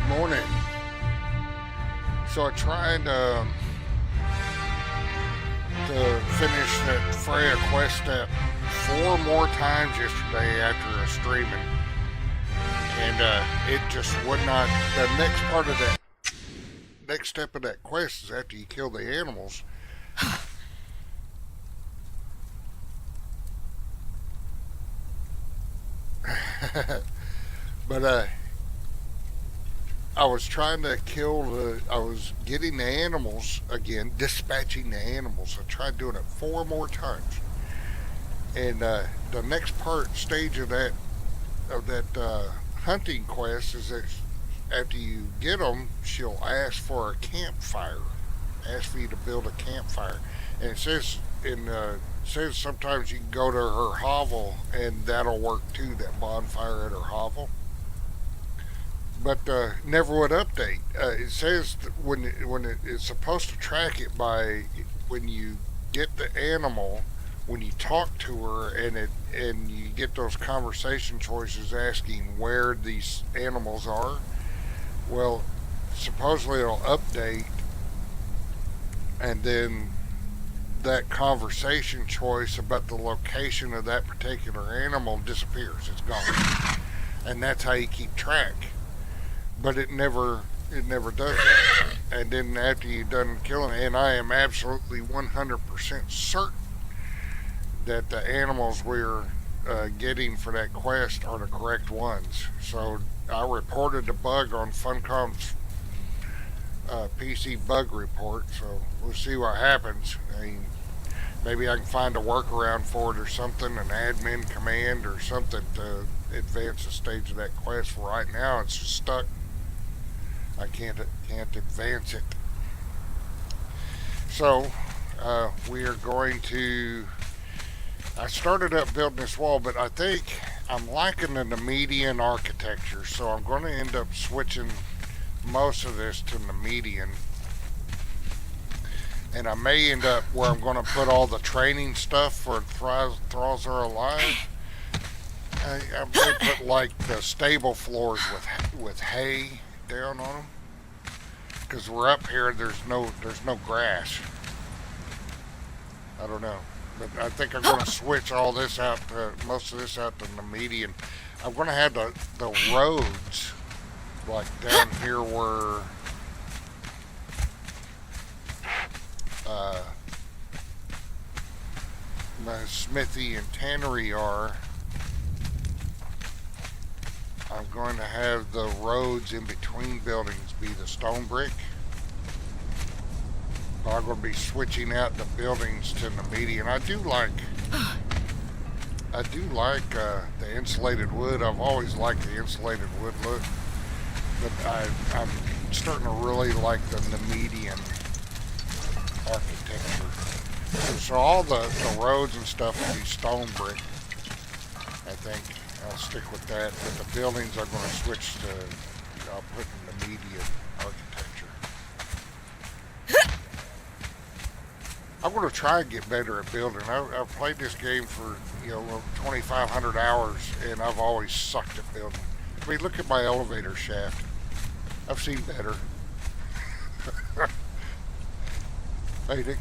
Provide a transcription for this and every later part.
Morning. So I tried to finish that Freya quest step 4 more times yesterday after streaming, and it just would not. The next part of that, next step of that quest is after you kill the animals. But I was trying to I was getting the animals again, dispatching the animals. I tried doing it 4 more times. And the next stage of that hunting quest is that after you get them, she'll ask for a campfire, ask for you to build a campfire. And it says sometimes you can go to her hovel and that'll work too, that bonfire at her hovel. But never would update. It says that it's supposed to track it by when you get the animal, when you talk to her, and you get those conversation choices asking where these animals are. Well, supposedly it'll update, and then that conversation choice about the location of that particular animal disappears. It's gone, and that's how you keep track. But it never does that. And then after you're done killing it, and I am absolutely 100% certain that the animals we're getting for that quest are the correct ones. So I reported the bug on Funcom's PC bug report, so we'll see what happens. I mean, maybe I can find a workaround for it or something, an admin command or something to advance the stage of that quest. For right now, it's just stuck. I can't advance it. So we are going to. I started up building this wall, but I think I'm liking the Nemedian architecture, so I'm going to end up switching most of this to Nemedian. And I may end up where I'm going to put all the training stuff for Thralls Are Alive. I may put like the stable floors with hay down on them, because we're up here. There's no grass. I don't know, but I think I'm going to switch all this out, most of this out to Nemedian. I'm going to have the roads like down here where my smithy and tannery are. I'm going to have the roads in between buildings be the stone brick. But I'm going to be switching out the buildings to Nemedian. I do like the insulated wood. I've always liked the insulated wood look, but I'm starting to really like the Nemedian architecture. So all the roads and stuff will be stone brick, I think. I'll stick with that, but the buildings are going to switch to, I'll put in the Nemedian architecture. I'm going to try and get better at building. I've played this game for 2,500 hours, and I've always sucked at building. I mean, look at my elevator shaft. I've seen better. Hey, Nick.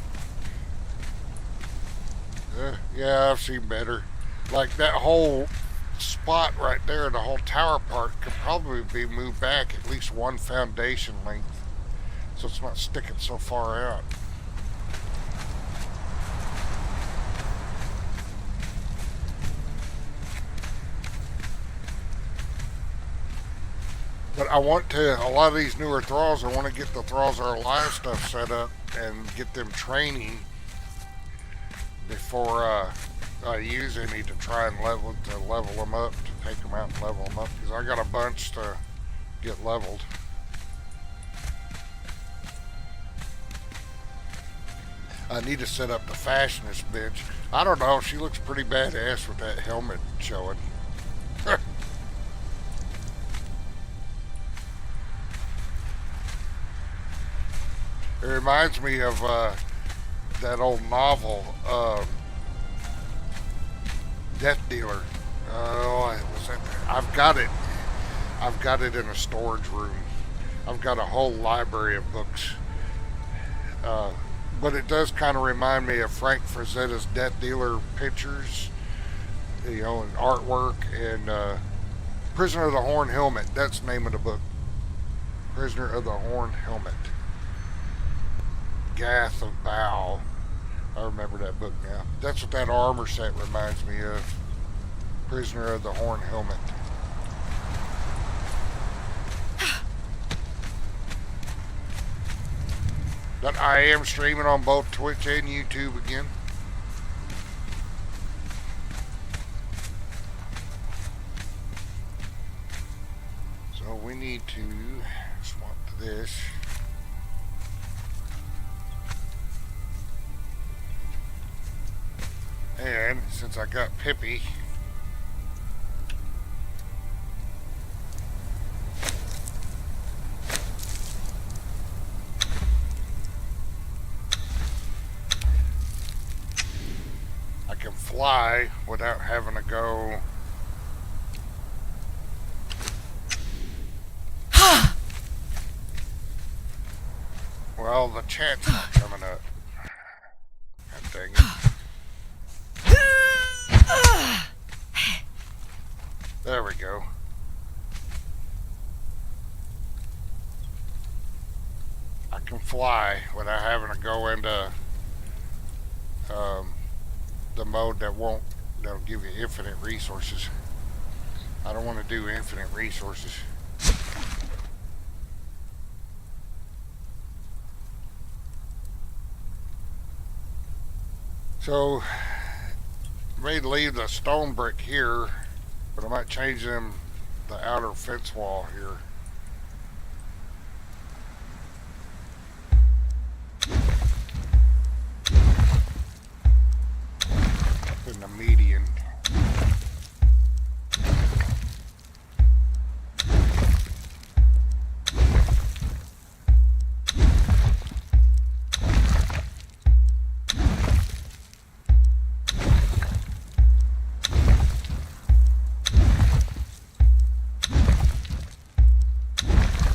Yeah, I've seen better. Like that whole spot right there, the whole tower part could probably be moved back at least 1 foundation length, so it's not sticking so far out. But I want to, a lot of these newer Thralls, I want to get the Thralls Are Alive stuff set up and get them training before I use any to try and level them up, to take them out and level them up, because I got a bunch to get leveled. I need to set up the fashion this bitch. I don't know, she looks pretty badass with that helmet showing. It reminds me of that old novel, Death Dealer. Oh, was that there? I've got it in a storage room. I've got a whole library of books. But it does kind of remind me of Frank Frazetta's Death Dealer pictures, you know, and artwork, and Prisoner of the Horn Helmet. That's the name of the book. Prisoner of the Horn Helmet. Gath of Bow. I remember that book now. That's what that armor set reminds me of. Prisoner of the Horn Helmet. But I am streaming on both Twitch and YouTube again. So we need to swap to this. And since I got Pippi, I can fly without having to go. Well, the chat's not coming up. God dang it. There we go. I can fly without having to go into the mode that'll give you infinite resources. I don't want to do infinite resources. So, I may leave the stone brick here, but I might change them the outer fence wall here. The Nemedian.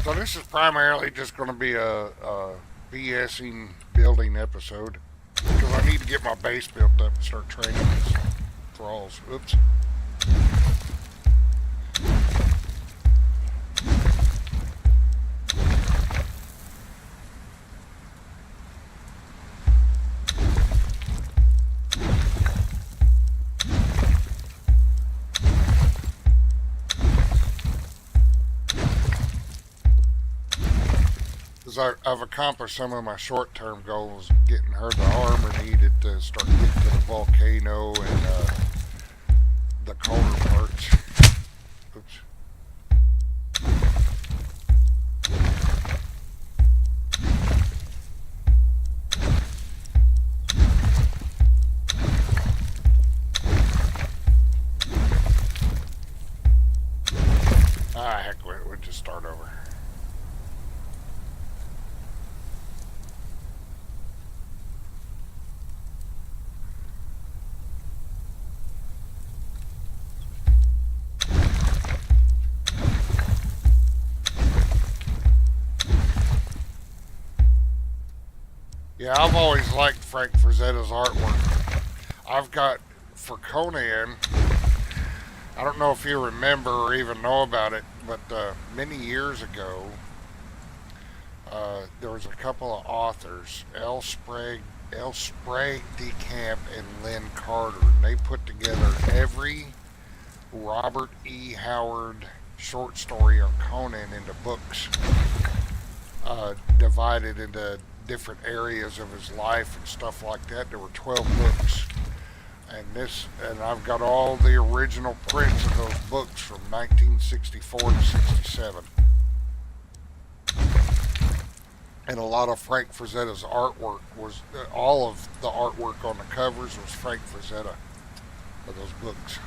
So this is primarily just going to be a BSing building episode, because I need to get my base built up and start training these thralls. Oops. I've accomplished some of my short-term goals, getting her the armor needed to start getting to the volcano and the colder parts. Oops. Ah, heck, we'll just start over. Yeah, I've always liked Frank Frazetta's artwork. I've got, for Conan, I don't know if you remember or even know about it, but many years ago, there was a couple of authors, L. Sprague DeCamp and Lynn Carter, and they put together every Robert E. Howard short story on Conan into books, divided into different areas of his life and stuff like that. There were 12 books, and I've got all the original prints of those books from 1964 to 67, and a lot of Frank Frazetta's artwork was all of the artwork on the covers was Frank Frazetta of those books.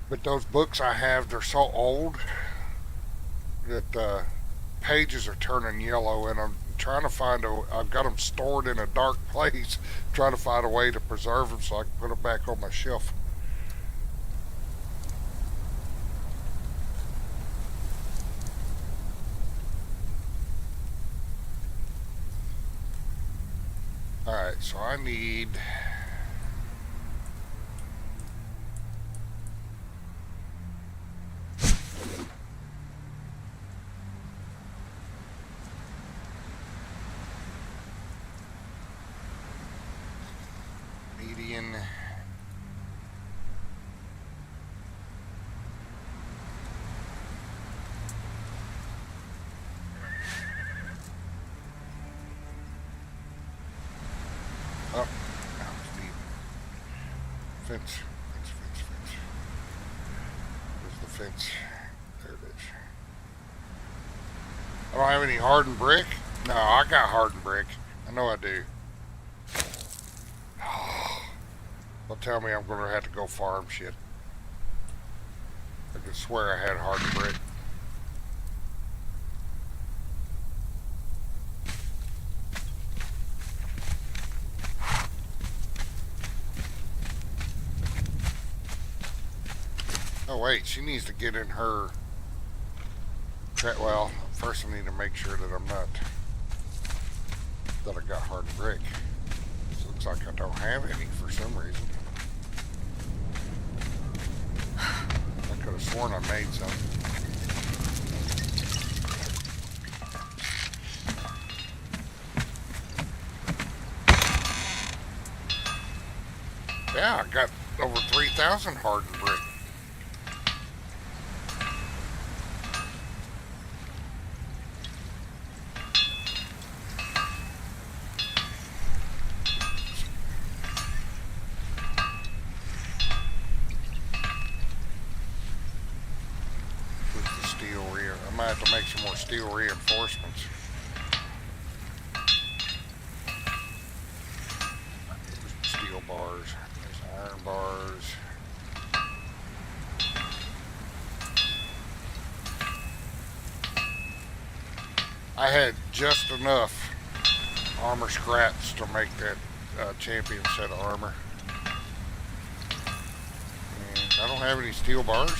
But those books I have, they're so old that pages are turning yellow, and I'm trying to find I've got them stored in a dark place, trying to find a way to preserve them so I can put them back on my shelf. Alright, so I need... median... Oh, now it's deep. Fence. Where's the fence? There it is. I don't have any hardened brick? No, I got hardened brick. I know I do. Don't tell me I'm going to have to go farm shit. I could swear I had hardened brick. Oh wait, she needs to get in her... Well, first I need to make sure that I'm not... that I got hardened brick. It looks like I don't have any for some reason. I could have sworn I made some. Yeah, I got over 3,000 hardened brick. I might have to make some more steel reinforcements. There's steel bars. There's iron bars. I had just enough armor scraps to make that champion set of armor. And I don't have any steel bars.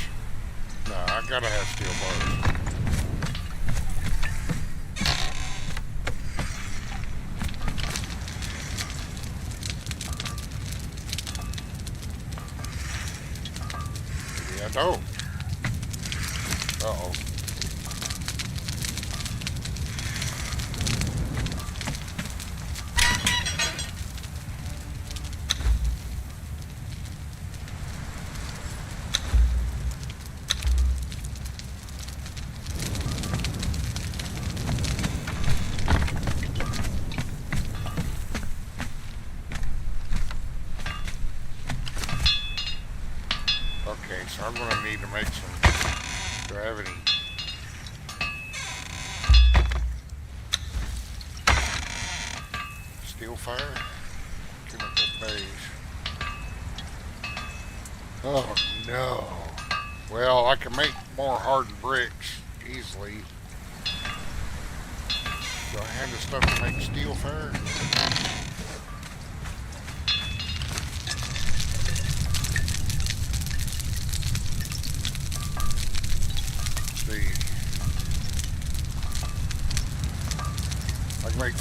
No, I gotta have steel bars. Maybe I don't. Uh-oh. So I'm going to need to make some... Do I have any... Steel fire? Chemical base. Oh no. Well, I can make more hardened bricks easily. Do I have the stuff to make steel fire? I can make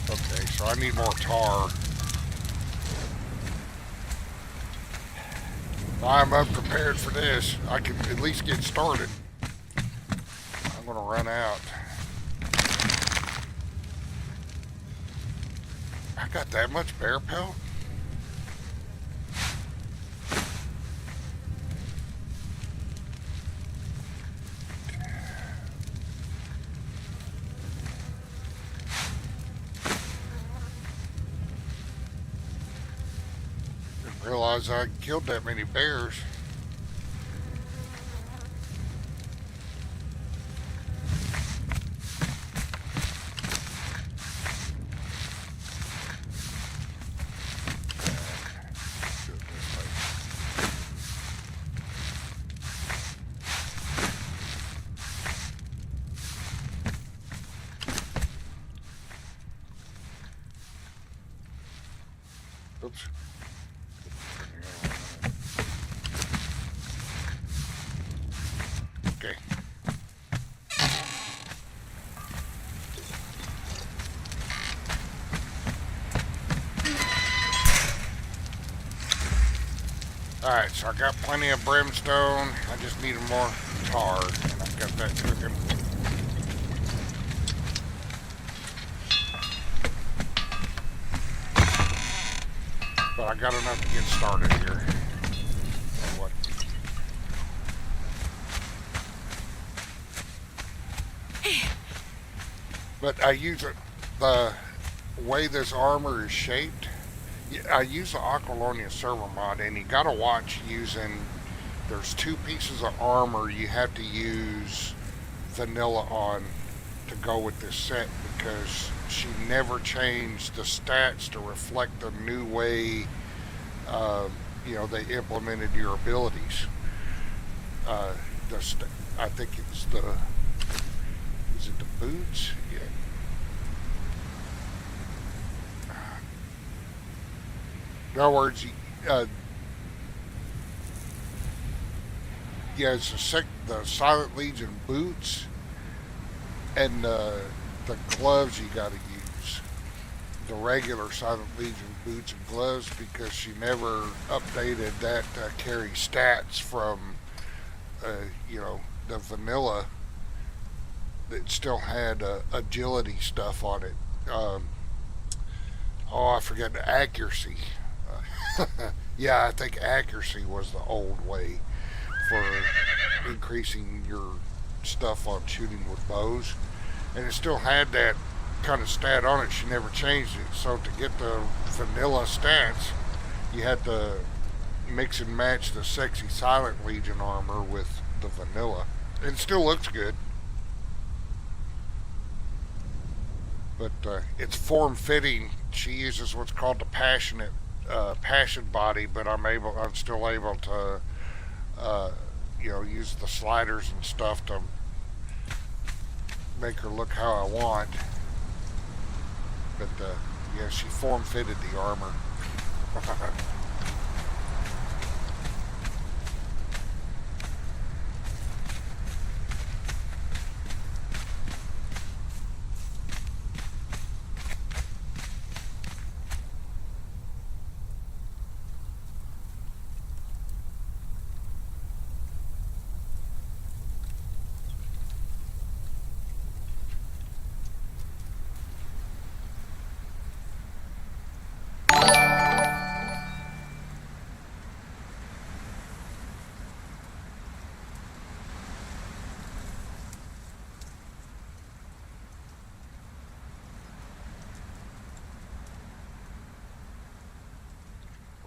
Okay, so I need more tar. I'm unprepared for this. I can at least get started. I'm gonna run out. I got that much bear pelt? Didn't realize I killed that many bears. Oops. Alright, so I got plenty of brimstone. I just need more tar, and I've got that cooking. But I got enough to get started here. What? But I use it, the way this armor is shaped. I use the Aqualonia server mod, and you gotta watch using. There's two pieces of armor you have to use vanilla on to go with this set, because she never changed the stats to reflect the new way they implemented your abilities. I think it's is it the boots? Yeah. In other words, it's the Silent Legion boots and the gloves you got to use. The regular Silent Legion boots and gloves, because she never updated that to carry stats from, the vanilla that still had agility stuff on it. I forget the accuracy. Yeah, I think accuracy was the old way for increasing your stuff on shooting with bows, and it still had that kind of stat on it. She never changed it. So to get the vanilla stats, you had to mix and match the sexy Silent Legion armor with the vanilla. It still looks good, but it's form fitting. She uses what's called the passion body, but I'm still able to use the sliders and stuff to make her look how I want. But she form fitted the armor.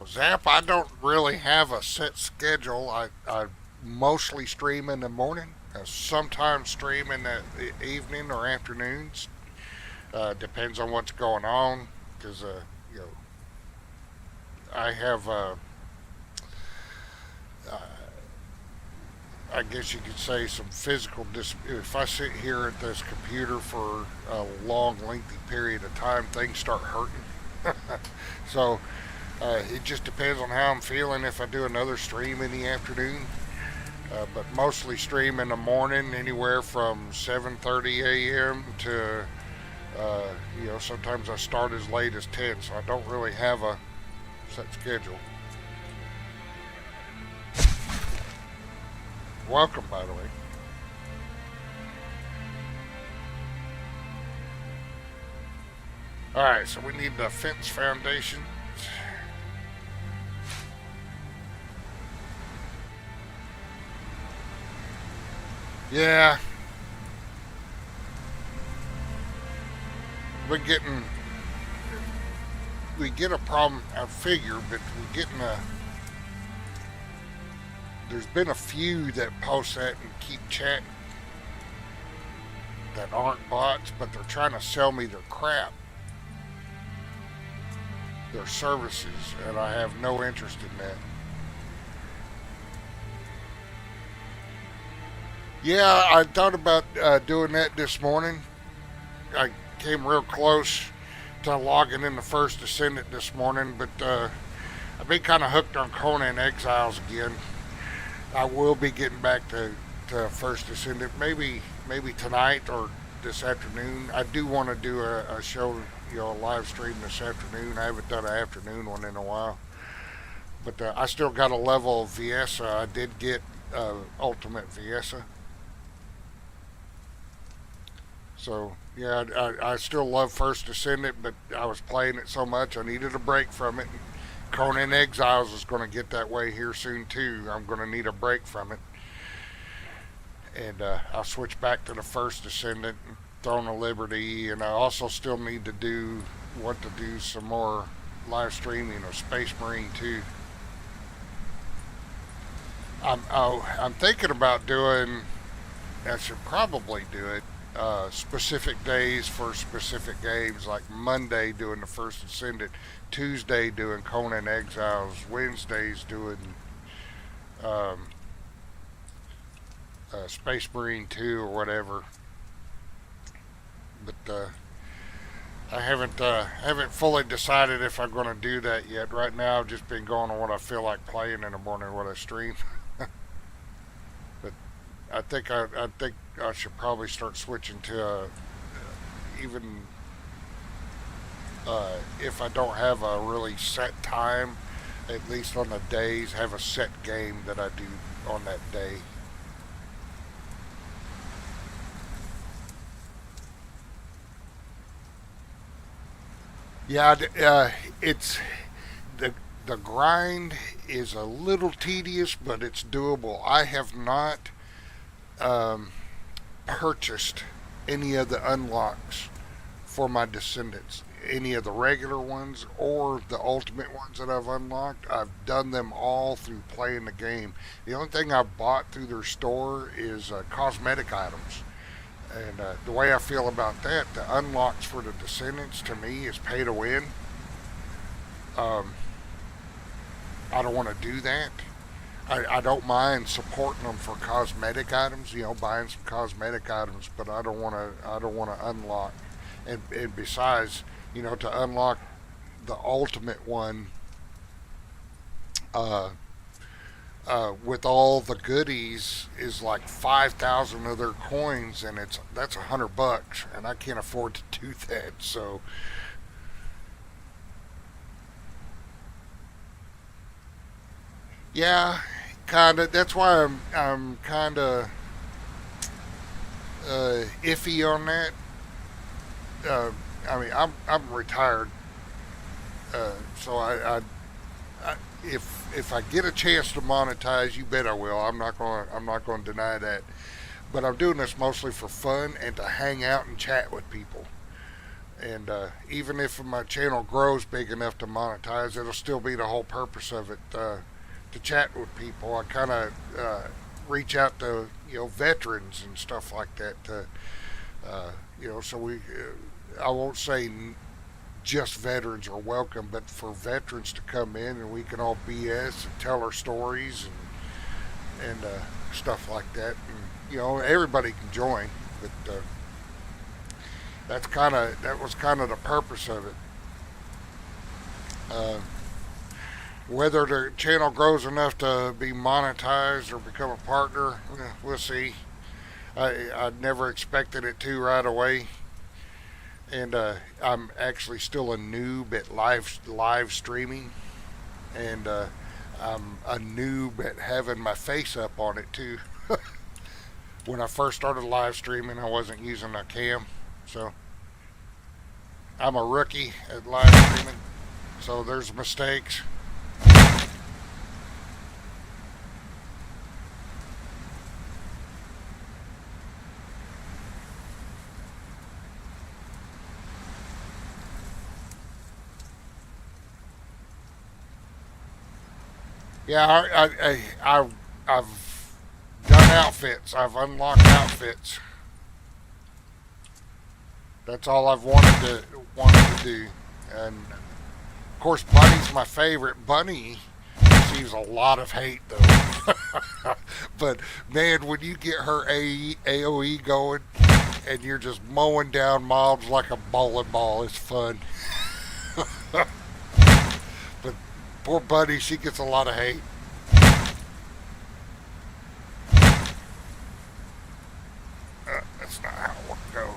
Zap, I don't really have a set schedule. I mostly stream in the morning. Sometimes stream in the evening or afternoons. Depends on what's going on. Because, I have, I guess you could say, some physical if I sit here at this computer for a long, lengthy period of time, things start hurting. So, it just depends on how I'm feeling if I do another stream in the afternoon. But mostly stream in the morning, anywhere from 7:30 a.m. to, sometimes I start as late as 10, so I don't really have a set schedule. Welcome, by the way. Alright, so we need the fence foundation. Yeah. We get a problem, I figure, but there's been a few that post that and keep chatting that aren't bots, but they're trying to sell me their crap, their services, and I have no interest in that. Yeah, I thought about doing that this morning. I came real close to logging in the First Descendant this morning, but I've been kind of hooked on Conan Exiles again. I will be getting back to First Descendant, maybe tonight or this afternoon. I do want to do a show, a live stream this afternoon. I haven't done an afternoon one in a while. But I still got a level of Viesa. I did get Ultimate Viesa. So, yeah, I still love First Descendant, but I was playing it so much I needed a break from it. Conan Exiles is going to get that way here soon, too. I'm going to need a break from it. And I'll switch back to the First Descendant and Throne of Liberty. And I also still need to want to do some more live streaming of Space Marine 2. I'm thinking about doing, I should probably do it, specific days for specific games, like Monday doing the First Ascendant, Tuesday doing Conan Exiles, Wednesdays doing um, Space Marine 2 or whatever. But I haven't fully decided if I'm going to do that yet. Right now, I've just been going on what I feel like playing in the morning when I stream. But I think I should probably start switching to even if I don't have a really set time, at least on the days, have a set game that I do on that day. Yeah, it's the grind is a little tedious, but it's doable. I have not um, purchased any of the unlocks for my descendants, any of the regular ones or the ultimate ones that I've unlocked. I've done them all through playing the game. The only thing I've bought through their store is cosmetic items. And the way I feel about that, the unlocks for the descendants to me is pay to win. Um, I don't want to do that. I don't mind supporting them for cosmetic items, buying some cosmetic items, but I don't want to unlock. And besides, to unlock the ultimate one, uh, with all the goodies is like 5,000 of their coins, and that's $100, and I can't afford to do that. So yeah, kind of. That's why I'm kind of iffy on that. Uh, I mean, I'm retired, so if I get a chance to monetize, you bet I will. I'm not going to deny that. But I'm doing this mostly for fun and to hang out and chat with people. And even if my channel grows big enough to monetize, it'll still be the whole purpose of it, to chat with people. I kind of reach out to veterans and stuff like that. So I won't say just veterans are welcome, but for veterans to come in and we can all BS and tell our stories and stuff like that. And everybody can join, but that was kind of the purpose of it. Uh, Whether the channel grows enough to be monetized or become a partner, we'll see. I never expected it to right away, and I'm actually still a noob at live streaming, and I'm a noob at having my face up on it too. When I first started live streaming, I wasn't using a cam, so I'm a rookie at live streaming. So there's mistakes. Yeah, I've done outfits. I've unlocked outfits. That's all I've wanted to do. And of course, Bunny's my favorite. Bunny receives a lot of hate though. But man, when you get her AOE going and you're just mowing down mobs like a bowling ball, it's fun. But poor Bunny, she gets a lot of hate. That's not how it would go.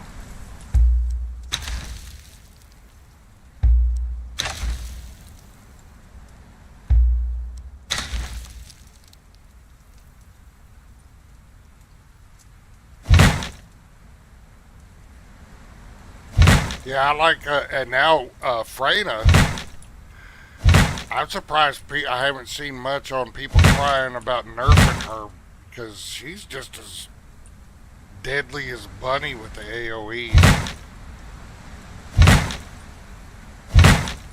Yeah, I like, and now Freya. I'm surprised I haven't seen much on people crying about nerfing her because she's just as deadly as Bunny with the AOE,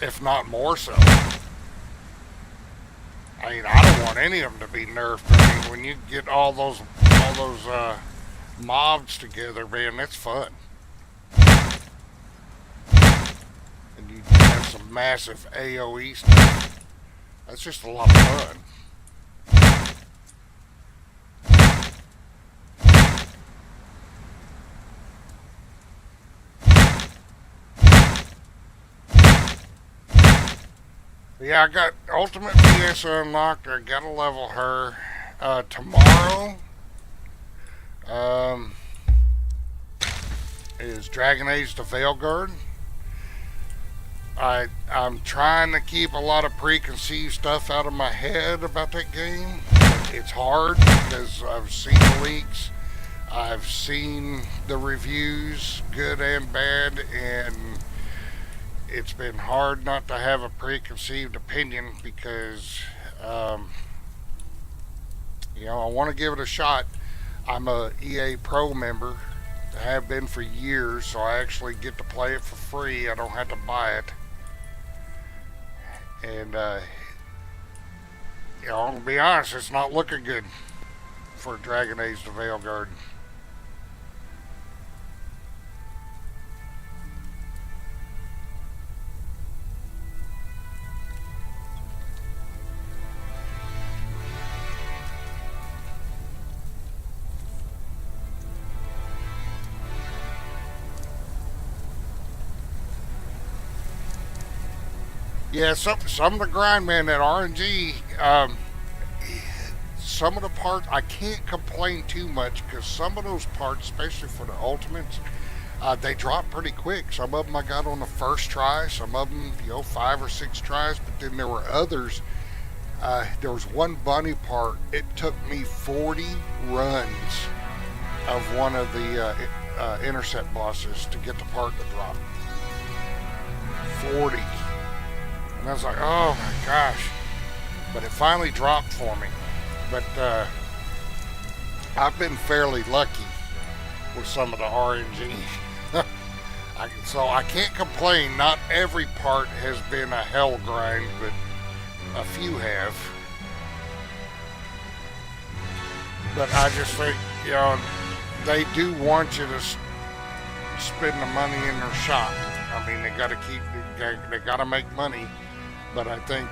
if not more so. I mean, I don't want any of them to be nerfed. I mean, when you get all those mobs together, man, that's fun. And you have some massive AOE stuff. That's just a lot of fun. Yeah, I got Ultimate VS unlocked. I gotta level her. Tomorrow is Dragon Age the Veilguard. I'm trying to keep a lot of preconceived stuff out of my head about that game. It's hard because I've seen the leaks, I've seen the reviews, good and bad, and it's been hard not to have a preconceived opinion because, I want to give it a shot. I'm a EA Pro member. I have been for years, so I actually get to play it for free. I don't have to buy it. And, to be honest, it's not looking good for Dragon Age the Veilguard. Yeah, some of the grind, man, that RNG, some of the parts, I can't complain too much because some of those parts, especially for the ultimates, they drop pretty quick. Some of them I got on the first try, some of them, 5 or 6 tries, but then there were others. There was one bunny part, it took me 40 runs of one of the intercept bosses to get the part to drop. 40. And I was like, oh my gosh. But it finally dropped for me. But I've been fairly lucky with some of the RNG. So I can't complain. Not every part has been a hell grind, but a few have. But I just think, they do want you to spend the money in their shop. I mean, they got to make money. But I think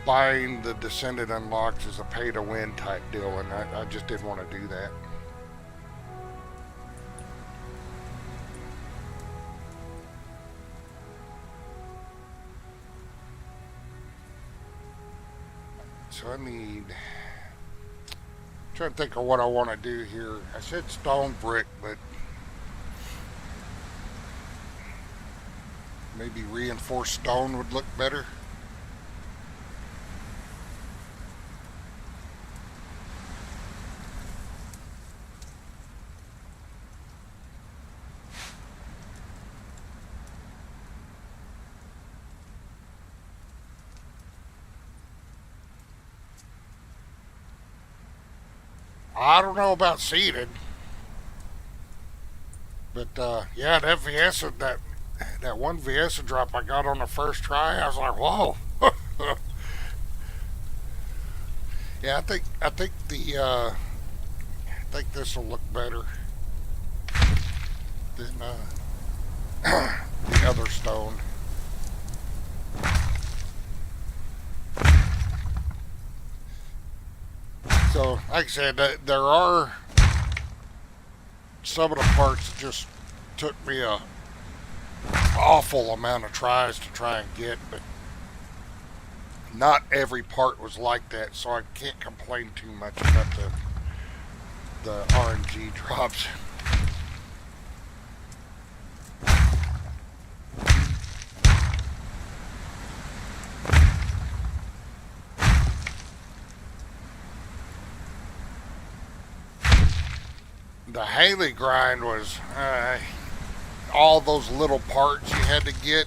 buying the Descendant unlocks is a pay-to-win type deal, and I just didn't want to do that. So I'm trying to think of what I want to do here. I said stone brick, but maybe reinforced stone would look better. I don't know about seeded, but yeah, that Viesa, that one Viesa drop I got on the first try, I was like, whoa. Yeah, I think this will look better than the other stone. So, like I said, there are some of the parts that just took me a awful amount of tries to try and get, but not every part was like that, so I can't complain too much about the RNG drops. the Haley grind was all those little parts you had to get.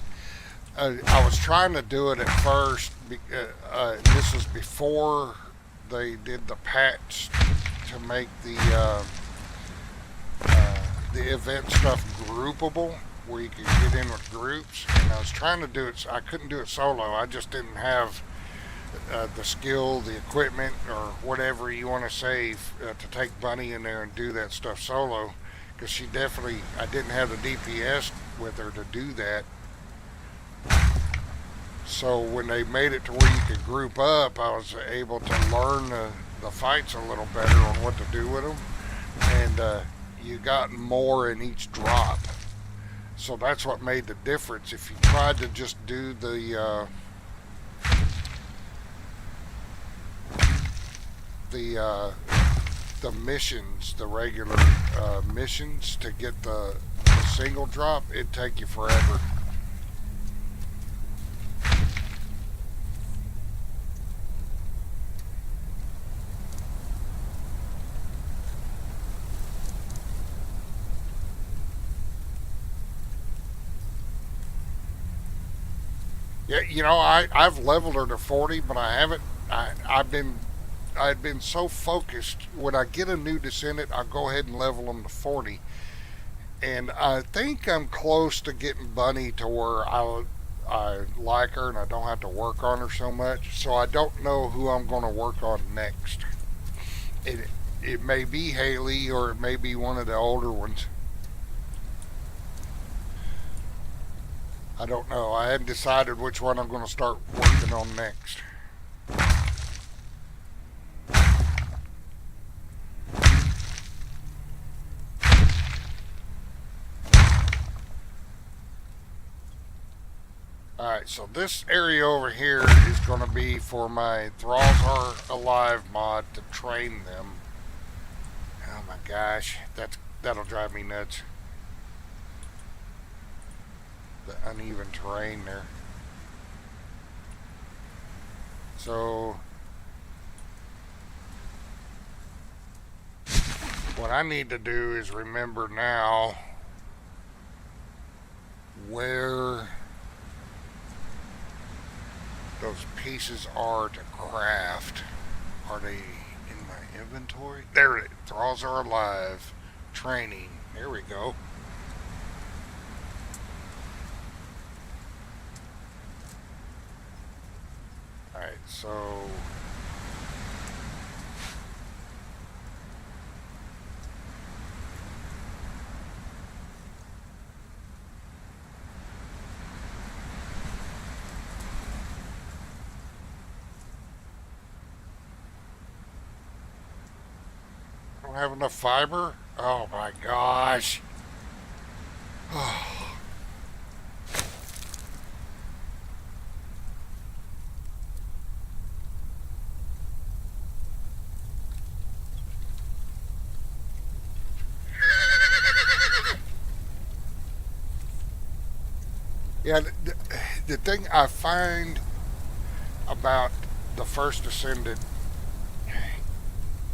I was trying to do it at first. This was before they did the patch to make the event stuff groupable, where you could get in with groups. And I was trying to do it. I couldn't do it solo. I just didn't have the skill, the equipment, or whatever you want to save to take Bunny in there and do that stuff solo. Because I didn't have the DPS with her to do that. So when they made it to where you could group up, I was able to learn the fights a little better on what to do with them. And you got more in each drop. So that's what made the difference. If you tried to just do the missions, the regular missions to get the single drop, it'd take you forever. Yeah, I've leveled her to 40, but I haven't. I've been so focused. When I get a new descendant, I'll go ahead and level them to 40, and I think I'm close to getting Bunny to where I like her and I don't have to work on her so much. So I don't know who I'm going to work on next. It may be Haley, or it may be one of the older ones. I don't know. I hadn't decided which one I'm going to start working on next. Alright, so this area over here is going to be for my Thralls Are Alive mod to train them. Oh my gosh, that'll drive me nuts. The uneven terrain there. So what I need to do is remember now where those pieces are to craft. Are they in my inventory? There it is. Thralls Are Alive. Training. There we go. Alright, so I don't have enough fiber? Oh my gosh. Yeah, the thing I find about the first Ascendant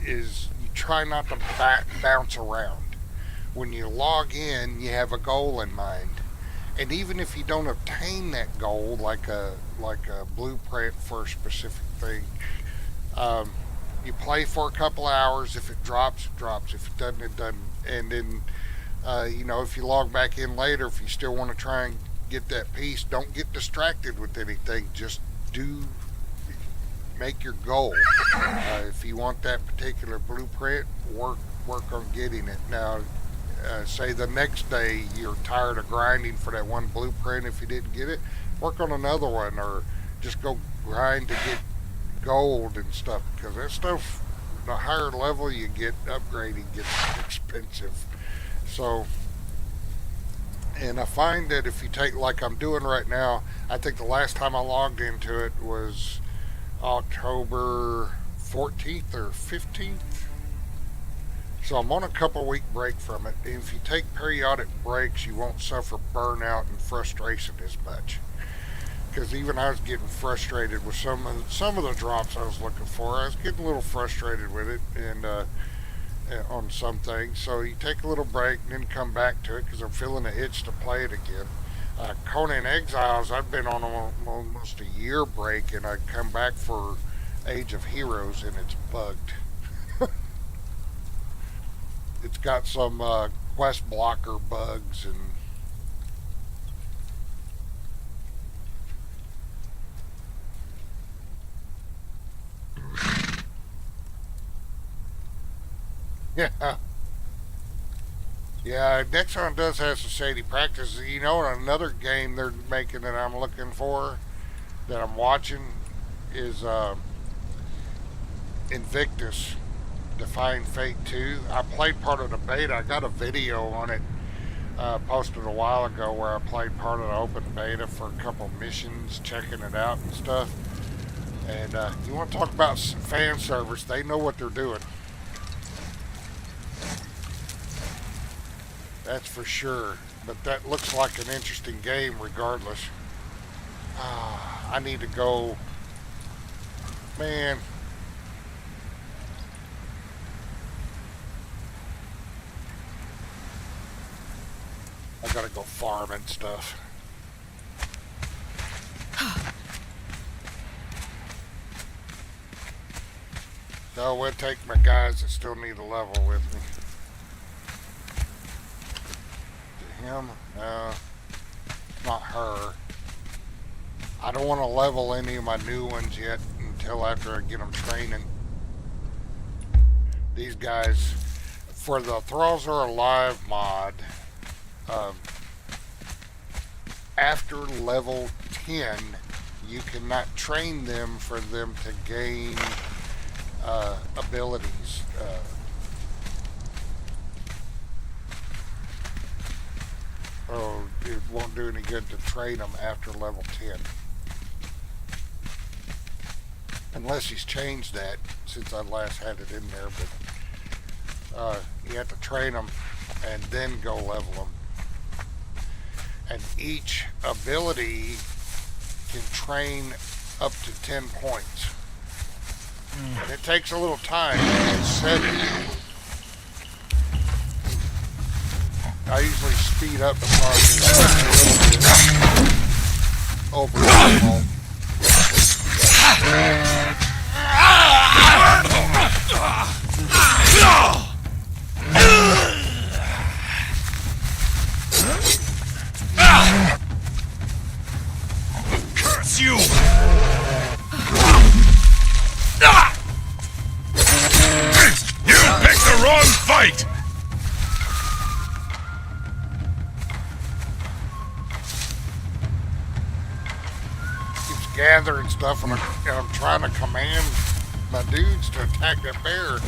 is you try not to bounce around. When you log in, you have a goal in mind, and even if you don't obtain that goal, like a blueprint for a specific thing, you play for a couple hours. If it drops, it drops. If it doesn't, it doesn't. And then, if you log back in later, if you still want to try and get that piece, don't get distracted with anything. Just make your goal. If you want that particular blueprint, work on getting it. Now, say the next day you're tired of grinding for that one blueprint. If you didn't get it, work on another one, or just go grind to get gold and stuff, because that stuff, the higher level you get, upgrading gets expensive. So, and I find that if you take, like I'm doing right now, I think the last time I logged into it was October 14th or 15th. So I'm on a couple week break from it. And if you take periodic breaks, you won't suffer burnout and frustration as much. Because even I was getting frustrated with some of the drops I was looking for. I was getting a little frustrated with it, and on some things. So you take a little break and then come back to it because I'm feeling the itch to play it again. Conan Exiles, I've been on almost a year break, and I come back for Age of Heroes, and it's bugged. It's got some quest blocker bugs and yeah. Yeah, Nexon does have some shady practices. You know, another game they're making that I'm looking for, that I'm watching, is Invictus Defying Fate 2. I played part of the beta. I got a video on it posted a while ago where I played part of the open beta for a couple missions, checking it out and stuff. And you want to talk about fan service, they know what they're doing. That's for sure. But that looks like an interesting game regardless. I need to go. Man. I gotta go farm and stuff. So we'll take my guys that still need a level with me. Him? No, not her. I don't want to level any of my new ones yet until after I get them training. These guys, for the Thralls Are Alive mod, after level 10, you cannot train them for them to gain abilities. Oh, it won't do any good to train them after level 10. Unless he's changed that since I last had it in there, but you have to train them and then go level them. And each ability can train up to 10 points. And it takes a little time to set it. I usually speed up the process a little bit overall. Curse you! You picked the wrong fight! Gathering stuff, and I'm trying to command my dudes to attack that bear.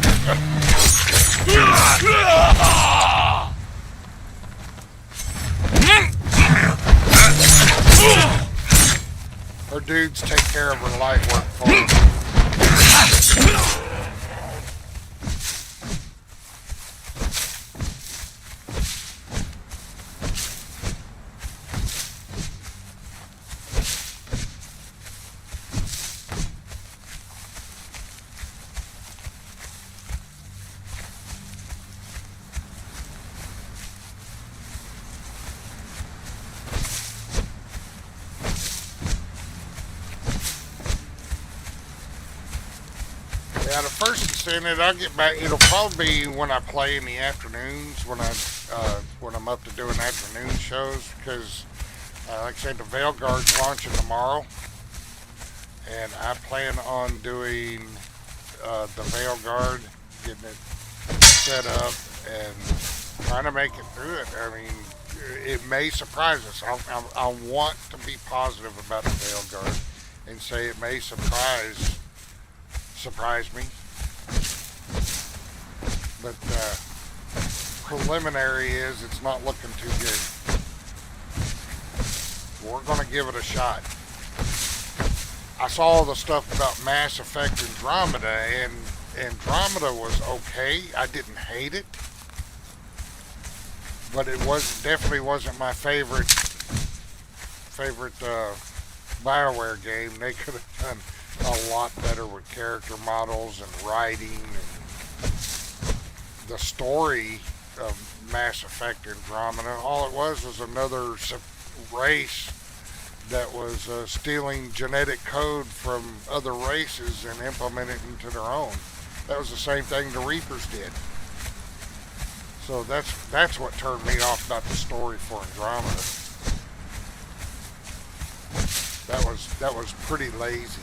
Her dudes take care of her light work for her. Yeah, the first incentive I'll get back. It'll probably be when I play in the afternoons, when I'm up to doing afternoon shows, because like I said, the Veil Guard's launching tomorrow, and I plan on doing the Veil Guard, getting it set up and trying to make it through it. I mean, it may surprise us. I want to be positive about the Veil Guard and say it may surprise me, but preliminary is it's not looking too good. We're gonna give it a shot. I saw the stuff about Mass Effect Andromeda, and Andromeda was okay. I didn't hate it, but it definitely wasn't my favorite BioWare game. They could have done a lot better with character models and writing. the story of Mass Effect Andromeda. All it was another race that was stealing genetic code from other races and implementing it into their own. That was the same thing the Reapers did. So that's what turned me off about the story for Andromeda. That was pretty lazy.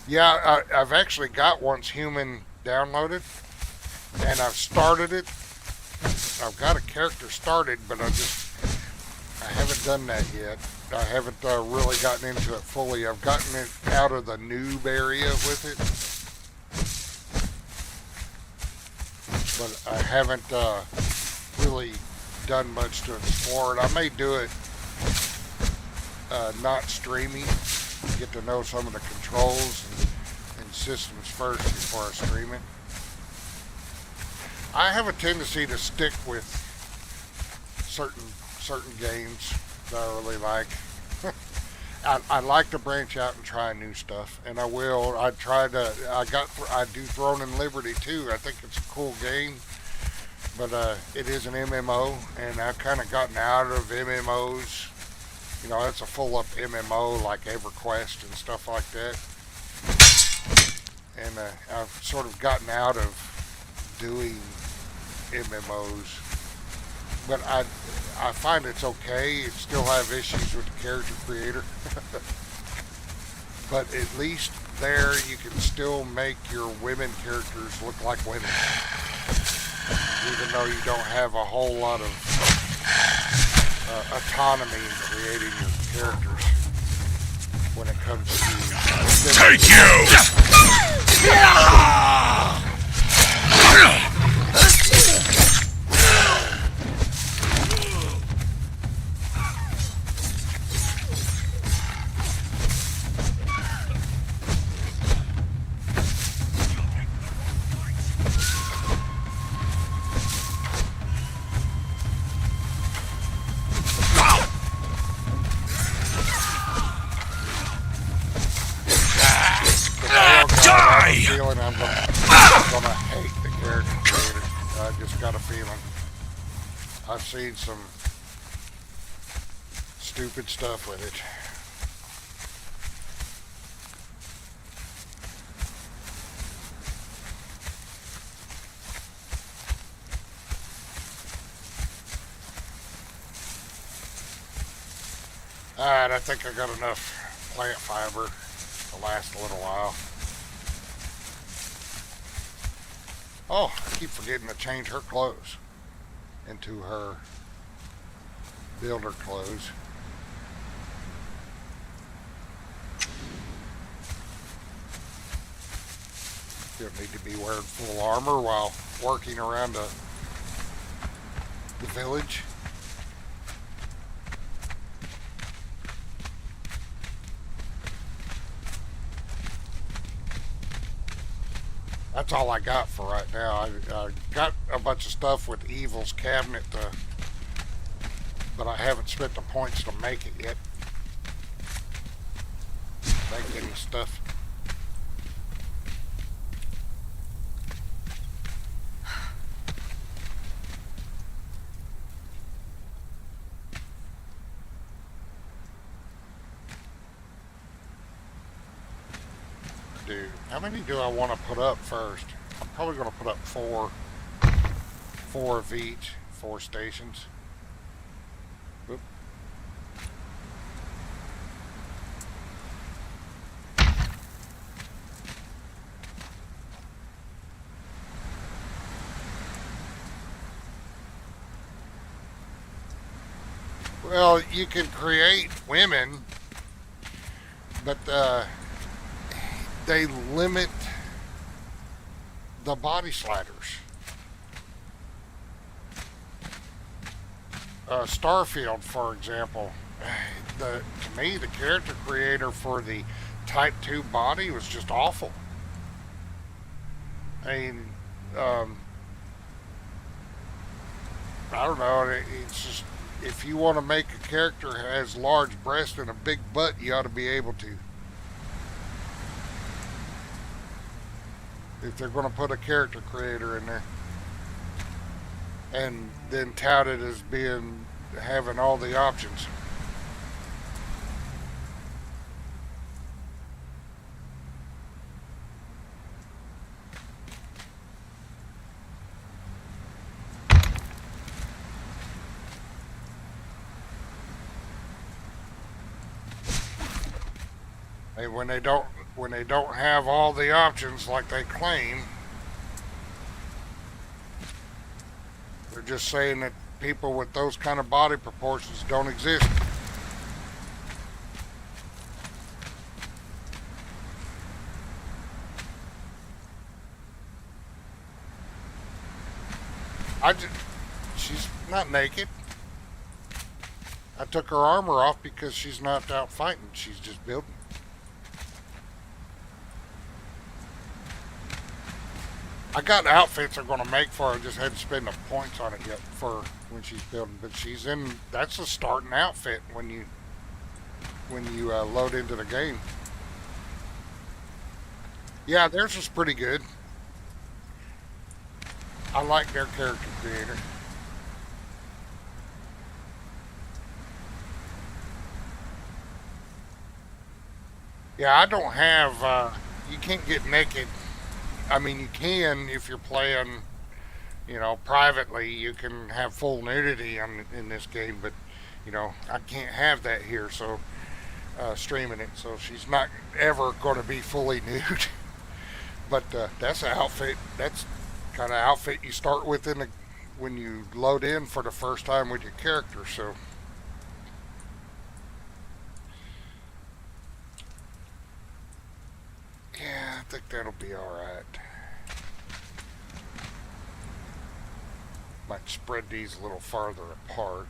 Yeah, I've actually got Once Human downloaded, and I've started it. I've got a character started, but I haven't done that yet. I haven't really gotten into it fully. I've gotten it out of the noob area with it, but I haven't really done much to explore it. I may do it not streaming, get to know some of the controls and systems first before I stream it. I have a tendency to stick with certain games that I really like. I like to branch out and try new stuff, and I will. I do Throne and Liberty too. I think it's a cool game, but it is an MMO, and I've kind of gotten out of MMOs. You know, it's a full-up MMO like EverQuest and stuff like that, and I've sort of gotten out of doing MMOs, but I find it's okay. It still have issues with the character creator, but at least there you can still make your women characters look like women, even though you don't have a whole lot of autonomy in creating your characters when it comes to Take you! feeling I'm gonna hate the character creator. I just got a feeling. I've seen some stupid stuff with it. Alright, I think I got enough plant fiber to last a little while. Oh, I keep forgetting to change her clothes into her builder clothes. Don't need to be wearing full armor while working around the village. That's all I got for right now. I got a bunch of stuff with Evil's cabinet, but I haven't spent the points to make it yet. Make any stuff. How many do I want to put up first? I'm probably going to put up four of each, 4 stations. Oop. Well, you can create women, but they limit the body sliders. Starfield, for example, to me, the character creator for the Type 2 body was just awful. I mean, I don't know, it's just, if you want to make a character who has large breasts and a big butt, you ought to be able to. if they're going to put a character creator in there and then tout it as being having all the options. And when they don't have all the options like they claim, they're just saying that people with those kind of body proportions don't exist. She's not naked. I took her armor off because she's not out fighting. She's just building. I got outfits I'm going to make for her. I just hadn't spent the points on it yet for when she's building. But she's in. That's a starting outfit when you load into the game. Yeah, theirs is pretty good. I like their character creator. Yeah, I don't have. You can't get naked. I mean, you can if you're playing, privately. You can have full nudity in this game, but I can't have that here. So streaming it, so she's not ever going to be fully nude. But that's an outfit. That's kind of outfit you start with when you load in for the first time with your character. So. Yeah, I think that'll be alright. Might spread these a little farther apart.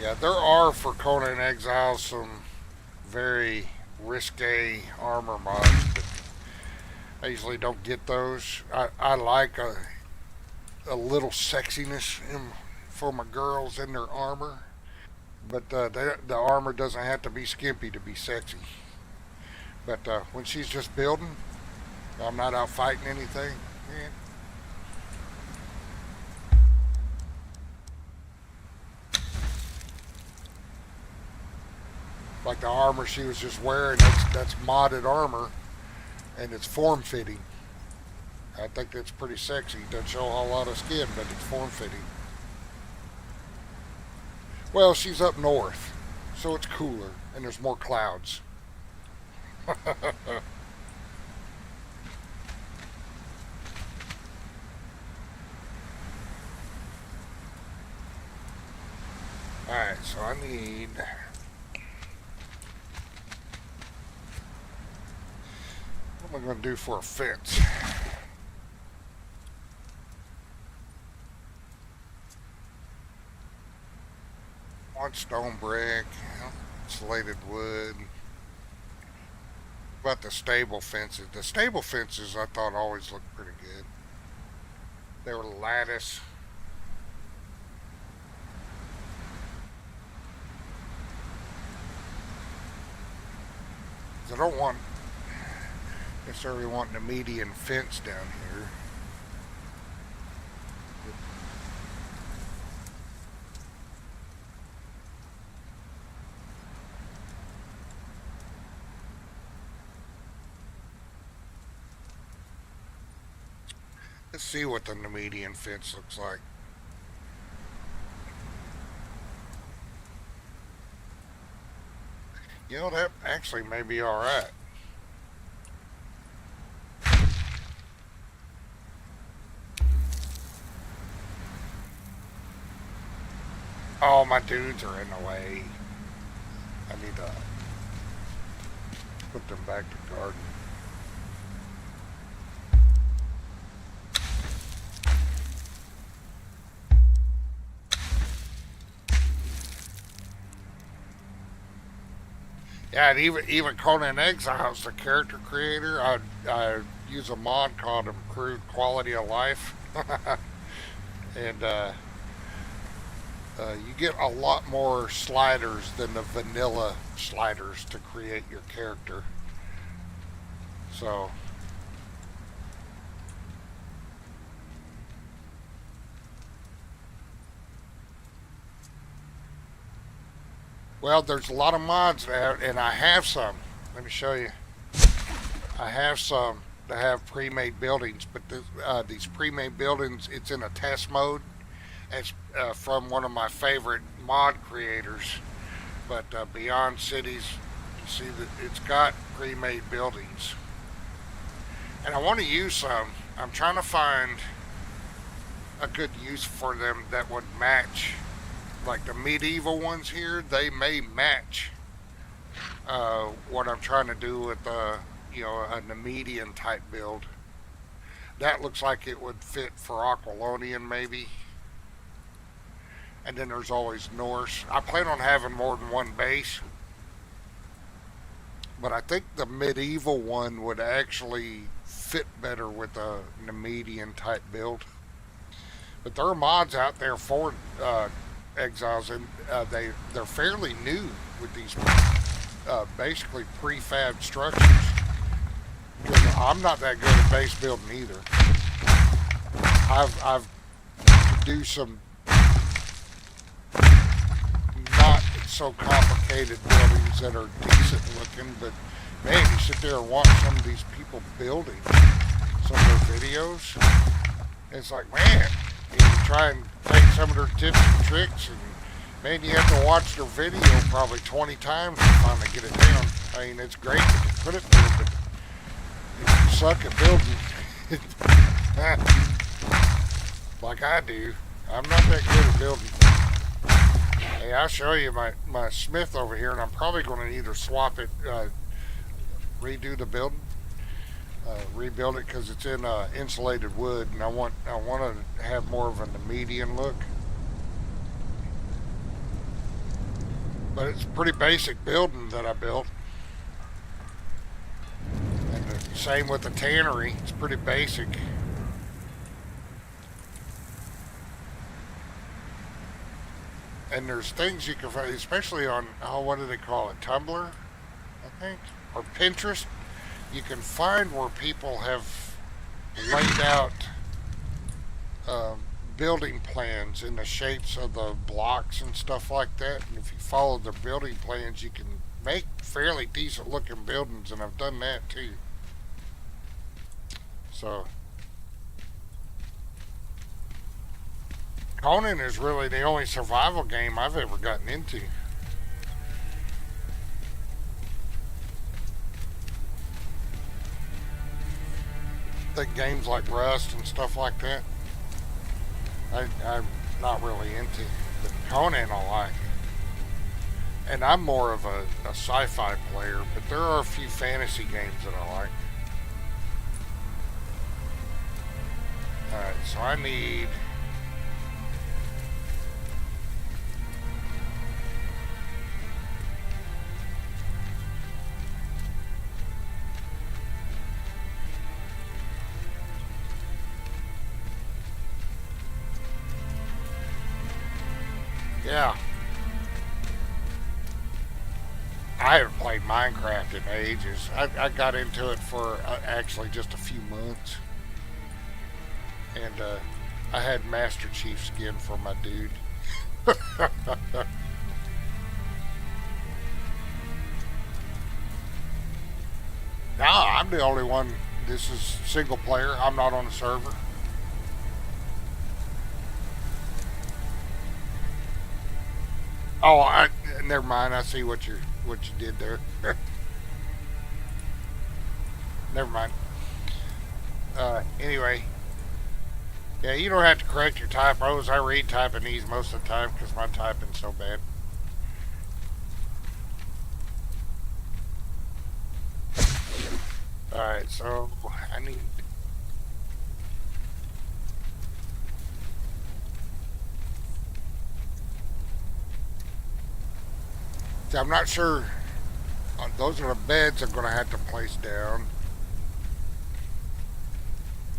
Yeah, there are for Conan Exiles some very risque armor mods, but I usually don't get those. I like a little sexiness for my girls in their armor, but the armor doesn't have to be skimpy to be sexy. But when she's just building, I'm not out fighting anything. Yeah. Like the armor she was just wearing, that's modded armor, and it's form-fitting. I think that's pretty sexy. It doesn't show a whole lot of skin, but it's form-fitting. Well, she's up north, so it's cooler, and there's more clouds. Alright, so I need... What am I going to do for a fence? One stone brick, insulated wood. What about the stable fences? The stable fences I thought always looked pretty good. They were lattice. I don't necessarily want Nemedian fence down here. Let's see what the Nemedian fence looks like. That actually may be alright. Oh, my dudes are in the way. I need to put them back to garden. Yeah, and even Conan Exiles, the character creator, I use a mod called Improved Quality of Life, and you get a lot more sliders than the vanilla sliders to create your character. So, well, there's a lot of mods out, and I have some. Let me show you. I have some that have pre-made buildings, but these pre-made buildings, it's in a test mode. It's from one of my favorite mod creators, but Beyond Cities, you see that it's got pre-made buildings. And I want to use some. I'm trying to find a good use for them that would match. Like the medieval ones here, they may match what I'm trying to do with a Nemedian type build. That looks like it would fit for Aquilonian maybe. And then there's always Norse. I plan on having more than one base, but I think the medieval one would actually fit better with a Nemedian type build. But there are mods out there for Exiles, and they're fairly new with these basically prefab structures. Because I'm not that good at base building either. I've to do some not so complicated buildings that are decent looking, but man, you sit there and watch some of these people building some of their videos, and it's like, man, you try and take some of their tips and tricks, and man, you have to watch their video probably 20 times to finally get it down. I mean, it's great that you put it there, but if you suck at building, like I do, I'm not that good at building. Hey, I'll show you my Smith over here, and I'm probably going to either swap it, redo the building, rebuild it, because it's in insulated wood, and I want to have more of a Nemedian look. But it's a pretty basic building that I built. And the same with the tannery, it's pretty basic. And there's things you can find, especially on, what do they call it, Tumblr, I think, or Pinterest. You can find where people have laid out building plans in the shapes of the blocks and stuff like that. And if you follow the building plans, you can make fairly decent looking buildings, and I've done that too. So Conan is really the only survival game I've ever gotten into. I think games like Rust and stuff like that, I'm not really into. But Conan I like. And I'm more of a sci-fi player, but there are a few fantasy games that I like. Alright, so I need... Yeah. I haven't played Minecraft in ages. I got into it for actually just a few months. And I had Master Chief skin for my dude. No, I'm the only one. This is single player. I'm not on the server. Oh, never mind. I see what you did there. Never mind. Anyway, yeah, you don't have to correct your typos. I read Taiwanese most of the time because my typing's so bad. All right, so I need. See, I'm not sure Those are the beds I'm going to have to place down.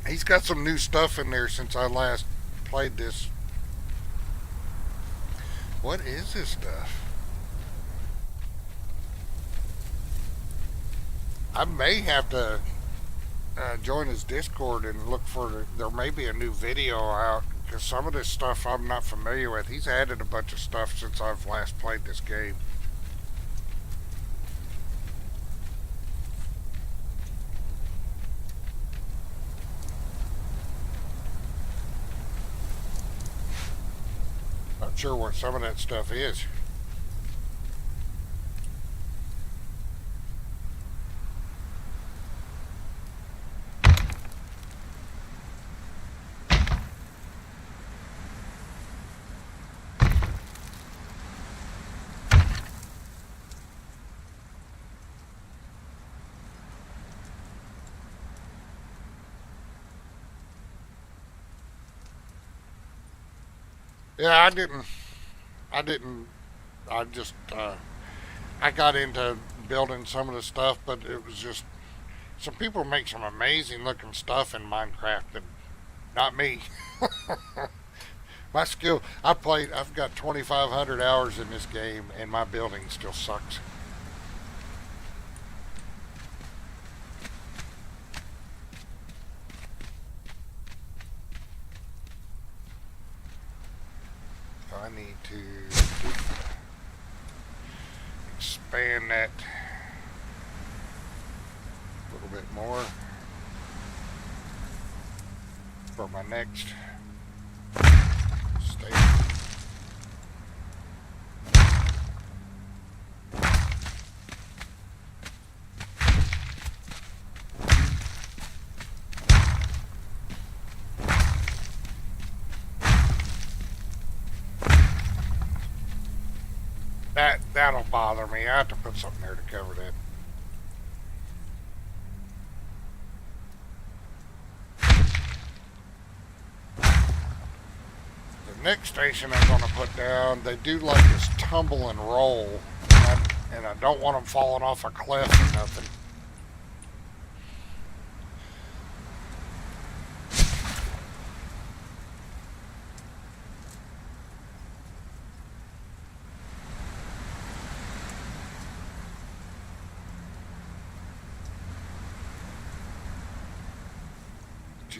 He's got some new stuff in there since I last played this. What is this stuff? I may have to join his Discord and look for there may be a new video out, because some of this stuff I'm not familiar with. He's added a bunch of stuff since I've last played this game. Not sure what some of that stuff is. Yeah, I just, I got into building some of the stuff, but it was just, some people make some amazing looking stuff in Minecraft, and not me. My skill, I've got 2,500 hours in this game, and my building still sucks. I need to expand that a little bit more for my next stage. That'll bother me. I have to put something there to cover that. The next station I'm going to put down, they do like this tumble and roll, and I don't want them falling off a cliff or nothing.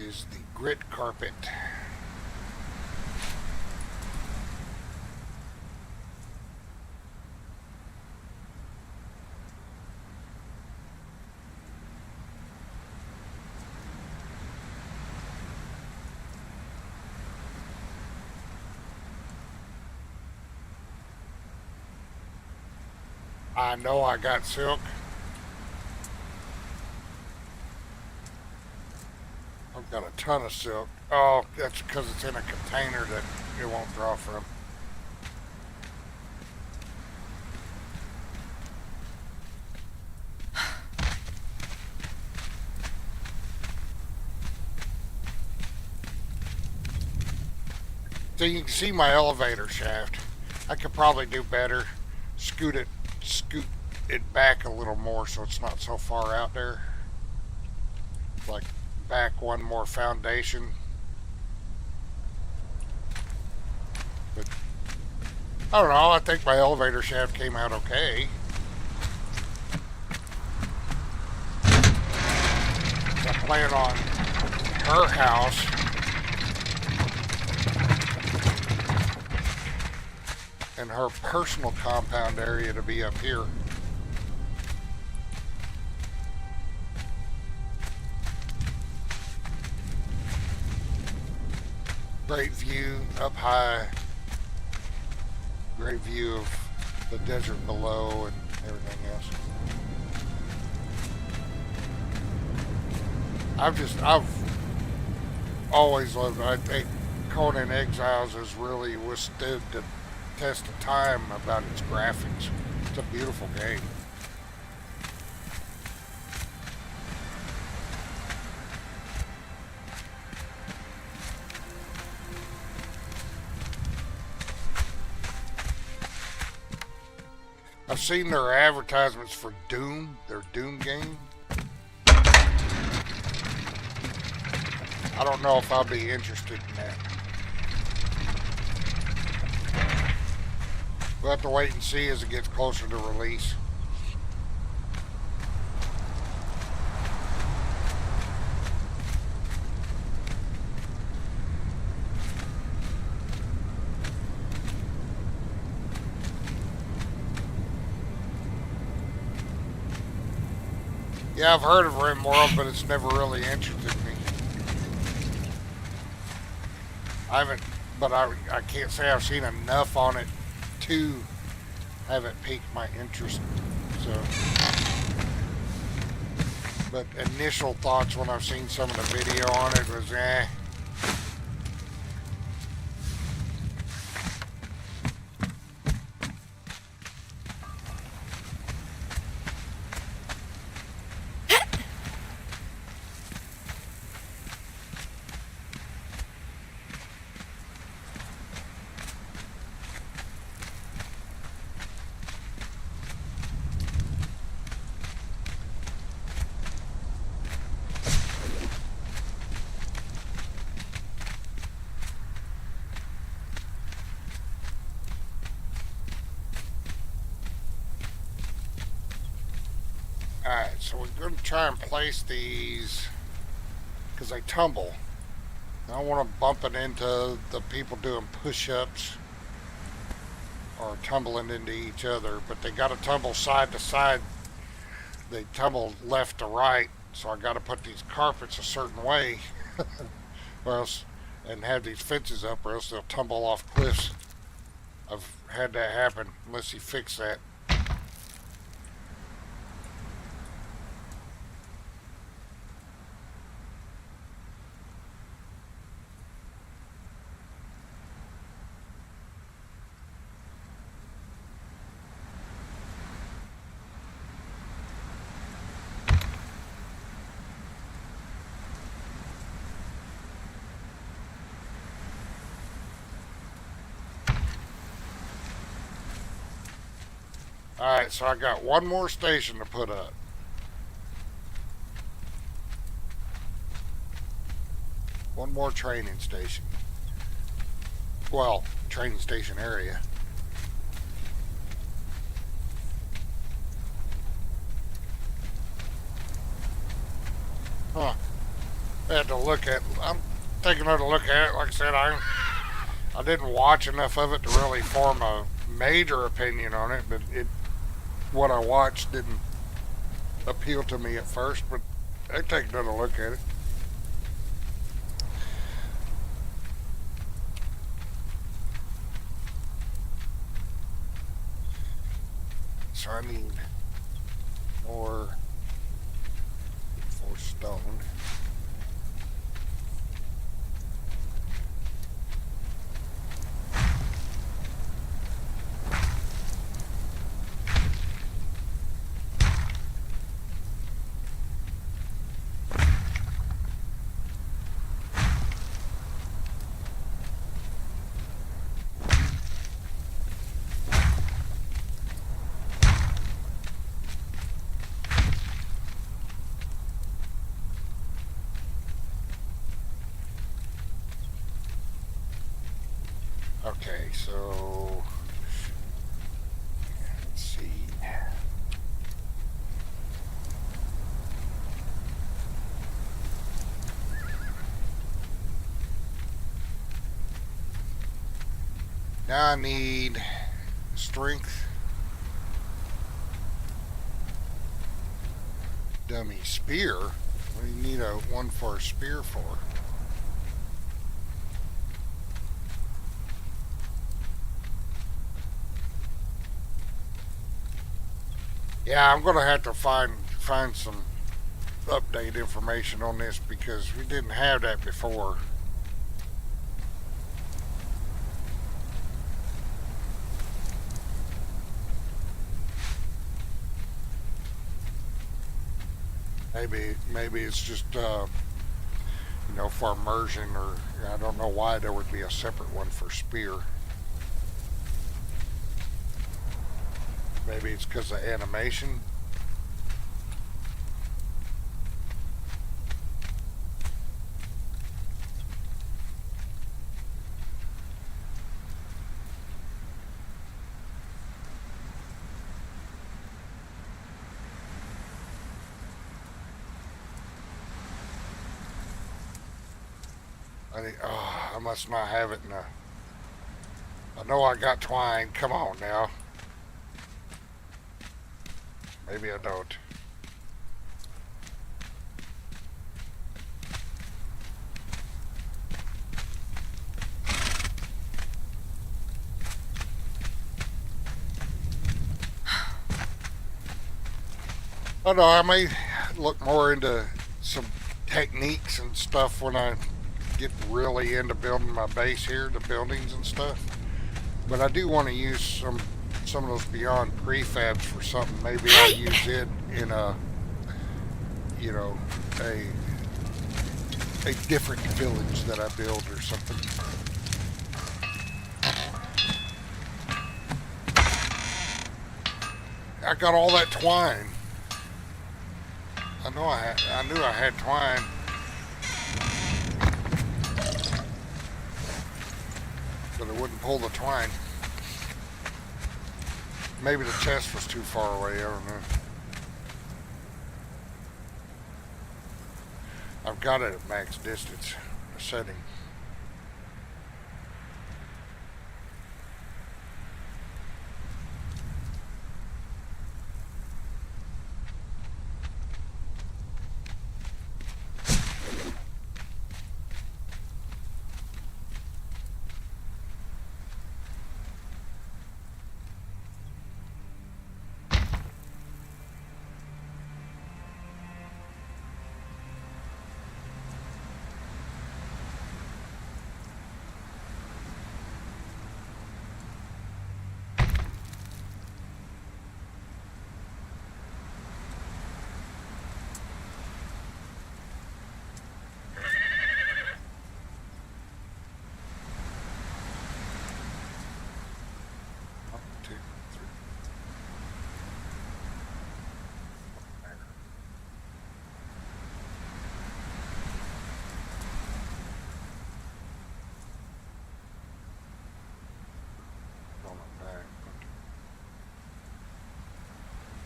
Is the grit carpet. I know I got silk. I've got a ton of silk. Oh, that's because it's in a container that it won't draw from. So you can see my elevator shaft. I could probably do better. Scoot it back a little more so it's not so far out there. Like back one more foundation. But I don't know, I think my elevator shaft came out okay. I plan on her house and her personal compound area to be up here. Great view up high. Great view of the desert below and everything else. I've always loved it. I think Conan Exiles has really withstood the test of time about its graphics. It's a beautiful game. I've seen their advertisements for Doom, their Doom game. I don't know if I'll be interested in that. We'll have to wait and see as it gets closer to release. Yeah, I've heard of RimWorld, but it's never really interested me. I haven't, but I can't say I've seen enough on it to have it piqued my interest. So, but initial thoughts when I've seen some of the video on it was, eh. Alright, so we're going to try and place these because they tumble. I don't want to bump it into the people doing push-ups or tumbling into each other, but they got to tumble side to side. They tumble left to right, so I got to put these carpets a certain way or else, and have these fences up, or else they'll tumble off cliffs. I've had that happen unless you fix that. Alright, so I got one more station to put up. One more training station. Well, training station area. Huh. I had to look at, I'm taking another look at it. Like I said, I didn't watch enough of it to really form a major opinion on it, but what I watched didn't appeal to me at first, but I take another look at it. So I need more stone. Okay, so let's see. Now I need strength, dummy spear. What do you need one for a spear for? Yeah, I'm gonna have to find some update information on this because we didn't have that before. Maybe it's just you know, for immersion, or I don't know why there would be a separate one for spear. Maybe it's because of animation. I must not have it in a... I know I got twine. Come on now. Maybe I don't. Oh no, I may look more into some techniques and stuff when I get really into building my base here, the buildings and stuff. But I do want to use some of those beyond prefabs for something. Maybe I'll use it in a, you know, a different village that I build or something. I got all that twine. I knew I had twine. But it wouldn't pull the twine. Maybe the chest was too far away, I don't know. I've got it at max distance setting.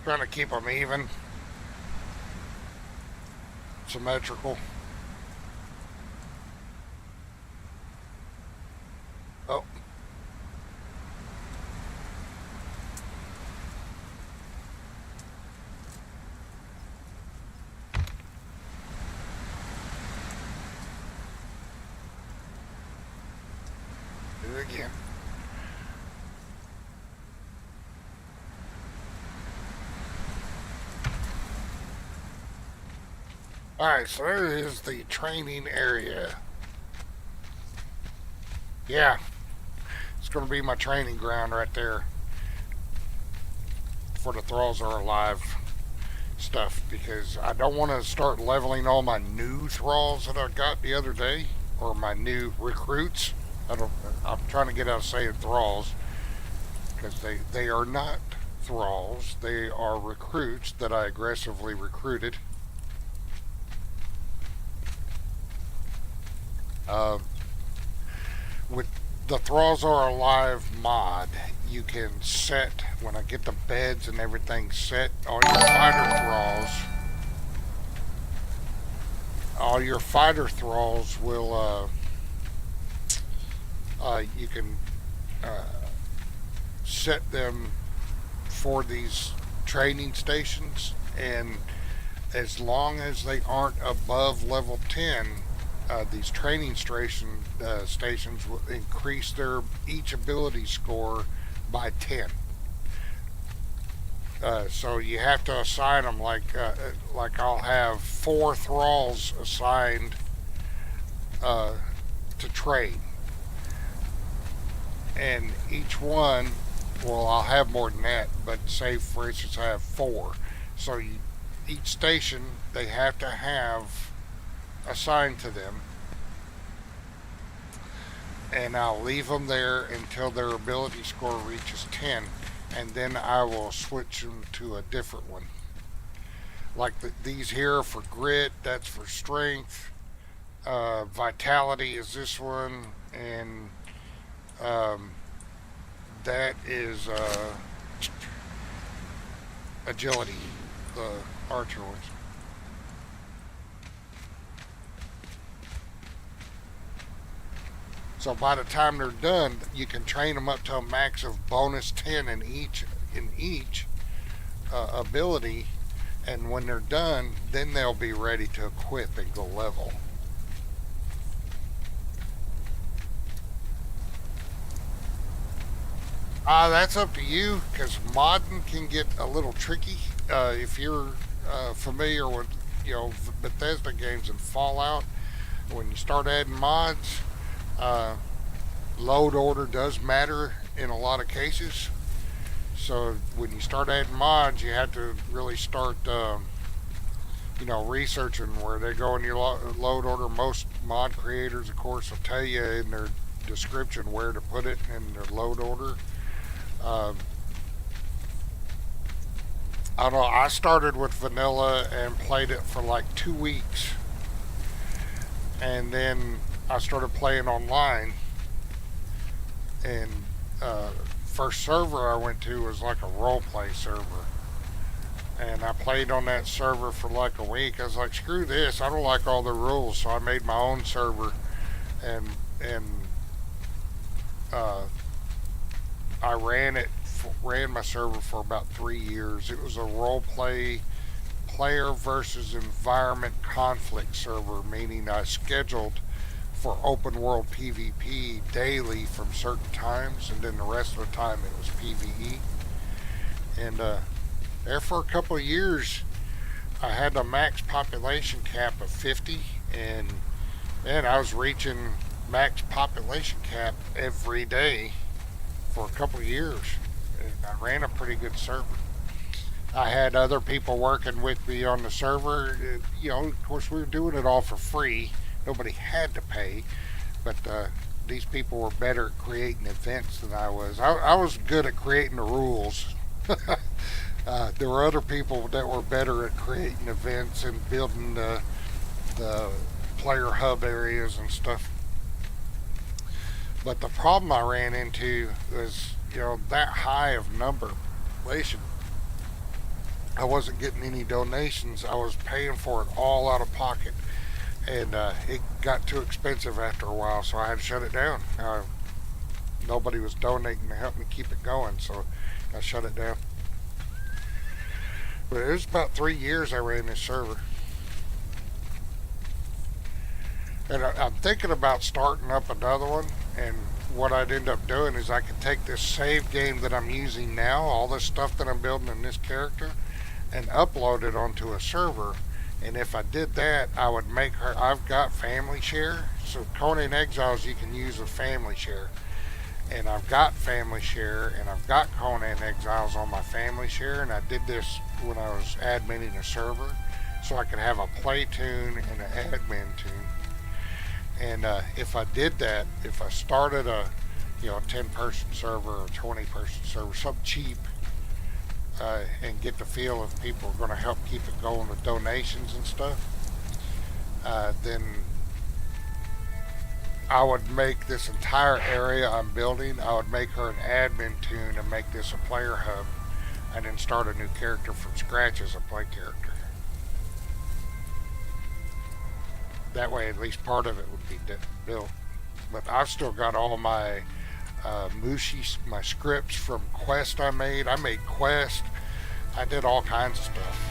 Trying to keep them even, symmetrical. Oh. Do it again. Alright, so there is the training area. Yeah, it's going to be my training ground right there for the Thralls Are Alive stuff, because I don't want to start leveling all my new Thralls that I got the other day, or my new recruits. I'm trying to get out of saying Thralls, because they are not Thralls. They are recruits that I aggressively recruited. With the Thralls Are Alive mod, you can set, when I get the beds and everything set, all your fighter thralls will, you can set them for these training stations, and as long as they aren't above level 10, these training stations will increase their each ability score by 10. So you have to assign them like I'll have 4 thralls assigned to train, and each one, well, I'll have more than that, but say for instance I have 4. So each station they have to have assigned to them, and I'll leave them there until their ability score reaches 10, and then I will switch them to a different one. Like these here are for grit, that's for strength. Vitality is this one, and um, that is agility, the archer ones. So by the time they're done, you can train them up to a max of bonus 10 in each ability, and when they're done, then they'll be ready to equip and go level. That's up to you, because modding can get a little tricky. If you're familiar with, Bethesda games and Fallout, when you start adding mods, uh, load order does matter in a lot of cases. So when you start adding mods, you have to really start, researching where they go in your load order. Most mod creators, of course, will tell you in their description where to put it in their load order. I don't know. I started with vanilla and played it for like 2 weeks, and then I started playing online. And first server I went to was like a role play server, and I played on that server for like a week. I was like, screw this! I don't like all the rules, so I made my own server, and I ran my server for about 3 years. It was a role play player versus environment conflict server, meaning I scheduled for open world PvP daily from certain times, and then the rest of the time it was PvE. And there for a couple of years, I had a max population cap of 50, and man, I was reaching max population cap every day for a couple of years. And I ran a pretty good server. I had other people working with me on the server. Of course, we were doing it all for free. Nobody had to pay, but these people were better at creating events than I was. I was good at creating the rules. There were other people that were better at creating events and building the player hub areas and stuff. But the problem I ran into was, that high of number population. I wasn't getting any donations. I was paying for it all out of pocket. And it got too expensive after a while, so I had to shut it down. Nobody was donating to help me keep it going, so I shut it down. But it was about 3 years I ran this server. And I'm thinking about starting up another one, and what I'd end up doing is I could take this save game that I'm using now, all this stuff that I'm building in this character, and upload it onto a server. And if I did that, I would make her. I've got family share, so Conan Exiles you can use a family share, and I've got family share, and I've got Conan Exiles on my family share, and I did this when I was adminning a server, so I could have a play tune and an admin tune. And if I did that, if I started a 10-person server or 20-person server, something cheap. And get the feel if people are going to help keep it going with donations and stuff, then I would make this entire area I'm building, I would make her an admin tune and make this a player hub, and then start a new character from scratch as a play character. That way at least part of it would be built. But I've still got all my my scripts from Quest I made. I made Quest. I did all kinds of stuff.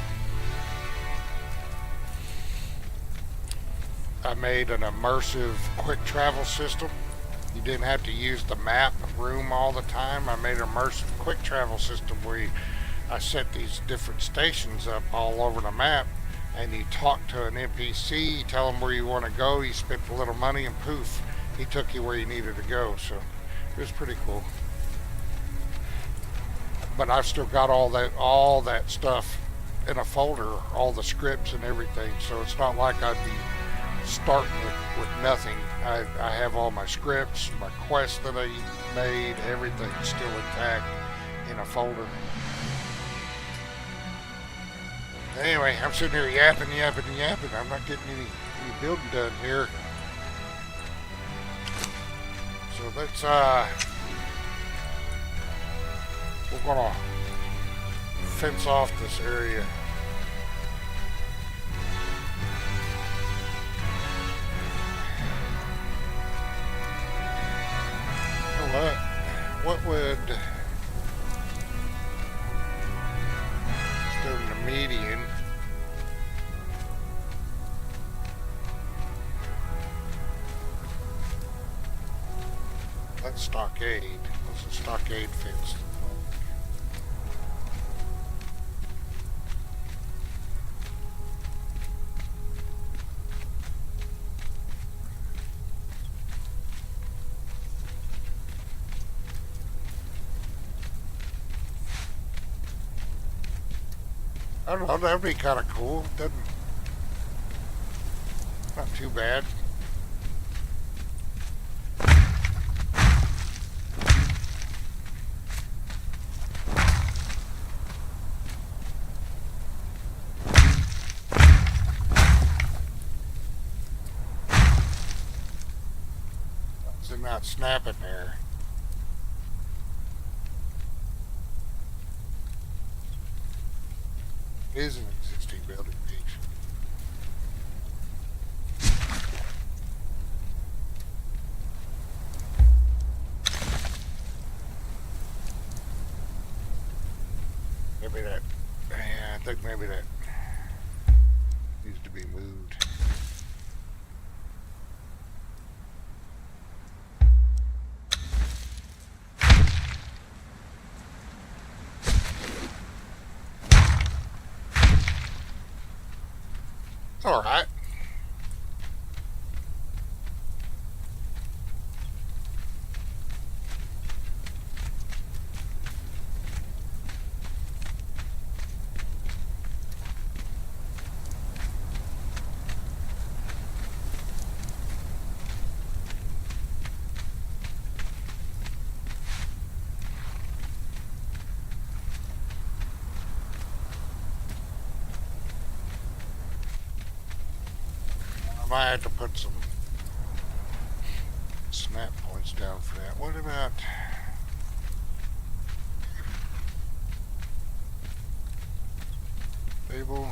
I made an immersive quick travel system. You didn't have to use the map room all the time. I made an immersive quick travel system where I set these different stations up all over the map, and you talk to an NPC, you tell him where you want to go, you spent a little money, and poof, he took you where you needed to go. So it was pretty cool. But I've still got all that stuff in a folder, all the scripts and everything. So it's not like I'd be starting with nothing. I have all my scripts, my quests that I made, everything still intact. in a folder. Anyway, I'm sitting here yapping. I'm not getting any building done here. So let's we're gonna fence off this area. You know what would still Nemedian? That's stockade. That's a stockade fence. I don't know, that'd be kind of cool. Not too bad. It's not snapping there. Is an existing building piece. Maybe that, yeah, I think maybe that needs to be moved. All right. I might have to put some snap points down for that. What about table?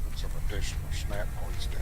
Put some additional snap points down.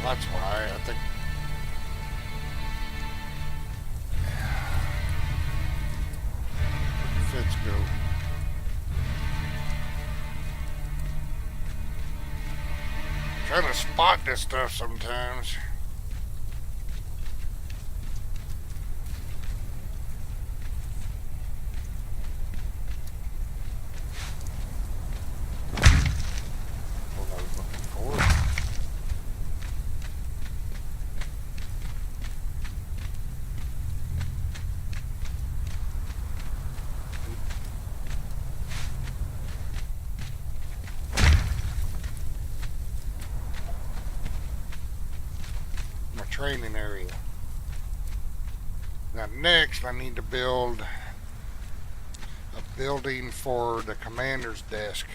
That's why I think. Fits go. Trying to spot this stuff sometimes. training area. Now next I need to build a building for the commander's desk.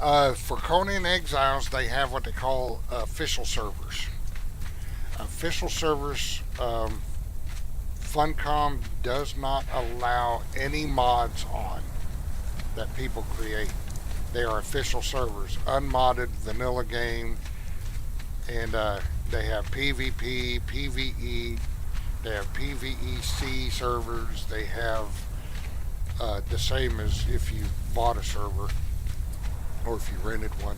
For Conan Exiles, they have what they call official servers. Official servers, Funcom does not allow any mods on that people create. They are official servers, unmodded vanilla game, and they have PvP, PvE, they have PvEC servers, they have the same as if you bought a server or if you rented one.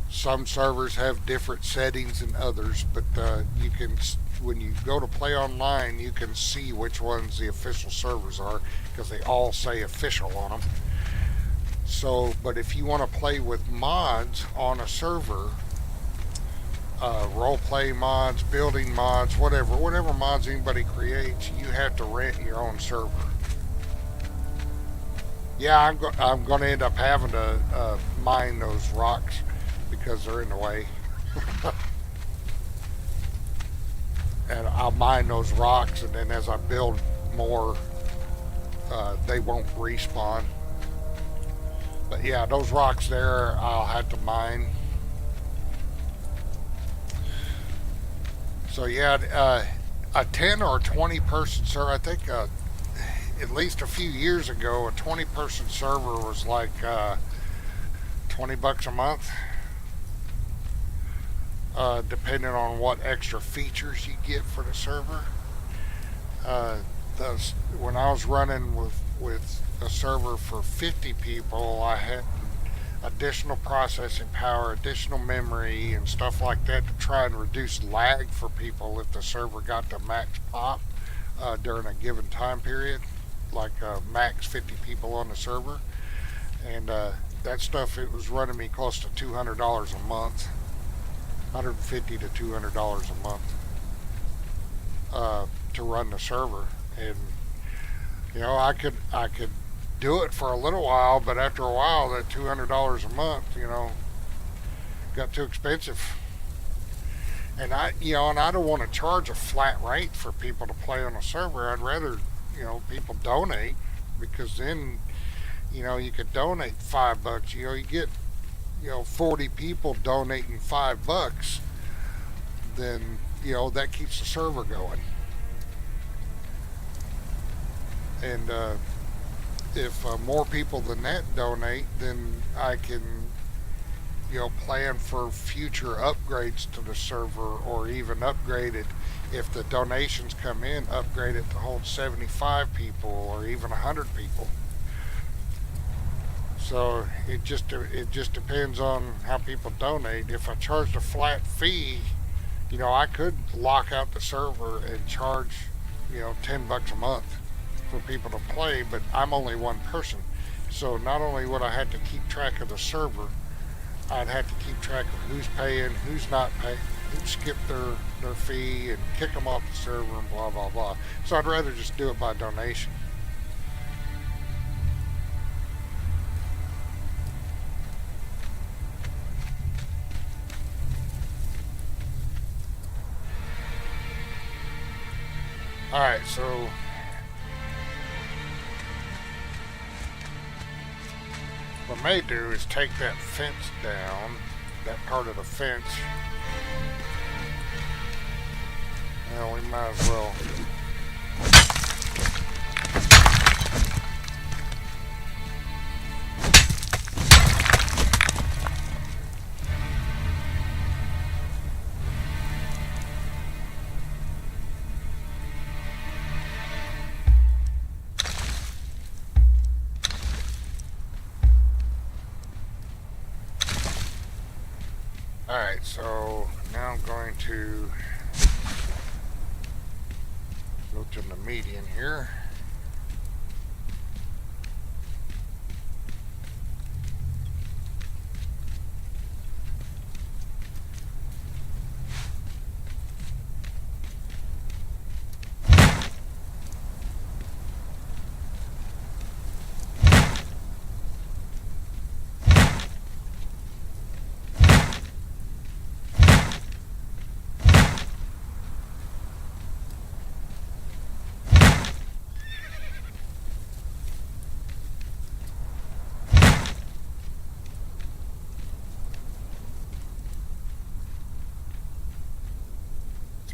Some servers have different settings than others, but you can, when you go to play online, you can see which ones the official servers are because they all say official on them. So, but if you want to play with mods on a server, role-play mods, building mods, whatever mods anybody creates, you have to rent your own server. Yeah, I'm going to end up having to mine those rocks because they're in the way. And I'll mine those rocks, and then as I build more, they won't respawn. But yeah, those rocks there, I'll have to mine. So yeah, a 10 or 20 person server, I think at least a few years ago, a 20 person server was like $20 a month. Depending on what extra features you get for the server. When I was running with a server for 50 people, I had additional processing power, additional memory, and stuff like that to try and reduce lag for people if the server got to max pop during a given time period, like max 50 people on the server. And that stuff, it was running me close to $200 a month. $150 to $200 a month to run the server. And you know, I could do it for a little while, but after a while that $200 a month, you know, got too expensive. And I don't want to charge a flat rate for people to play on a server. I'd rather, you know, people donate, because then, you know, you could donate $5. You know, you get, you know, 40 people donating $5, then, you know, that keeps the server going. And if more people than that donate, then I can, you know, plan for future upgrades to the server, or even upgrade it if the donations come in, upgrade it to hold 75 people or even 100 people. So it just depends on how people donate. If I charged a flat fee, you know, I could lock out the server and charge, you know, $10 a month for people to play, but I'm only one person. So not only would I have to keep track of the server, I'd have to keep track of who's paying, who's not paying, who skipped their fee, and kick them off the server, and blah, blah, blah. So I'd rather just do it by donation. Alright, so what I may do is take that fence down, that part of the fence. Well, we might as well. Alright, so now I'm going to go to Nemedian here.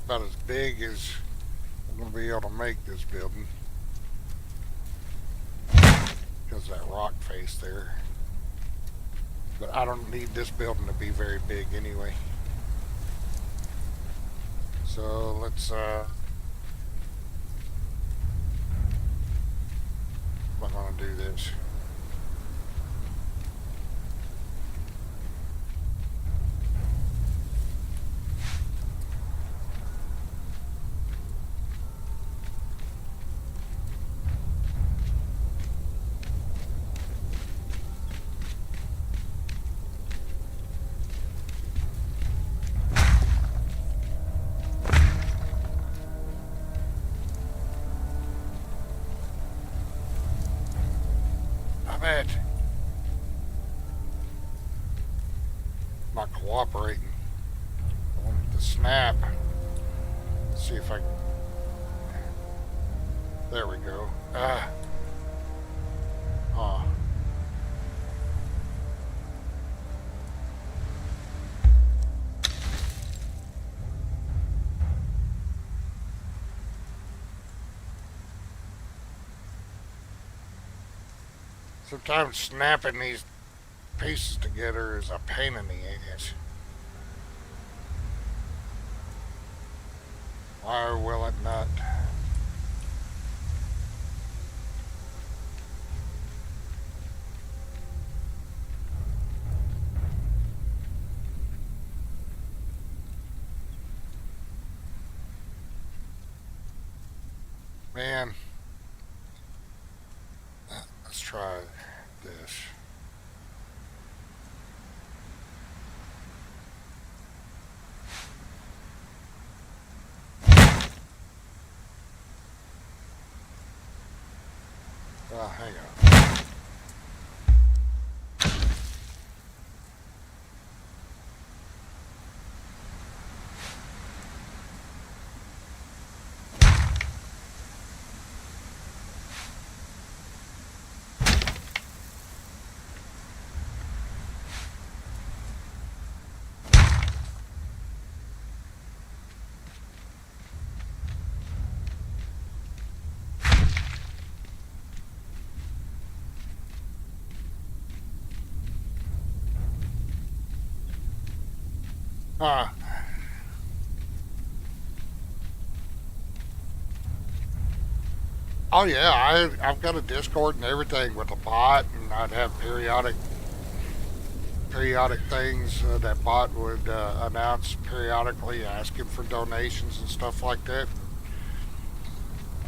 about as big as I'm going to be able to make this building. Because of that rock face there. But I don't need this building to be very big anyway. So let's I'm going to do this. Not cooperating. I want it to snap. Let's see if I can. There we go. Sometimes snapping these pieces together is a pain in the ass. Why will it not? Man, let's try this. Hang on. Oh yeah, I've got a Discord and everything with a bot, and I'd have periodic things that bot would announce periodically, asking for donations and stuff like that.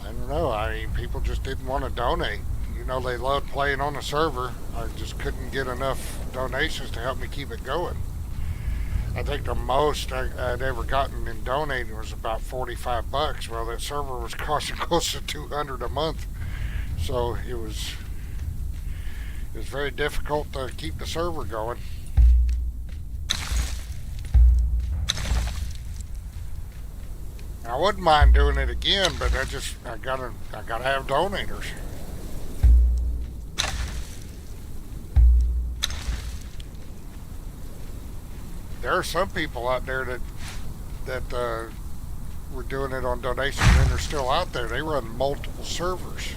I don't know. I mean, people just didn't want to donate. You know, they loved playing on the server. I just couldn't get enough donations to help me keep it going. I think the most I'd ever gotten in donating was about $45. Well, that server was costing close to $200 a month, so it was very difficult to keep the server going. I wouldn't mind doing it again, but I gotta have donators. There are some people out there that were doing it on donations, and they're still out there. They run multiple servers,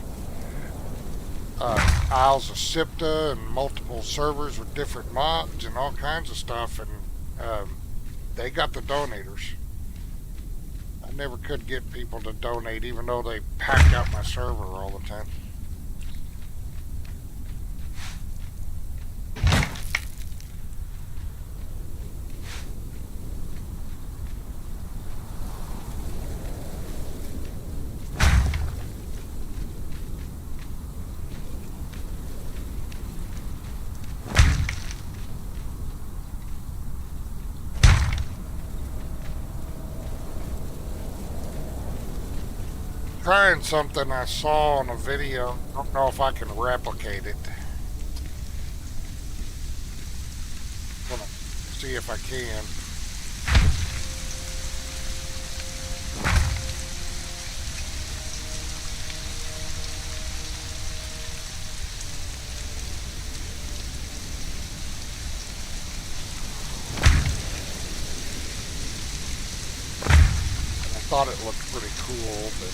Isles of Sipta, and multiple servers with different mods and all kinds of stuff, and they got the donators. I never could get people to donate, even though they packed out my server all the time. Trying something I saw on a video. I don't know if I can replicate it. I'm gonna see if I can. thought it looked pretty cool, but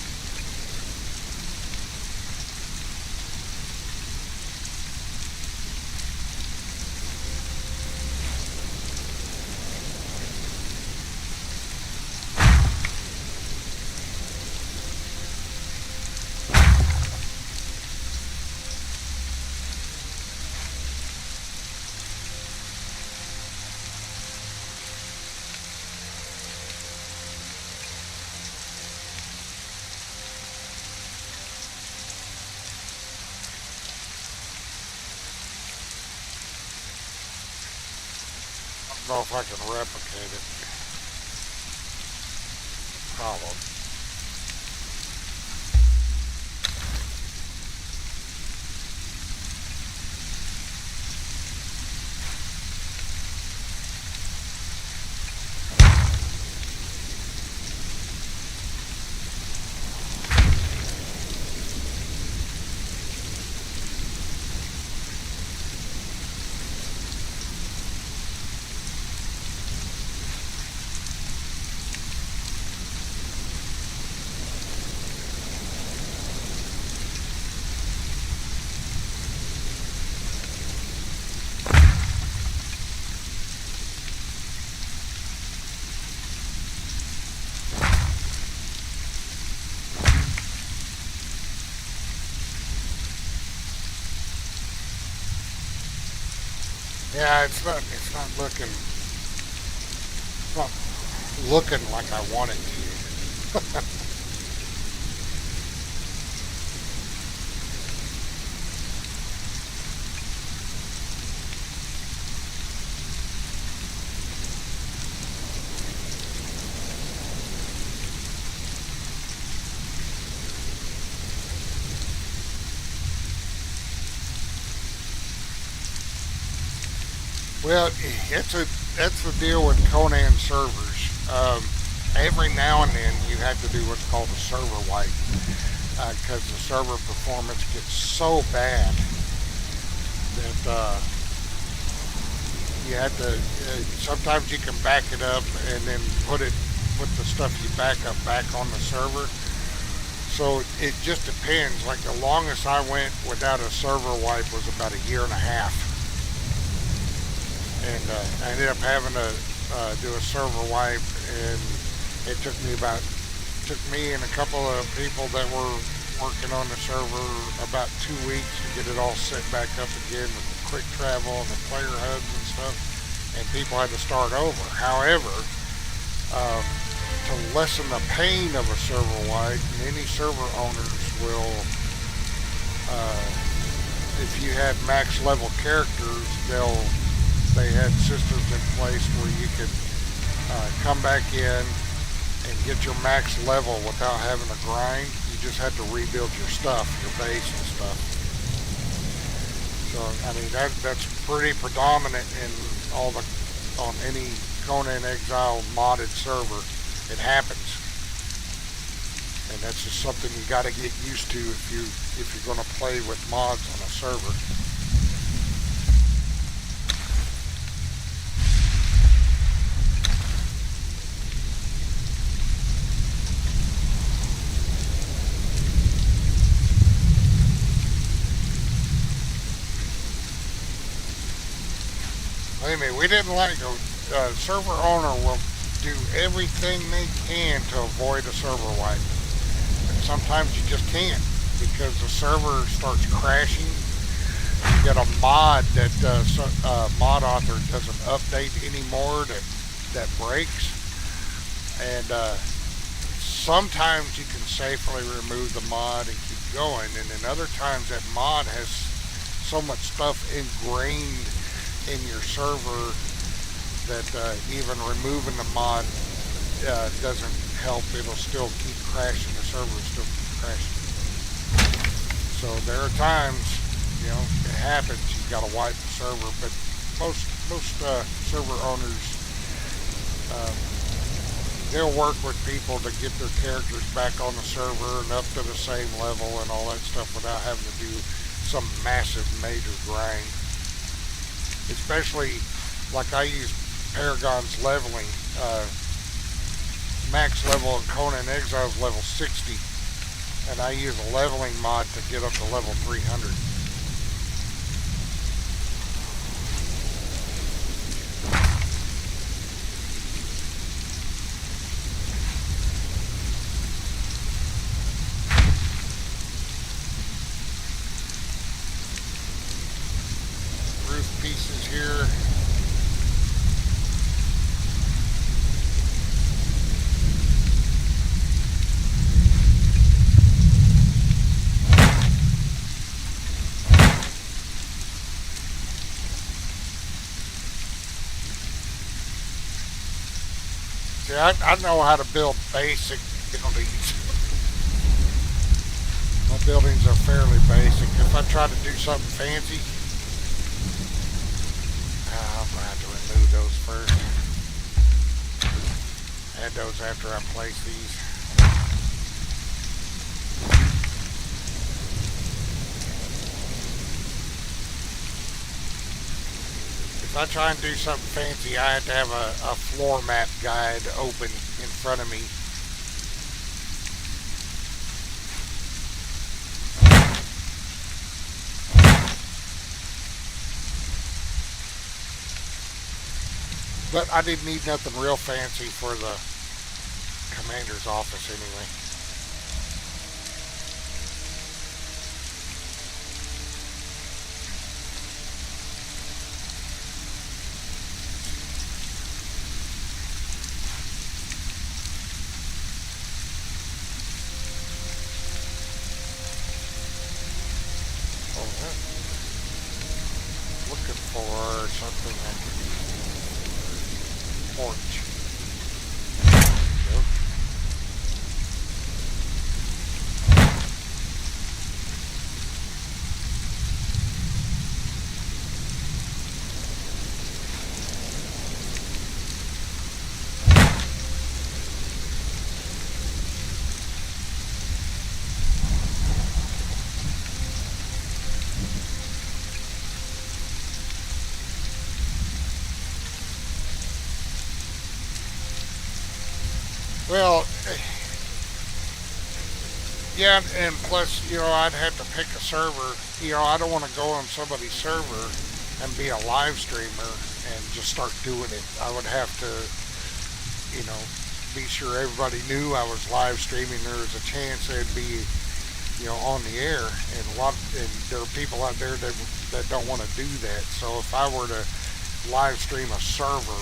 I don't know if I can replicate it. Problem. Yeah, it's not looking like I want it to. Well, that's the deal with Conan servers. Every now and then you have to do what's called a server wipe because the server performance gets so bad that you have to. Sometimes you can back it up and then put the stuff you back up back on the server. So it just depends. Like the longest I went without a server wipe was about a year and a half. And I ended up having to do a server wipe, and it took me and a couple of people that were working on the server about 2 weeks to get it all set back up again with the quick travel and the player hubs and stuff, and people had to start over. However, to lessen the pain of a server wipe, many server owners will, if you had max level characters, they had systems in place where you could come back in and get your max level without having to grind. You just had to rebuild your stuff, your base and stuff. So I mean that's pretty predominant in on any Conan Exiles modded server. It happens, and that's just something you got to get used to if you're going to play with mods on a server. Anyway, we didn't like a server owner will do everything they can to avoid a server wipe. And sometimes you just can't because the server starts crashing. You get a mod that mod author doesn't update anymore that breaks. And sometimes you can safely remove the mod and keep going. And then other times that mod has so much stuff ingrained in your server that even removing the mod doesn't help. It'll still keep crashing. The server will still keep crashing. So there are times, it happens. You've got to wipe the server, but most server owners, they'll work with people to get their characters back on the server and up to the same level and all that stuff without having to do some massive major grind. Especially like I use Paragon's leveling max level in Conan Exiles level 60. And I use a leveling mod to get up to level 300. Roof pieces here. See, I know how to build basic buildings. My buildings are fairly basic. If I try to do something fancy, I'm going to have to remove those first. Add those after I place these. If I try and do something fancy, I have to have a floor map guide open in front of me. But I didn't need nothing real fancy for the commander's office anyway. Looking for something that could be porch. Yep. Well, yeah, and plus, I'd have to pick a server. I don't want to go on somebody's server and be a live streamer and just start doing it. I would have to, be sure everybody knew I was live streaming. There was a chance they'd be, on the air, and there are people out there that don't want to do that. So if I were to live stream a server,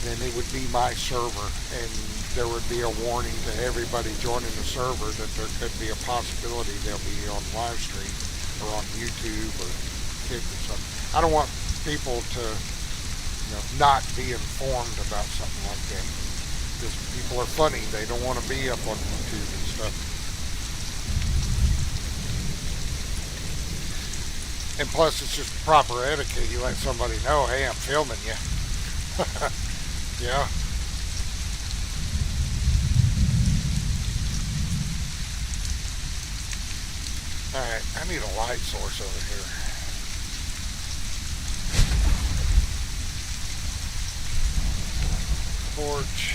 then it would be my server, and there would be a warning to everybody joining the server that there could be a possibility they'll be on live stream or on YouTube or Kick or something. I don't want people to, not be informed about something like that, because people are funny. They don't want to be up on YouTube and stuff. And plus, it's just proper etiquette. You let somebody know, hey, I'm filming you. Yeah. Alright, I need a light source over here. Porch.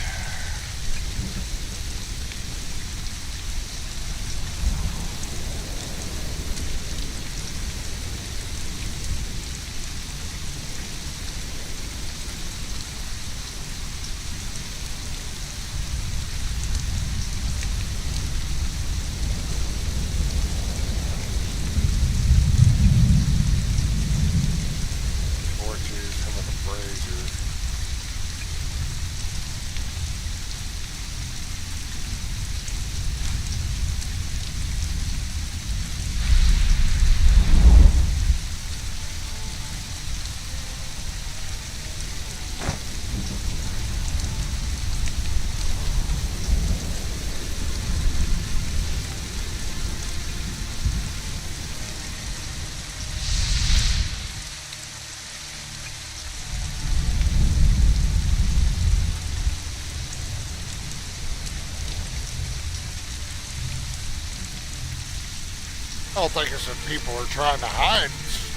I don't think it's that people are trying to hide.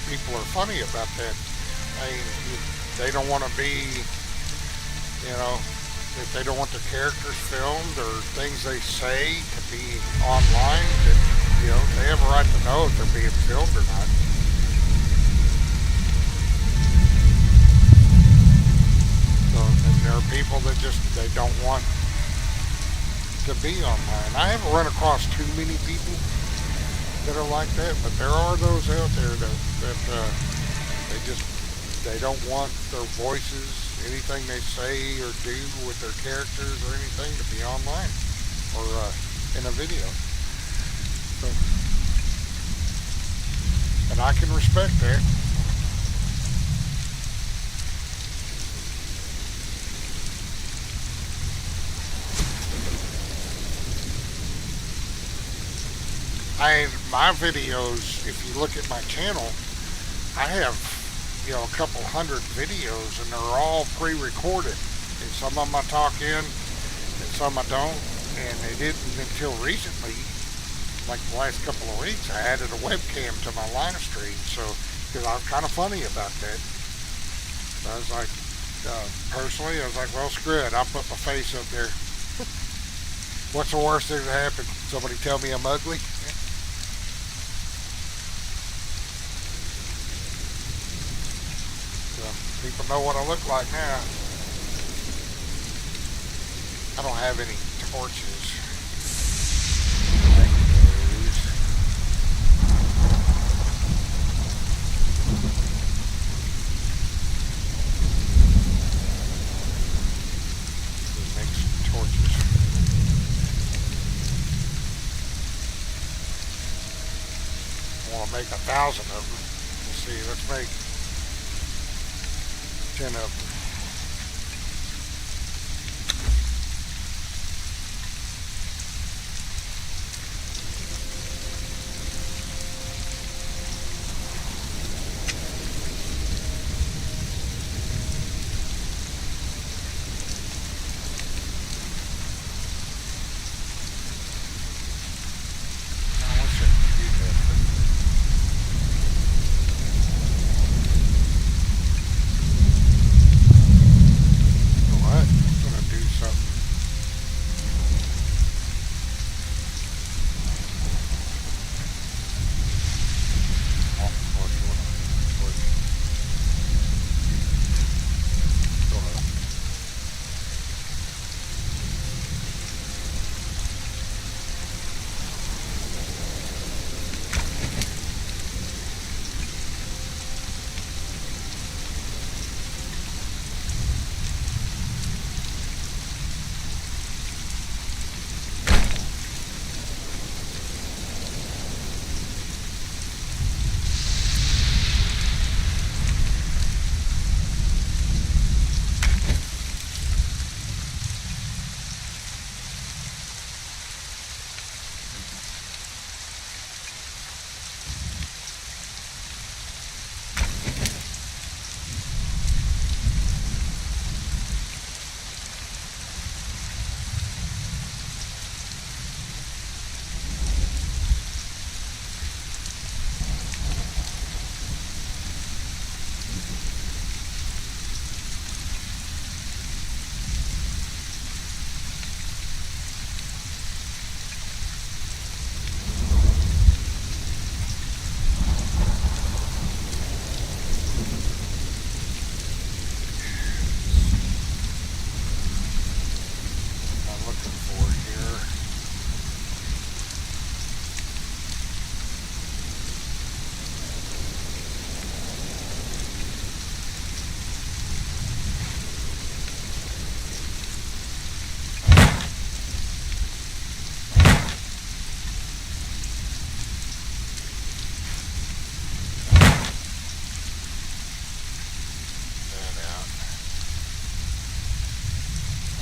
People are funny about that. They don't want to be, if they don't want their characters filmed or things they say to be online, then, you know, they have a right to know if they're being filmed or not. So, and there are people that just, they don't want to be online. I haven't run across too many people that are like that, but there are those out there that they don't want their voices, anything they say or do with their characters or anything to be online or in a video. So, and I can respect that. My videos, if you look at my channel, I have, you know, a couple hundred videos, and they're all pre-recorded. And some of them I talk in, and some I don't. And it didn't until recently, like the last couple of weeks, I added a webcam to my line stream. So, because I was kind of funny about that. So I was like, personally, I was like, well, screw it. I'll put my face up there. What's the worst thing that happen? Somebody tell me I'm ugly? People know what I look like now. I don't have any torches. Like those. Let's make some torches. I want to make 1,000 of them. Let's see, let's make 10 of them.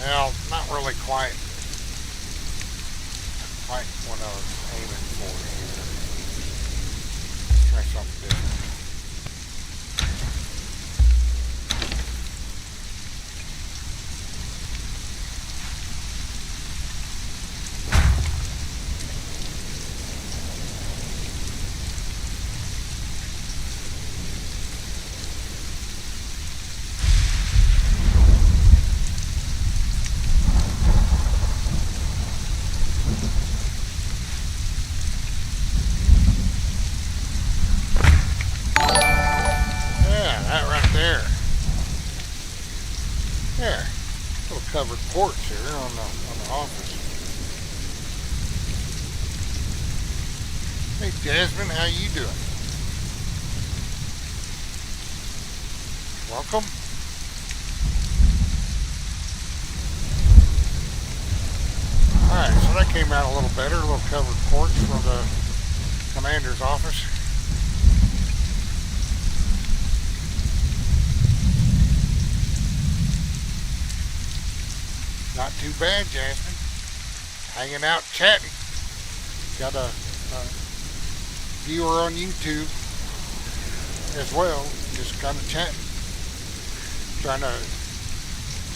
Well, not really quite what I was aiming for here. Try something different. There. Little covered porch here on the office. Hey Jasmine, how you doing? Welcome. Alright, so that came out a little better. A little covered porch for the commander's office. Not too bad, Jasmine. Hanging out, chatting. Got a viewer on YouTube as well. Just kind of chatting. Trying to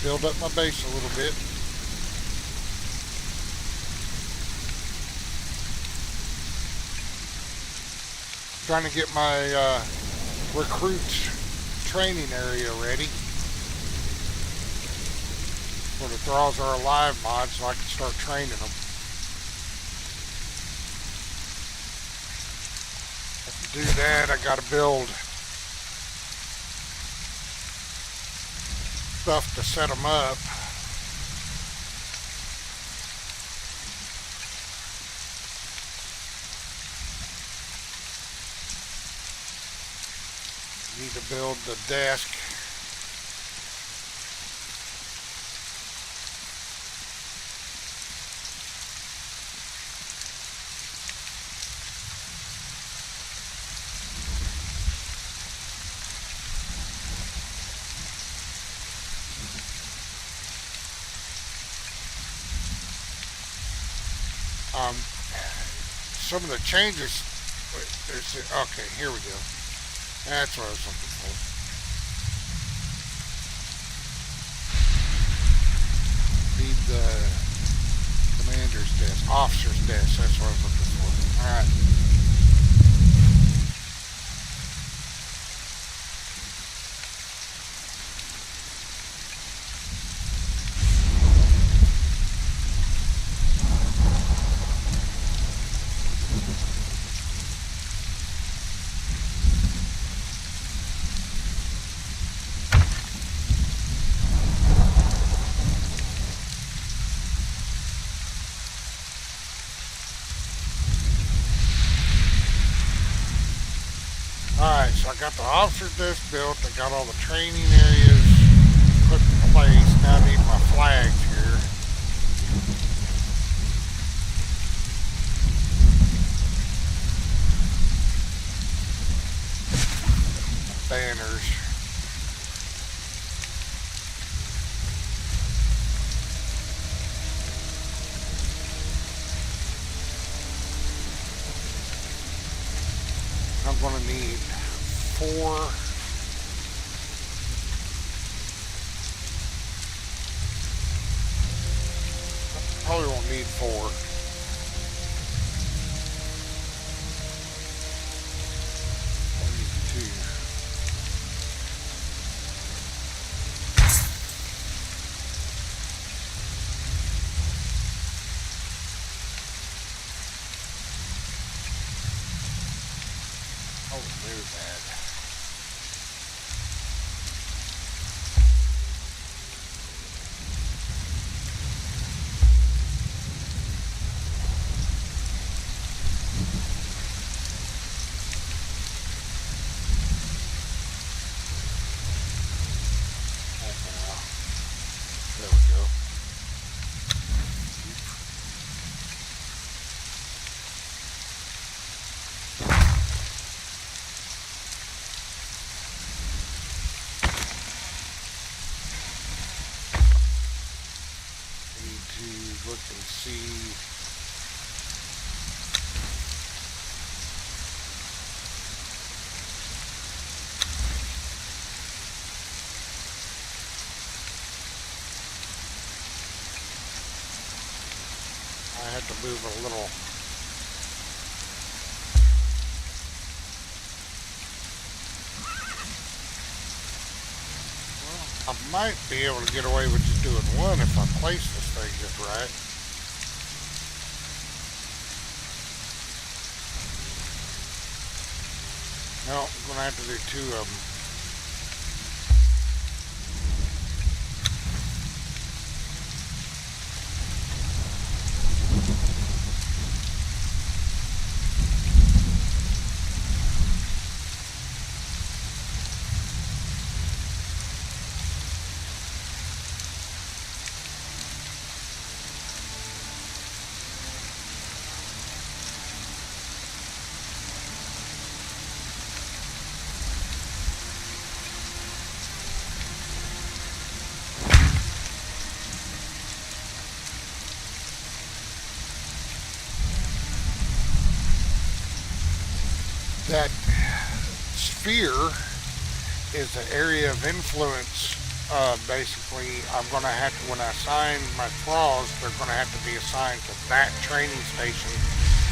build up my base a little bit. Trying to get my recruits training area ready for the Thralls Are Alive mod so I can start training them. To do that, I gotta build stuff to set them up. Need to build the desk. Some of the changes. Okay, here we go. That's what I was looking for. Need the commander's desk, officer's desk. That's what I was looking for. All right. Alright, so I got the officer desk built, I got all the training areas put in place, now I need my flags here. Banners. I'm going to need 4 probably won't need 4. I'll need 2. I'll remove that. There we go. Need to look and see. I had to move a little. Well, I might be able to get away with just doing one if I place this thing just right. No, I'm going to have to do 2 of them. That sphere is the area of influence. Basically, I'm going to have to, when I assign my thralls, they're going to have to be assigned to that training station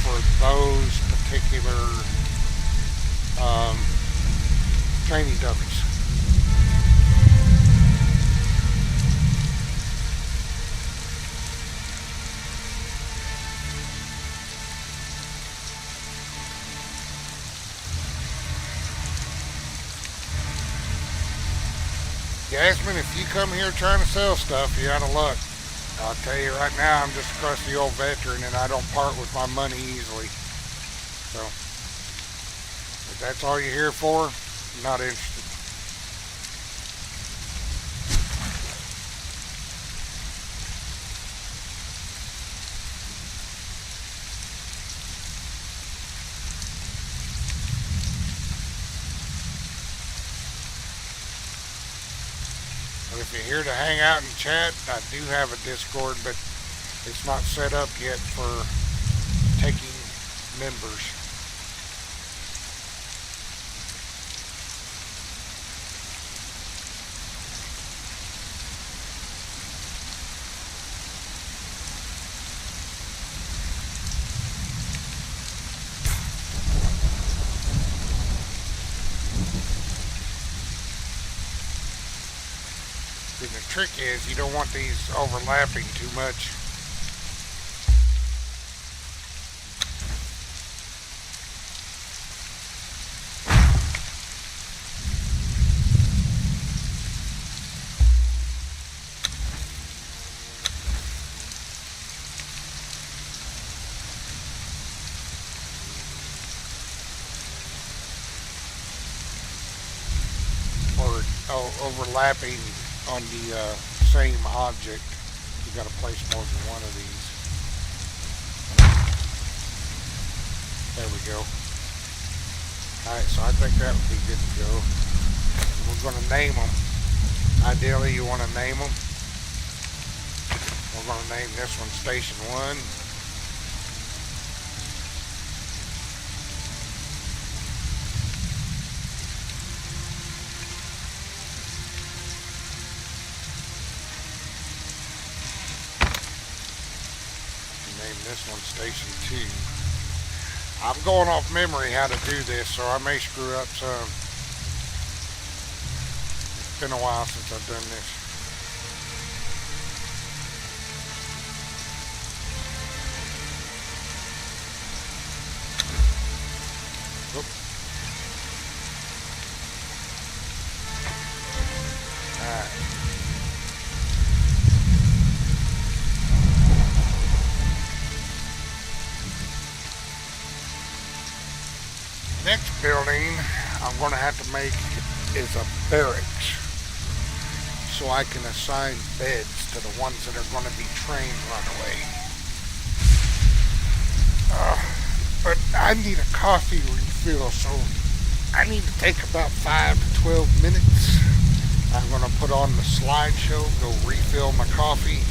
for those particular training dummies. Jasmine, if you come here trying to sell stuff, you're out of luck. I'll tell you right now, I'm just a crusty old veteran and I don't part with my money easily. So, if that's all you're here for, I'm not interested. If you're here to hang out and chat, I do have a Discord, but it's not set up yet for taking members. And the trick is you don't want these overlapping too much. Or overlapping on the same object. You got to place more than one of these. There we go. Alright, so I think that would be good to go. We're going to name them. Ideally, you want to name them. We're going to name this one Station 1. This one Station 2. I'm going off memory how to do this, so I may screw up some. It's been a while since I've done this. Oop. Alright. Next building I'm going to have to make is a barracks, so I can assign beds to the ones that are going to be trained right away. But I need a coffee refill, so I need to take about 5 to 12 minutes. I'm going to put on the slideshow, go refill my coffee,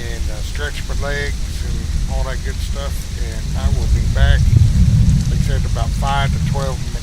and stretch my legs and all that good stuff, and I will be back. They said about 5 to 12 minutes.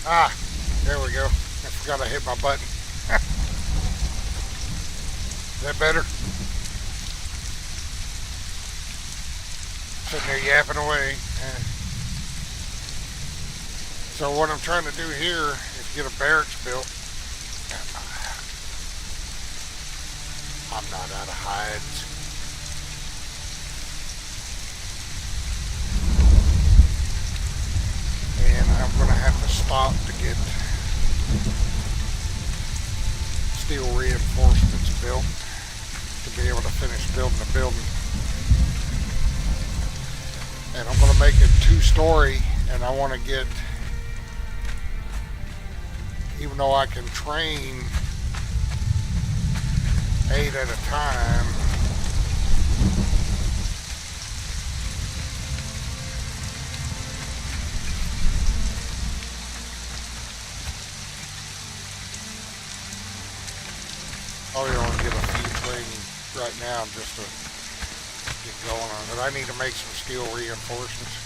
Ah, there we go. I forgot I hit my button. Is that better? Sitting there yapping away. So what I'm trying to do here is get a barracks built. I'm not out of hides. And I'm going to have to stop to get steel reinforcements built to be able to finish building the building. And I'm going to make it 2-story, and I want to get, even though I can train 8 at a time, probably only get a few training right now just to get going on it. I need to make some steel reinforcements.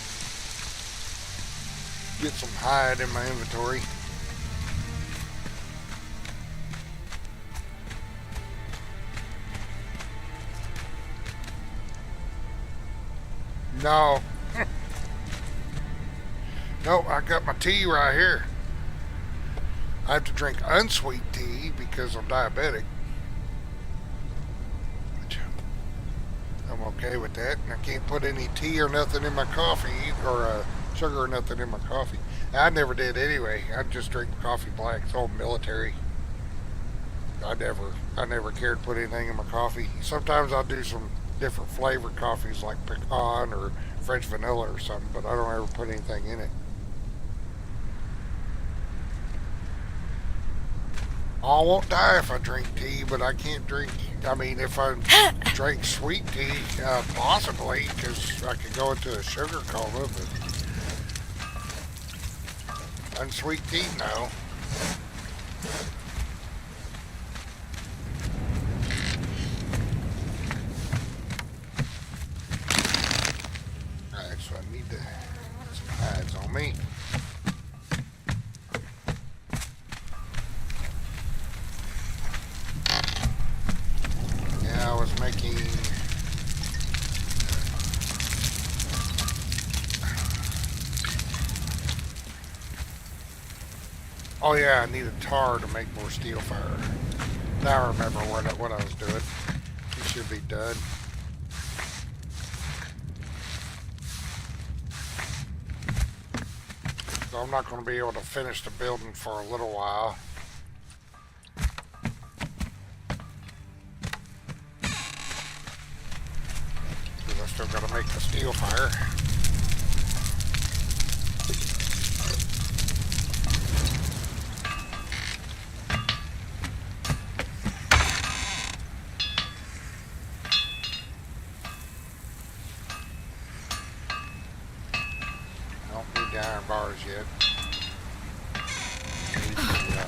Get some hide in my inventory. No. No, I got my tea right here. I have to drink unsweet tea because I'm diabetic. I'm okay with that. And I can't put any tea or nothing in my coffee, or sugar or nothing in my coffee. I never did anyway. I just drink coffee black. It's all military. I never cared to put anything in my coffee. Sometimes I'll do some different flavored coffees like pecan or French vanilla or something, but I don't ever put anything in it. I won't die if I drink tea, but I can't drink. I mean, if I drink sweet tea, possibly, because I could go into a sugar coma, but unsweet tea, no. Alright, so I need to get some hides on me. I was making oh yeah, I needed tar to make more steel fire. Now I remember what I was doing. It should be done. So I'm not going to be able to finish the building for a little while. Still got to make the steel fire. Don't need the iron bars yet. Need the,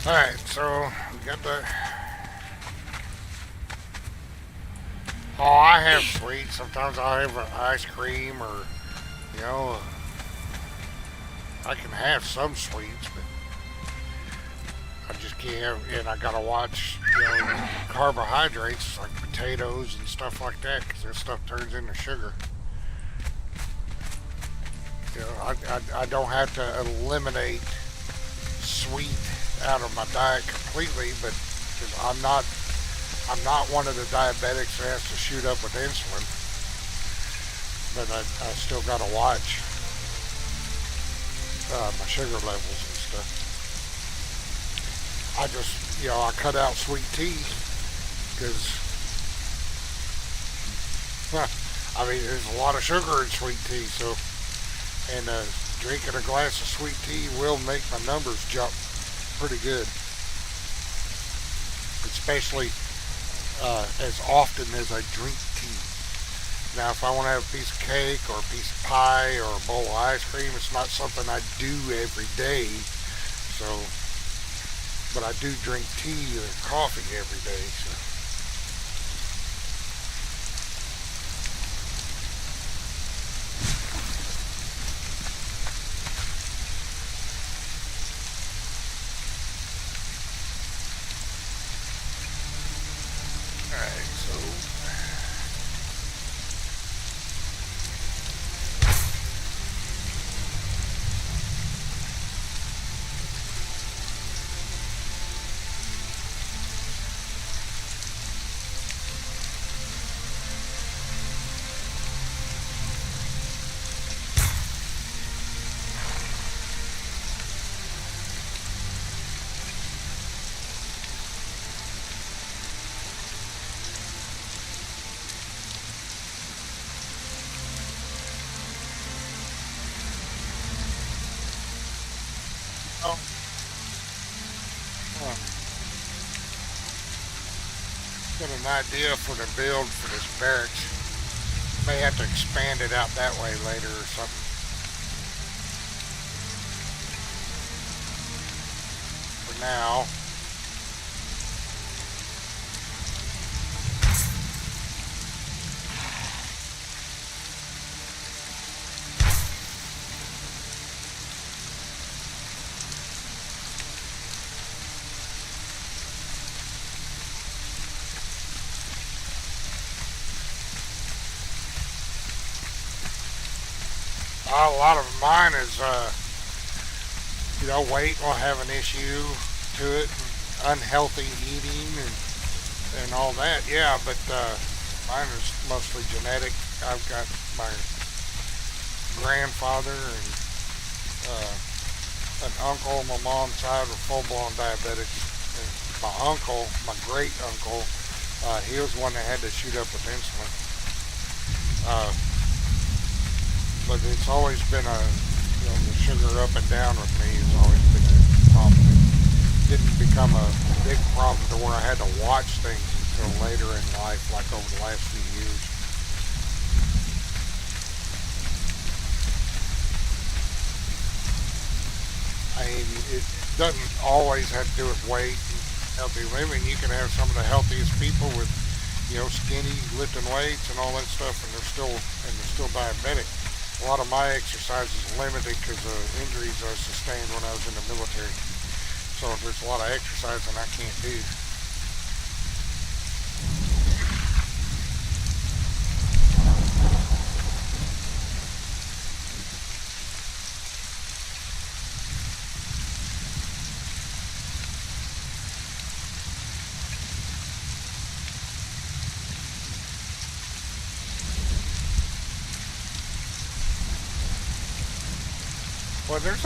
Alright, so we got the... Oh, I have sweets. Sometimes I have ice cream or, you know, I can have some sweets, but I just can't have, and I gotta watch, you know, carbohydrates like potatoes and stuff like that, because that stuff turns into sugar. You know, I don't have to eliminate sweet out of my diet completely, but because I'm not one of the diabetics that has to shoot up with insulin, but I still got to watch my sugar levels and stuff. I just, you know, I cut out sweet tea because, I mean, there's a lot of sugar in sweet tea, so, and drinking a glass of sweet tea will make my numbers jump pretty good, especially as often as I drink tea. Now, if I want to have a piece of cake or a piece of pie or a bowl of ice cream, it's not something I do every day. So, but I do drink tea or coffee every day. So. Alright, so oh, huh. Got an idea for the build for this barracks. May have to expand it out that way later or something. For now, a lot of mine is, weight will have an issue to it, and unhealthy eating and all that. Yeah, but mine is mostly genetic. I've got my grandfather and an uncle on my mom's side were full-blown diabetics. And my uncle, my great uncle, he was the one that had to shoot up with insulin. But it's always been the sugar up and down with me has always been a problem. It didn't become a big problem to where I had to watch things until later in life, like over the last few years. I mean, it doesn't always have to do with weight and healthy living. You can have some of the healthiest people with, skinny, lifting weights and all that stuff, and they're still diabetic. A lot of my exercise is limited because of injuries I sustained when I was in the military. So there's a lot of exercise that I can't do. Well, there is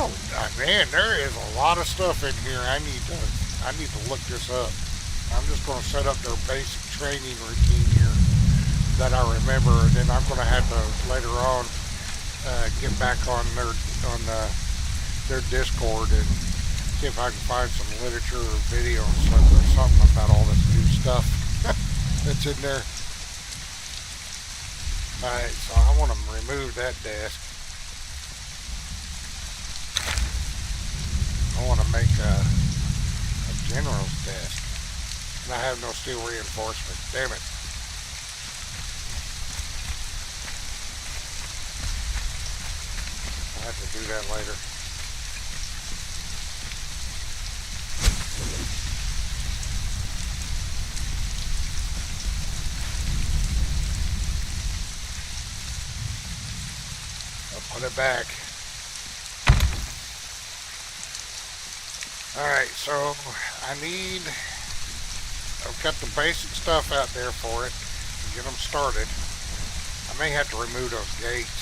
a lot of stuff in here. I need to look this up. I'm just going to set up their basic training routine here that I remember, and then I'm going to have to later on get back on their Discord and see if I can find some literature or video or something about all this new stuff that's in there. All right, so I want to remove that desk. I want to make a general's desk. And I have no steel reinforcement. Damn it. I'll have to do that later. I'll put it back. Alright, so I've got the basic stuff out there for it to get them started. I may have to remove those gates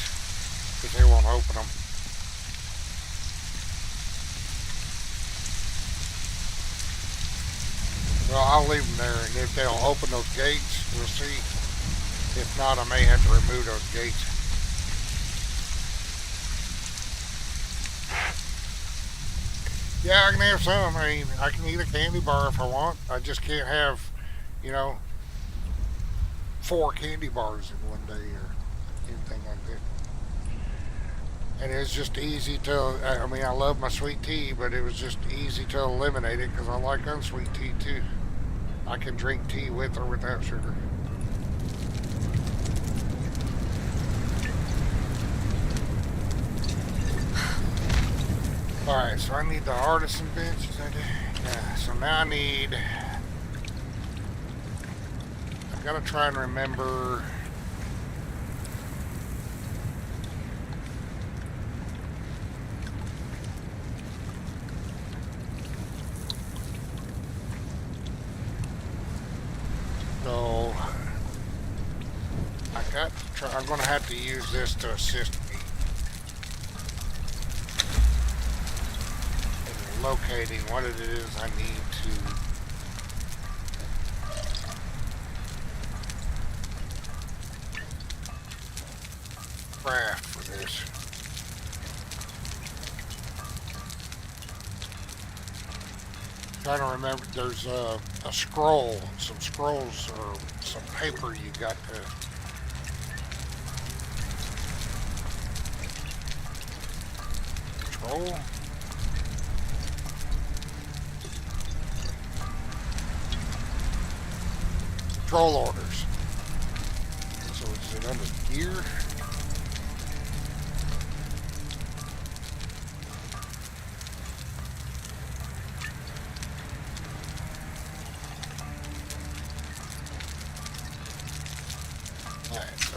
because they won't open them. Well, I'll leave them there, and if they'll open those gates, we'll see. If not, I may have to remove those gates. Yeah, I can have some. I mean, I can eat a candy bar if I want. I just can't have, 4 candy bars in one day. Or anything like that. And it was just easy to, I mean, I love my sweet tea, but it was just easy to eliminate it because I like unsweet tea too. I can drink tea with or without sugar. Alright, so I need the artisan bench, is that it? Yeah, so now I need, I've got to try and remember. So I got to try, I'm going to have to use this to assist me in locating what it is I need to craft for this. Trying to remember, there's a scroll, some scrolls or some paper you got to control. Control orders. So is it under gear?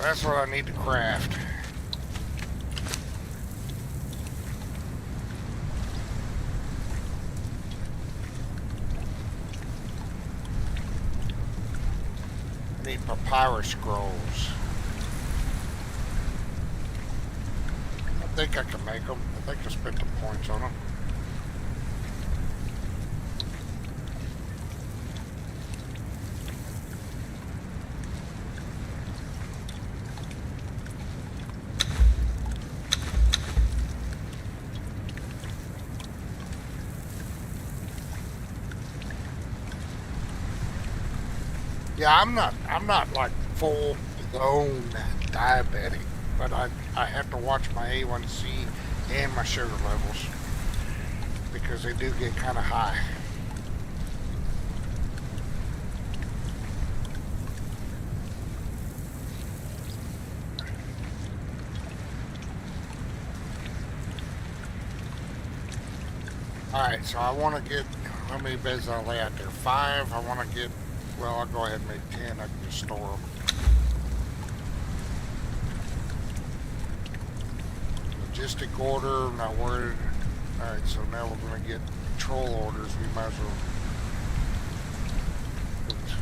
That's what I need to craft. I need papyrus scrolls. I think I can make them. I think I spent the points on them. Yeah, I'm not like full blown diabetic, but I have to watch my A1C and my sugar levels because they do get kind of high. Alright, so I want to get, how many beds I'll lay out there? 5. I want to get, well, I'll go ahead and make 10. I can just store them. Logistic order, not worried. Alright, so now we're going to get control orders. We might as well. Oops.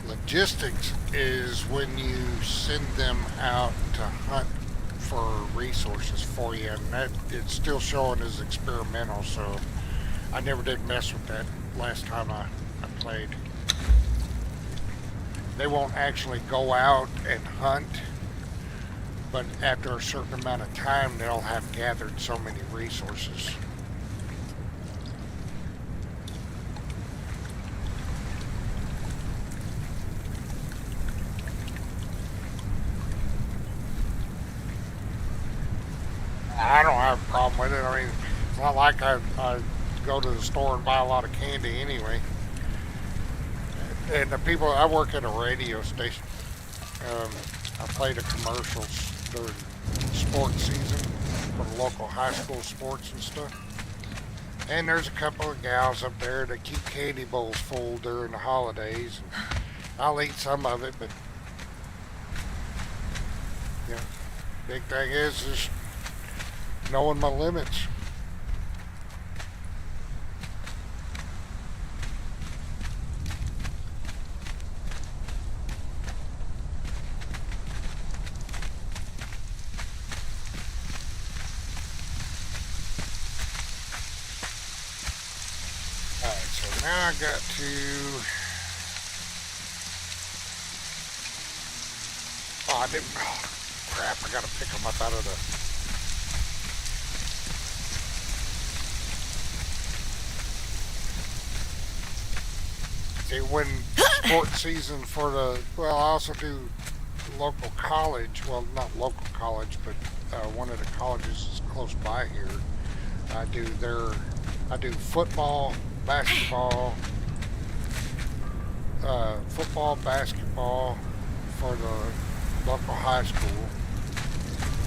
Logistics is when you send them out to hunt for resources for you, and that it's still showing as experimental, so I never did mess with that last time I played. They won't actually go out and hunt, but after a certain amount of time they'll have gathered so many resources. I don't have a problem with it. I mean, it's not like I go to the store and buy a lot of candy anyway. And the people, I work at a radio station. I play the commercials during sports season for the local high school sports and stuff. And there's a couple of gals up there that keep candy bowls full during the holidays. And I'll eat some of it, but yeah, big thing is just knowing my limits. now I got to... Oh, I didn't... Oh, crap, I gotta pick them up out of the... See, when sports season for the... Well, I also do local college. Well, not local college, but one of the colleges is close by here. I do football, basketball, basketball for the local high school.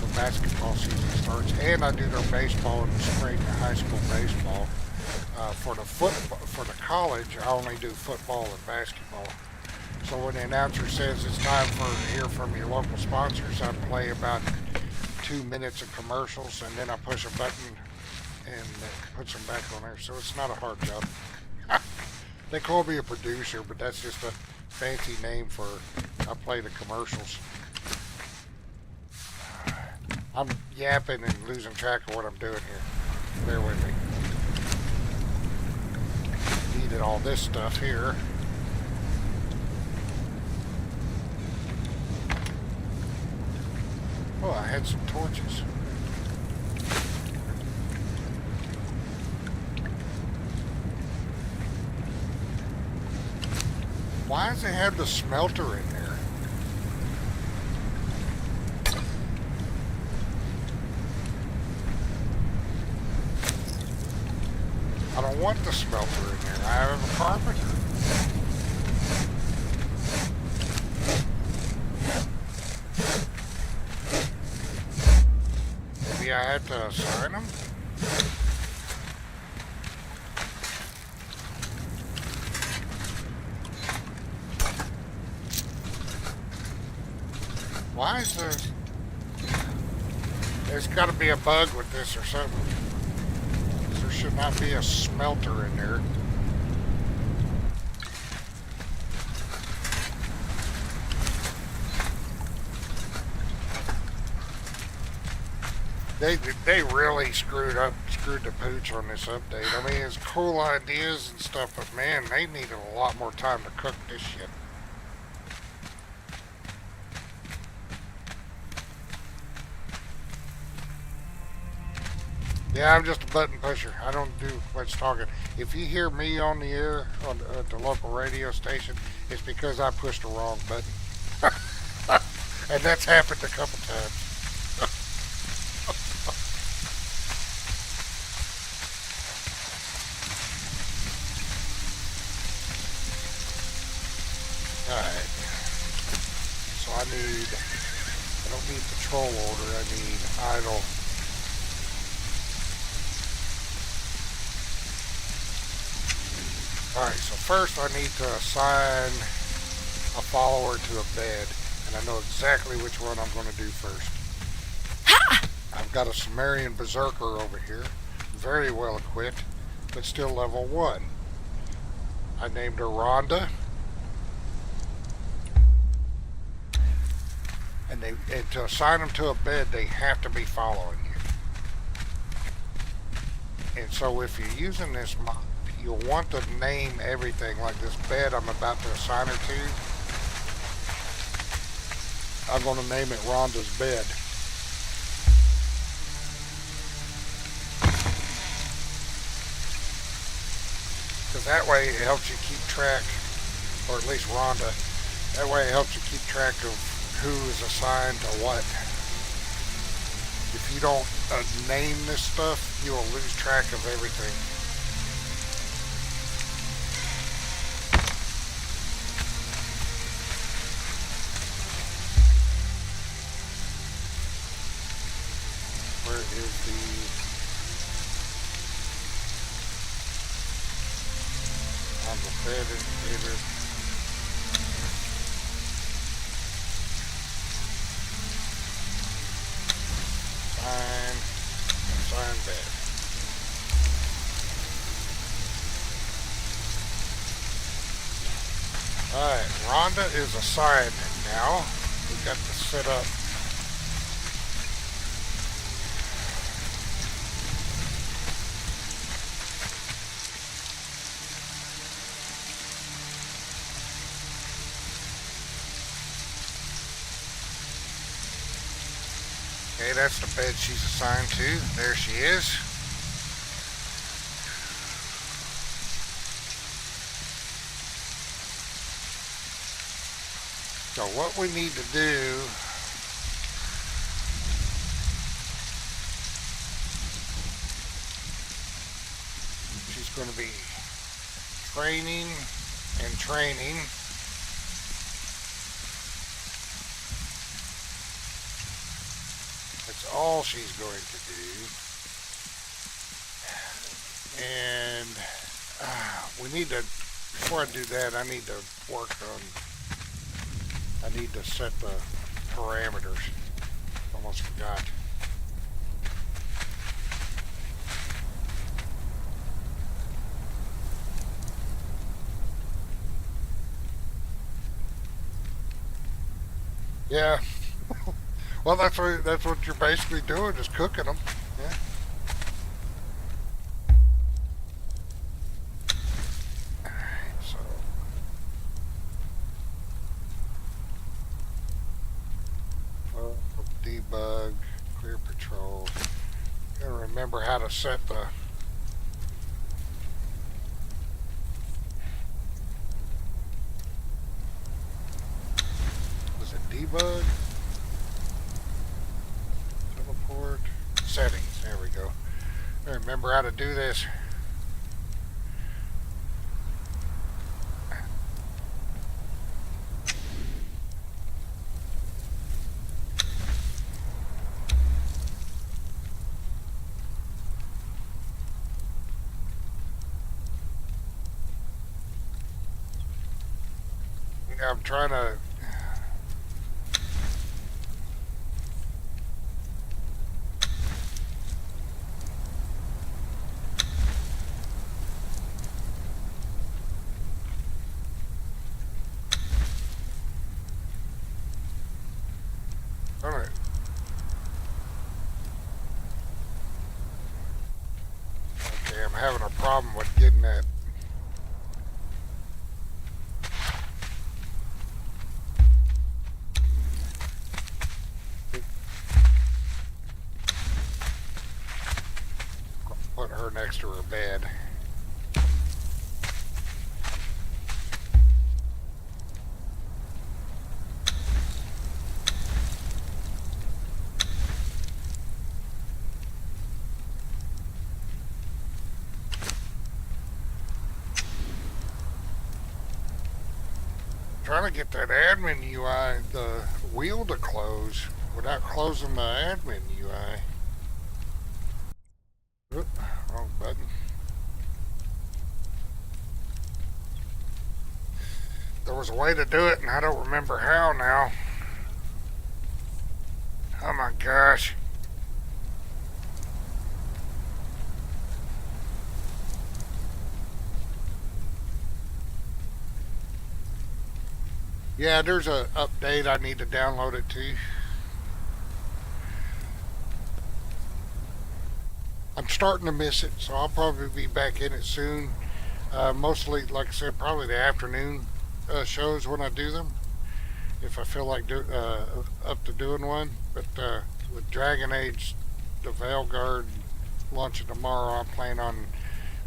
The basketball season starts, and I do their baseball in the spring, the high school baseball. For the college, I only do football and basketball. So when the announcer says it's time to hear from your local sponsors, I play about 2 minutes of commercials, and then I push a button and it puts them back on there. So it's not a hard job. They call me a producer, but that's just a fancy name for I play the commercials. I'm yapping and losing track of what I'm doing here. Bear with me. Needed all this stuff here. Oh, I had some torches. Why does it have the smelter in there? I don't want the smelter in there. I have a carpenter. Maybe I had to assign them? Why is this? There's got to be a bug with this or something. There should not be a smelter in there. They really screwed the pooch on this update. I mean, it's cool ideas and stuff, but man, they needed a lot more time to cook this shit. Yeah, I'm just a button pusher. I don't do much talking. If you hear me on the air on the local radio station, it's because I pushed the wrong button. And that's happened a couple times. Alright. So I don't need patrol order, I need idle. Alright, so first I need to assign a follower to a bed, and I know exactly which one I'm going to do first. Ha! I've got a Sumerian Berserker over here, very well equipped, but still level 1. I named her Rhonda, and to assign them to a bed, they have to be following you. And so if you're using this mod, you'll want to name everything, like this bed I'm about to assign her to. I'm going to name it Rhonda's bed. Because that way it helps you keep track, or at least Rhonda, that way it helps you keep track of who is assigned to what. If you don't name this stuff, you will lose track of everything. Where is the... on the bed indicator? Sign bed. Alright, Rhonda is assigned now. We got to set up. Okay, that's the bed she's assigned to. There she is. So what we need to do she's going to be training and training. That's all she's going to do. And we need to, before I do that, I need to work on, I need to set the parameters. Almost forgot. Yeah. Well, that's what you're basically doing, is cooking them. Yeah. Alright, so debug, clear patrol. Gotta remember how to set the debug, teleport, settings. There we go. I remember how to do this. I'm trying to Alright. Okay, I'm having a problem with getting that. Put her next to her bed. Trying to get that admin UI, the wheel to close without closing the admin UI. Oop, wrong button. There was a way to do it and I don't remember how now. Oh my gosh. Yeah, there's a update I need to download it to. I'm starting to miss it, so I'll probably be back in it soon. Mostly, like I said, probably the afternoon shows when I do them, if I feel like up to doing one. But with Dragon Age, the Veilguard launching tomorrow, I plan on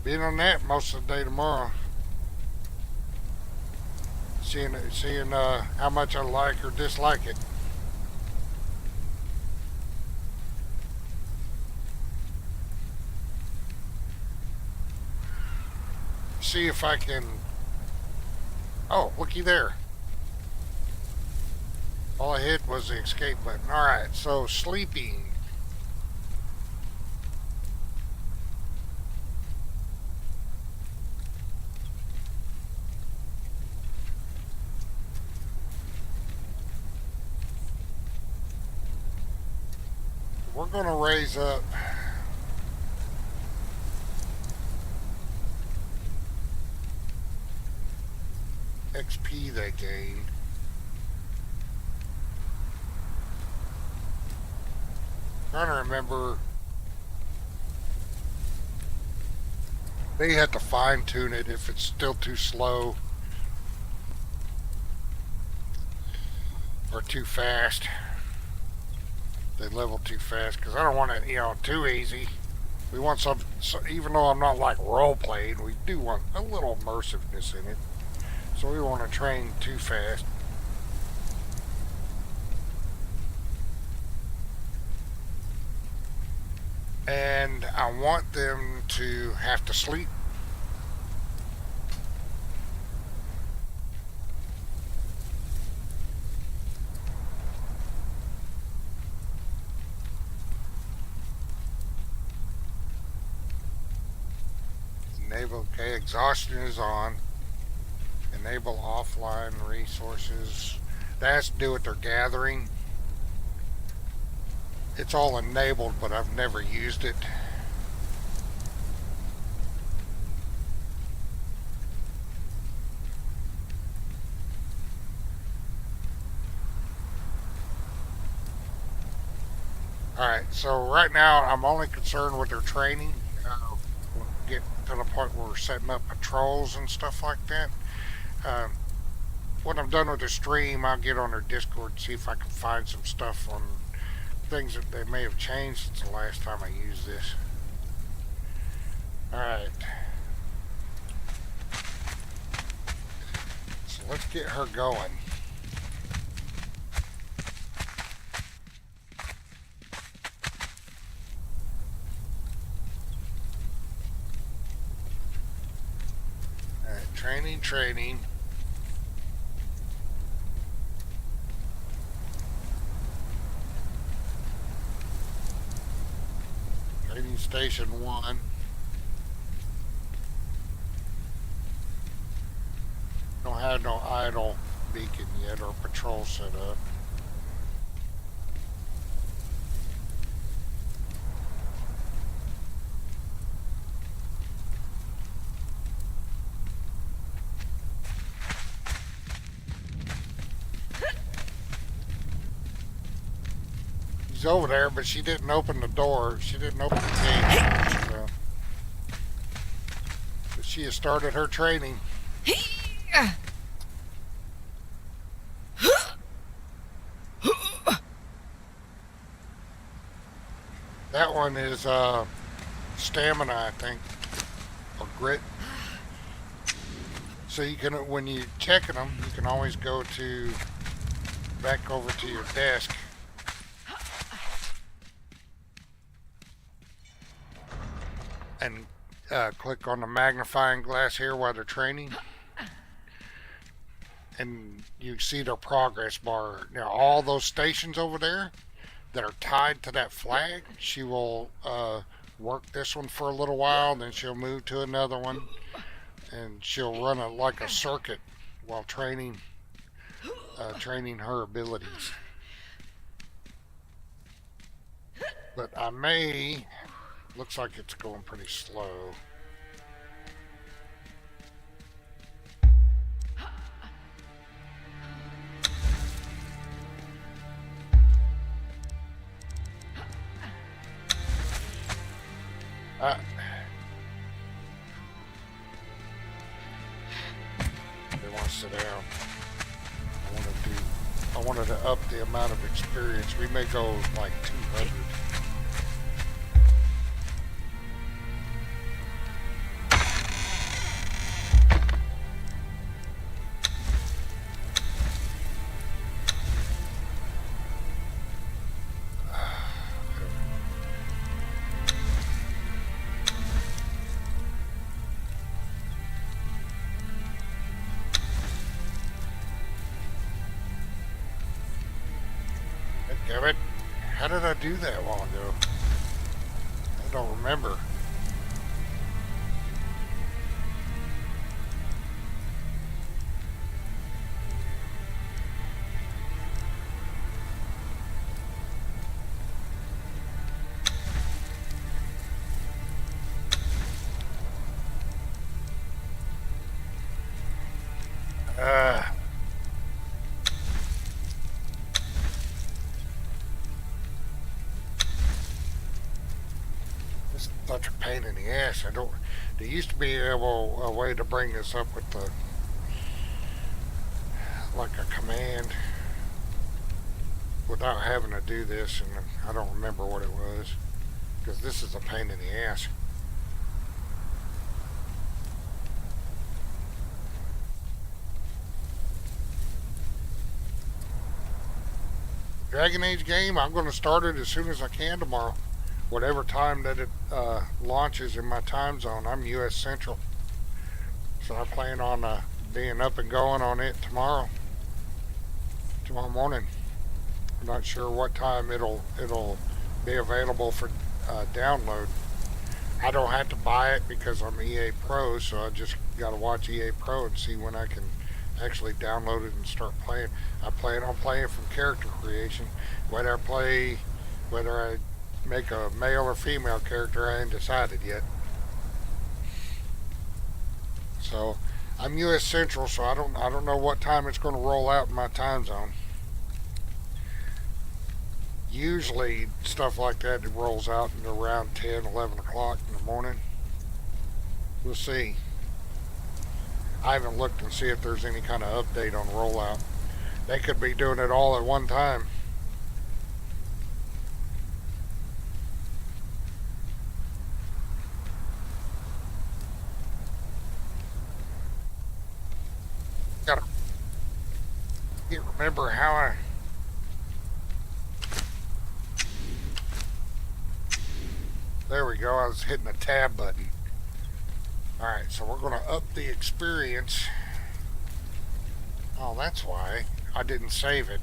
being on that most of the day tomorrow. Seeing how much I like or dislike it. See if I can. Oh, looky there. All I hit was the escape button. Alright, so sleeping. We're going to raise up XP they gain. Trying to remember. They have to fine tune it if it's still too slow or too fast. They level too fast because I don't want it, too easy. We want some, so even though I'm not like role playing, we do want a little immersiveness in it. So we want to train too fast. And I want them to have to sleep. Enable, okay, exhaustion is on. Enable offline resources. That has to do with their gathering. It's all enabled, but I've never used it. Alright, so right now I'm only concerned with their training. We'll get to the point where we're setting up patrols and stuff like that. When I'm done with the stream, I'll get on their Discord and see if I can find some stuff on things that they may have changed since the last time I used this. Alright. So let's get her going. Alright, training. Training station 1. Don't have no idle beacon yet or patrol set up. She's over there, but she didn't open the door. She didn't open the gate. So. But she has started her training. That one is stamina, I think, or grit. So you can, when you're checking them, you can always go to back over to your desk. And click on the magnifying glass here while they're training. And you see their progress bar. Now all those stations over there that are tied to that flag, she will work this one for a little while, then she'll move to another one, and she'll run like a circuit while training her abilities. But I may, looks like it's going pretty slow. They want to sit down. I wanted to up the amount of experience. We may go like 200. Damn it. How did I do that a while ago? I don't remember. Such a pain in the ass. There used to be a way to bring this up with like a command. without having to do this, and I don't remember what it was, because this is a pain in the ass. Dragon Age game, I'm going to start it as soon as I can tomorrow. Whatever time that it launches in my time zone. I'm US Central. So I plan on being up and going on it tomorrow morning. I'm not sure what time it'll be available for download. I don't have to buy it because I'm EA Pro, so I just got to watch EA Pro and see when I can actually download it and start playing. I plan on playing from character creation. Whether I make a male or female character, I ain't decided yet. So I'm US Central, so I don't know what time it's going to roll out in my time zone. Usually stuff like that, it rolls out in around 10, 11 o'clock in the morning. We'll see. I haven't looked and see if there's any kind of update on rollout. They could be doing it all at one time. Gotta remember how I... There we go, I was hitting the tab button. Alright, so we're going to up the experience. Oh, that's why I didn't save it.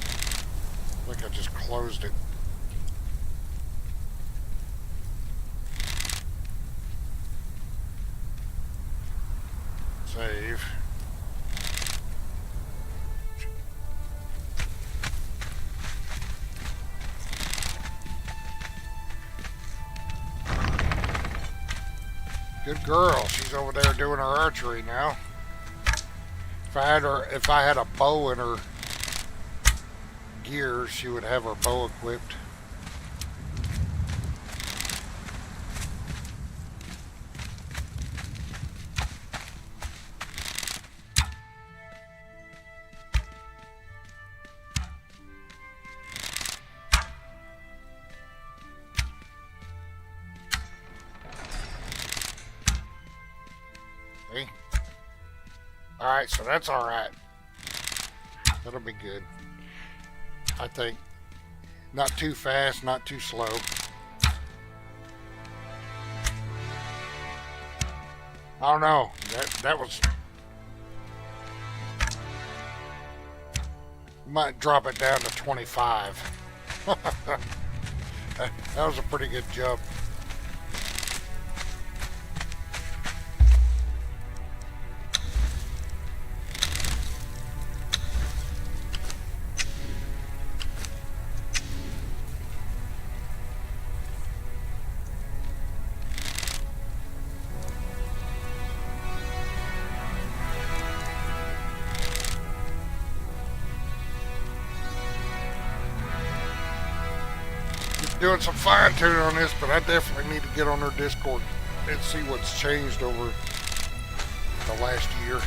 I think I just closed it. Save. Good girl. She's over there doing her archery now. If I had a bow in her gear, she would have her bow equipped. Alright, so that's alright. That'll be good. I think. Not too fast, not too slow. I don't know. That was... Might drop it down to 25. That was a pretty good jump. Doing some fine tuning on this, but I definitely need to get on their Discord and see what's changed over the last year.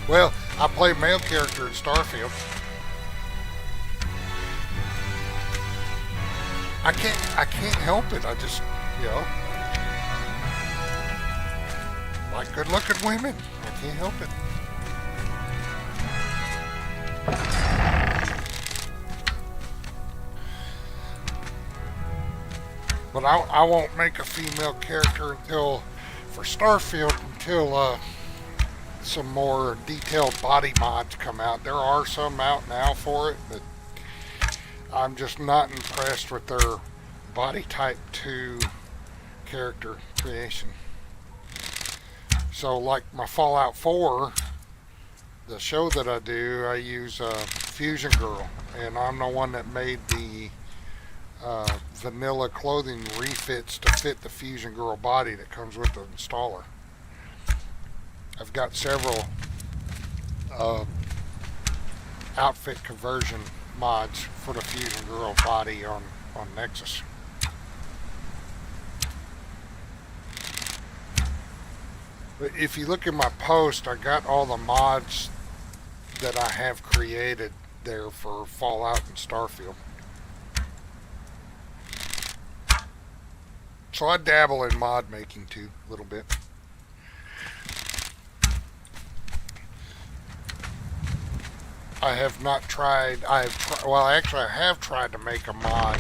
Well, I play male character in Starfield. I can't help it. I just, you know, like good looking women. I can't help it. But I won't make a female character for Starfield until some more detailed body mods come out. There are some out now for it, but I'm just not impressed with their body type 2 character creation. So like my Fallout 4, the show that I do, I use Fusion Girl, and I'm the one that made the vanilla clothing refits to fit the Fusion Girl body that comes with the installer. I've got several outfit conversion mods for the Fusion Girl body on Nexus. But if you look at my post, I got all the mods that I have created there for Fallout and Starfield. So I dabble in mod making too, a little bit. I have not tried, well actually I have tried to make a mod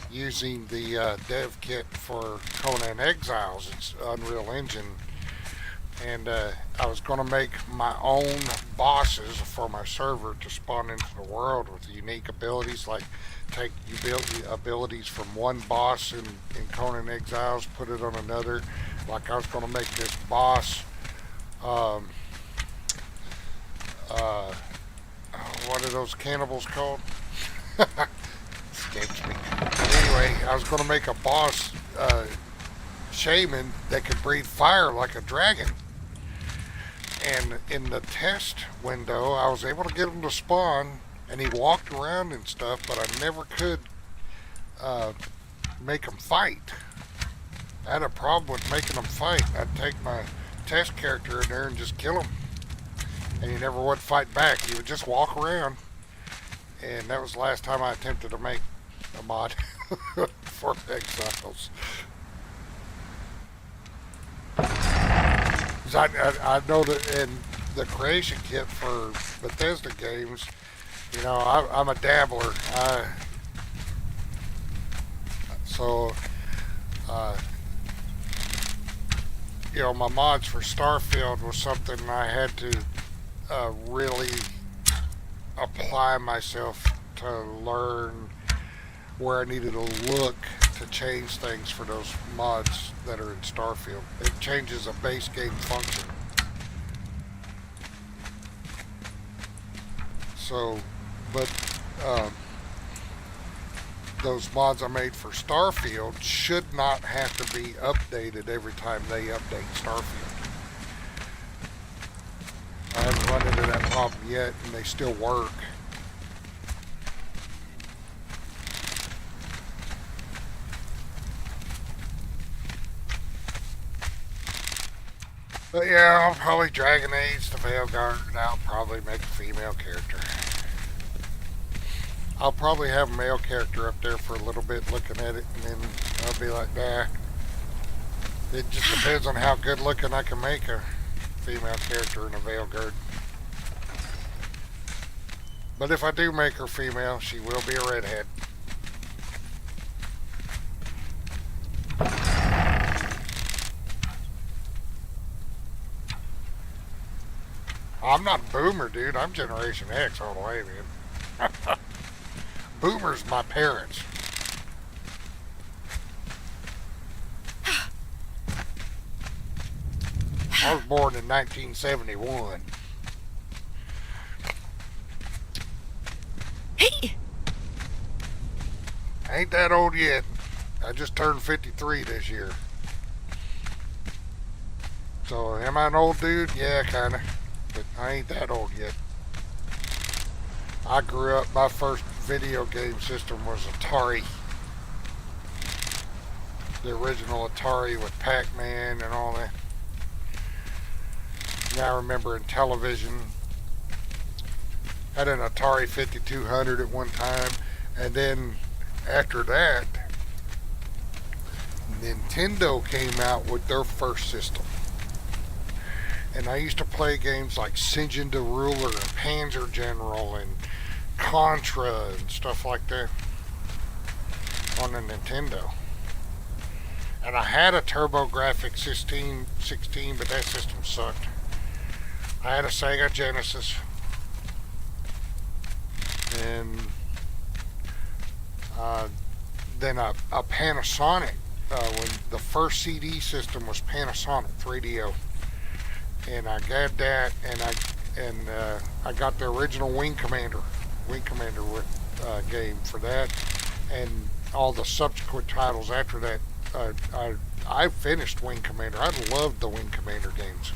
using the dev kit for Conan Exiles. It's Unreal Engine. And I was going to make my own bosses for my server to spawn into the world with unique abilities, like take abilities from one boss in Conan Exiles, put it on another. Like I was going to make this boss, what are those cannibals called? Escapes me. Anyway, I was going to make a boss shaman that could breathe fire like a dragon. And in the test window, I was able to get him to spawn, and he walked around and stuff, but I never could make him fight. I had a problem with making him fight. I'd take my test character in there and just kill him, and he never would fight back. He would just walk around, and that was the last time I attempted to make a mod for Exiles. I know that in the creation kit for Bethesda games, you know, I'm a dabbler. You know, my mods for Starfield was something I had to really apply myself to learn where I needed to look to change things for those mods that are in Starfield. It changes a base game function. So, but those mods I made for Starfield should not have to be updated every time they update Starfield. I haven't run into that problem yet, and they still work. But yeah, I'll probably Dragon Age the Veilguard, and I'll probably make a female character. I'll probably have a male character up there for a little bit looking at it, and then I'll be like, nah. It just depends on how good looking I can make a female character in a Veilguard. But if I do make her female, she will be a redhead. I'm not boomer, dude. I'm Generation X all the way, man. Boomers my parents. I was born in 1971. Hey! I ain't that old yet. I just turned 53 this year. So, am I an old dude? Yeah, kinda. But I ain't that old yet. I grew up, my first video game system was Atari. The original Atari with Pac-Man and all that. And I remember in television, had an Atari 5200 at one time, and then after that, Nintendo came out with their first system. And I used to play games like Sinjin the Ruler and Panzer General and Contra and stuff like that on the Nintendo. And I had a TurboGrafx 16, but that system sucked. I had a Sega Genesis. And then a Panasonic, when the first CD system was Panasonic 3DO. And I got that, and I got the original Wing Commander game for that, and all the subsequent titles after that. I finished Wing Commander. I loved the Wing Commander games.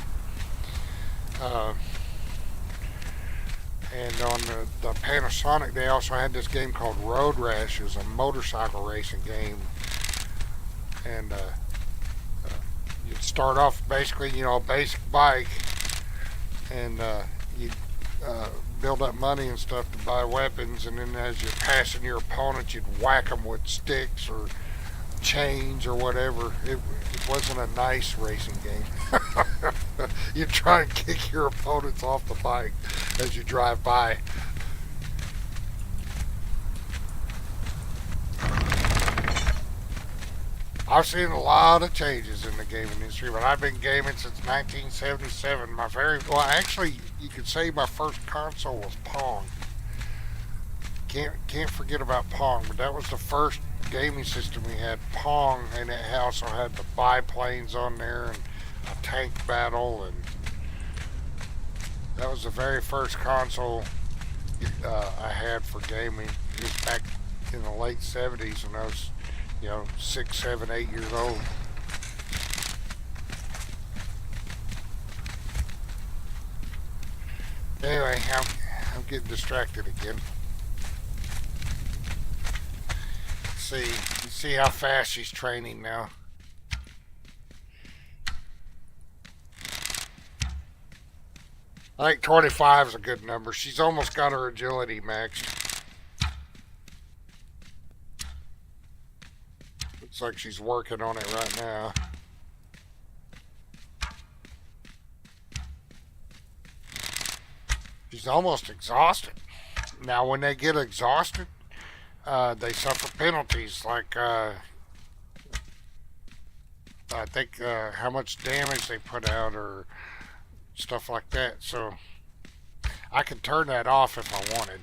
And on the Panasonic, they also had this game called Road Rash. It was a motorcycle racing game, and you'd start off basically, you know, a basic bike, and you'd build up money and stuff to buy weapons, and then as you're passing your opponents, you'd whack them with sticks or chains or whatever. It wasn't a nice racing game. You try and kick your opponents off the bike as you drive by. I've seen a lot of changes in the gaming industry, but I've been gaming since 1977. Actually, you could say my first console was Pong. Can't forget about Pong, but that was the first gaming system we had, Pong, and it also had the biplanes on there and a tank battle, and that was the very first console I had for gaming. It was back in the late 70s when I was, you know, 6, 7, 8 years old. Anyway, I'm getting distracted again. See how fast she's training now. I think 25 is a good number. She's almost got her agility maxed. Looks like she's working on it right now. She's almost exhausted. Now, when they get exhausted, they suffer penalties, like I think how much damage they put out or stuff like that. So I could turn that off if I wanted.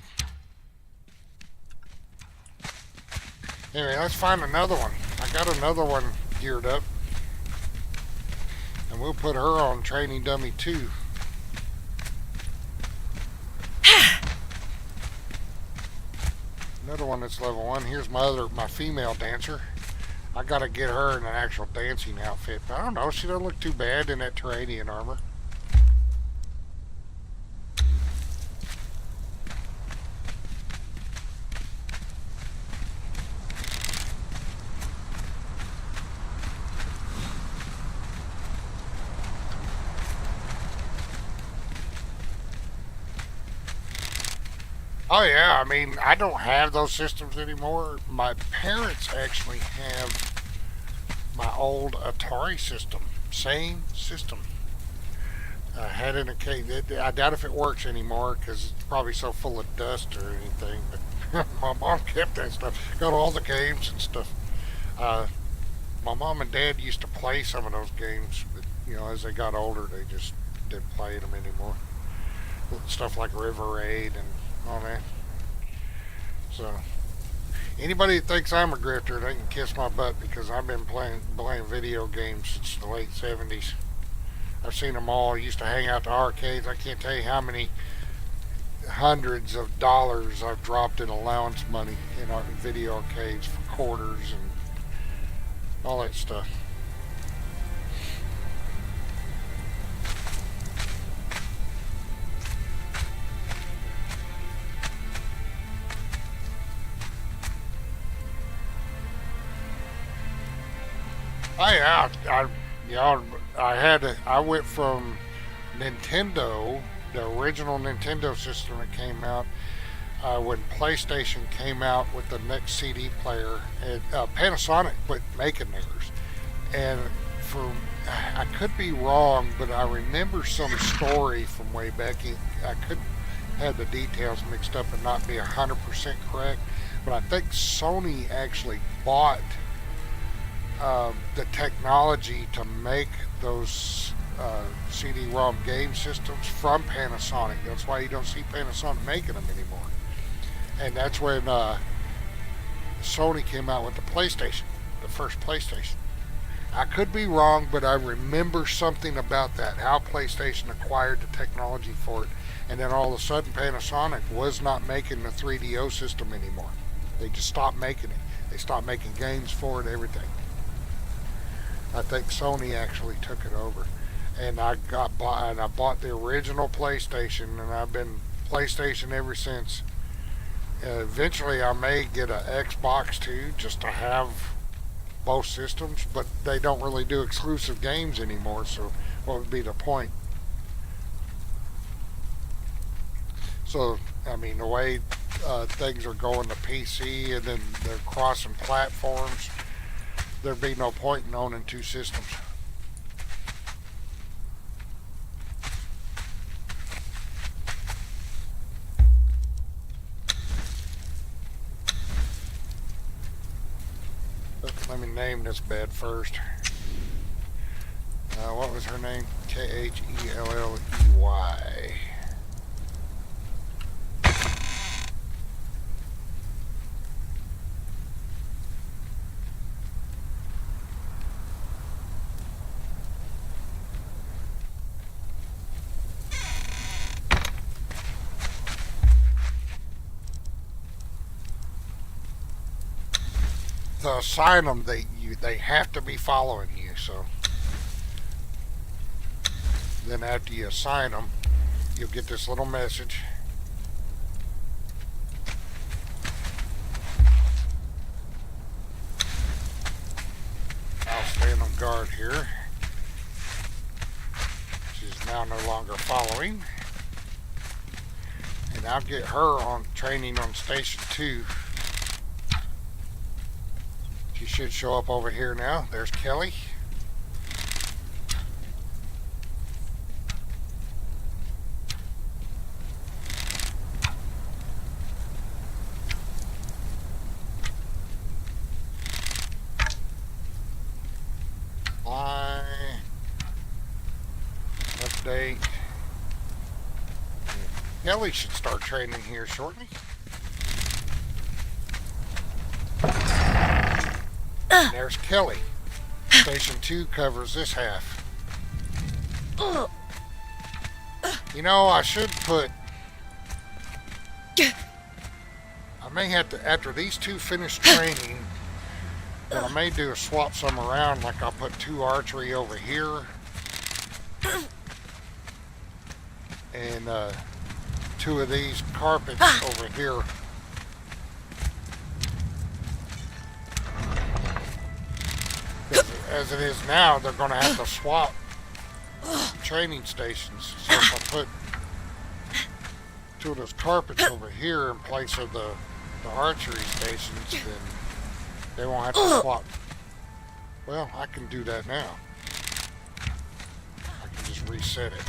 Anyway, let's find another one. I got another one geared up, and we'll put her on Training Dummy 2. Another one that's level 1. Here's my female dancer. I gotta get her in an actual dancing outfit. But I don't know, she doesn't look too bad in that Terranian armor. Oh yeah, I mean, I don't have those systems anymore. My parents actually have my old Atari system. Same system. I had it in a case. I doubt if it works anymore because it's probably so full of dust or anything. But my mom kept that stuff. Got all the games and stuff. My mom and dad used to play some of those games, but you know, as they got older, they just didn't play them anymore. Stuff like River Raid and all that. So anybody that thinks I'm a grifter, they can kiss my butt, because I've been playing video games since the late 70s. I've seen them all. I used to hang out to arcades. I can't tell you how many hundreds of dollars I've dropped in allowance money in our video arcades for quarters and all that stuff. Oh yeah, I went from Nintendo, the original Nintendo system that came out, when PlayStation came out with the next CD player, and Panasonic quit making theirs. And I could be wrong, but I remember some story from way back. I could have the details mixed up and not be 100% correct, but I think Sony actually bought the technology to make those CD-ROM game systems from Panasonic. That's why you don't see Panasonic making them anymore. And that's when Sony came out with the PlayStation, the first PlayStation. I could be wrong, but I remember something about that, how PlayStation acquired the technology for it, and then all of a sudden Panasonic was not making the 3DO system anymore. They just stopped making it. They stopped making games for it, everything. I think Sony actually took it over, and I bought the original PlayStation, and I've been PlayStation ever since. Eventually, I may get an Xbox too, just to have both systems, but they don't really do exclusive games anymore, so what would be the point? So, I mean, the way things are going to PC and then they're crossing platforms, there'd be no point in owning two systems. Let me name this bed first. What was her name? Khelley. To assign them, they have to be following you. So then after you assign them, you'll get this little message. I'll stand on guard here. She's now no longer following, and I'll get her on training on station 2. She should show up over here now. There's Kelly. Update. Kelly should start training here shortly. And there's Kelly. Station 2 covers this half. You know, I should put... I may have to, after these two finish training, then I may do a swap some around, like I'll put 2 archery over here. And 2 of these carpets over here. As it is now, they're going to have to swap training stations. So if I put 2 of those carpets over here in place of the archery stations, then they won't have to swap. Well, I can do that now. I can just reset it.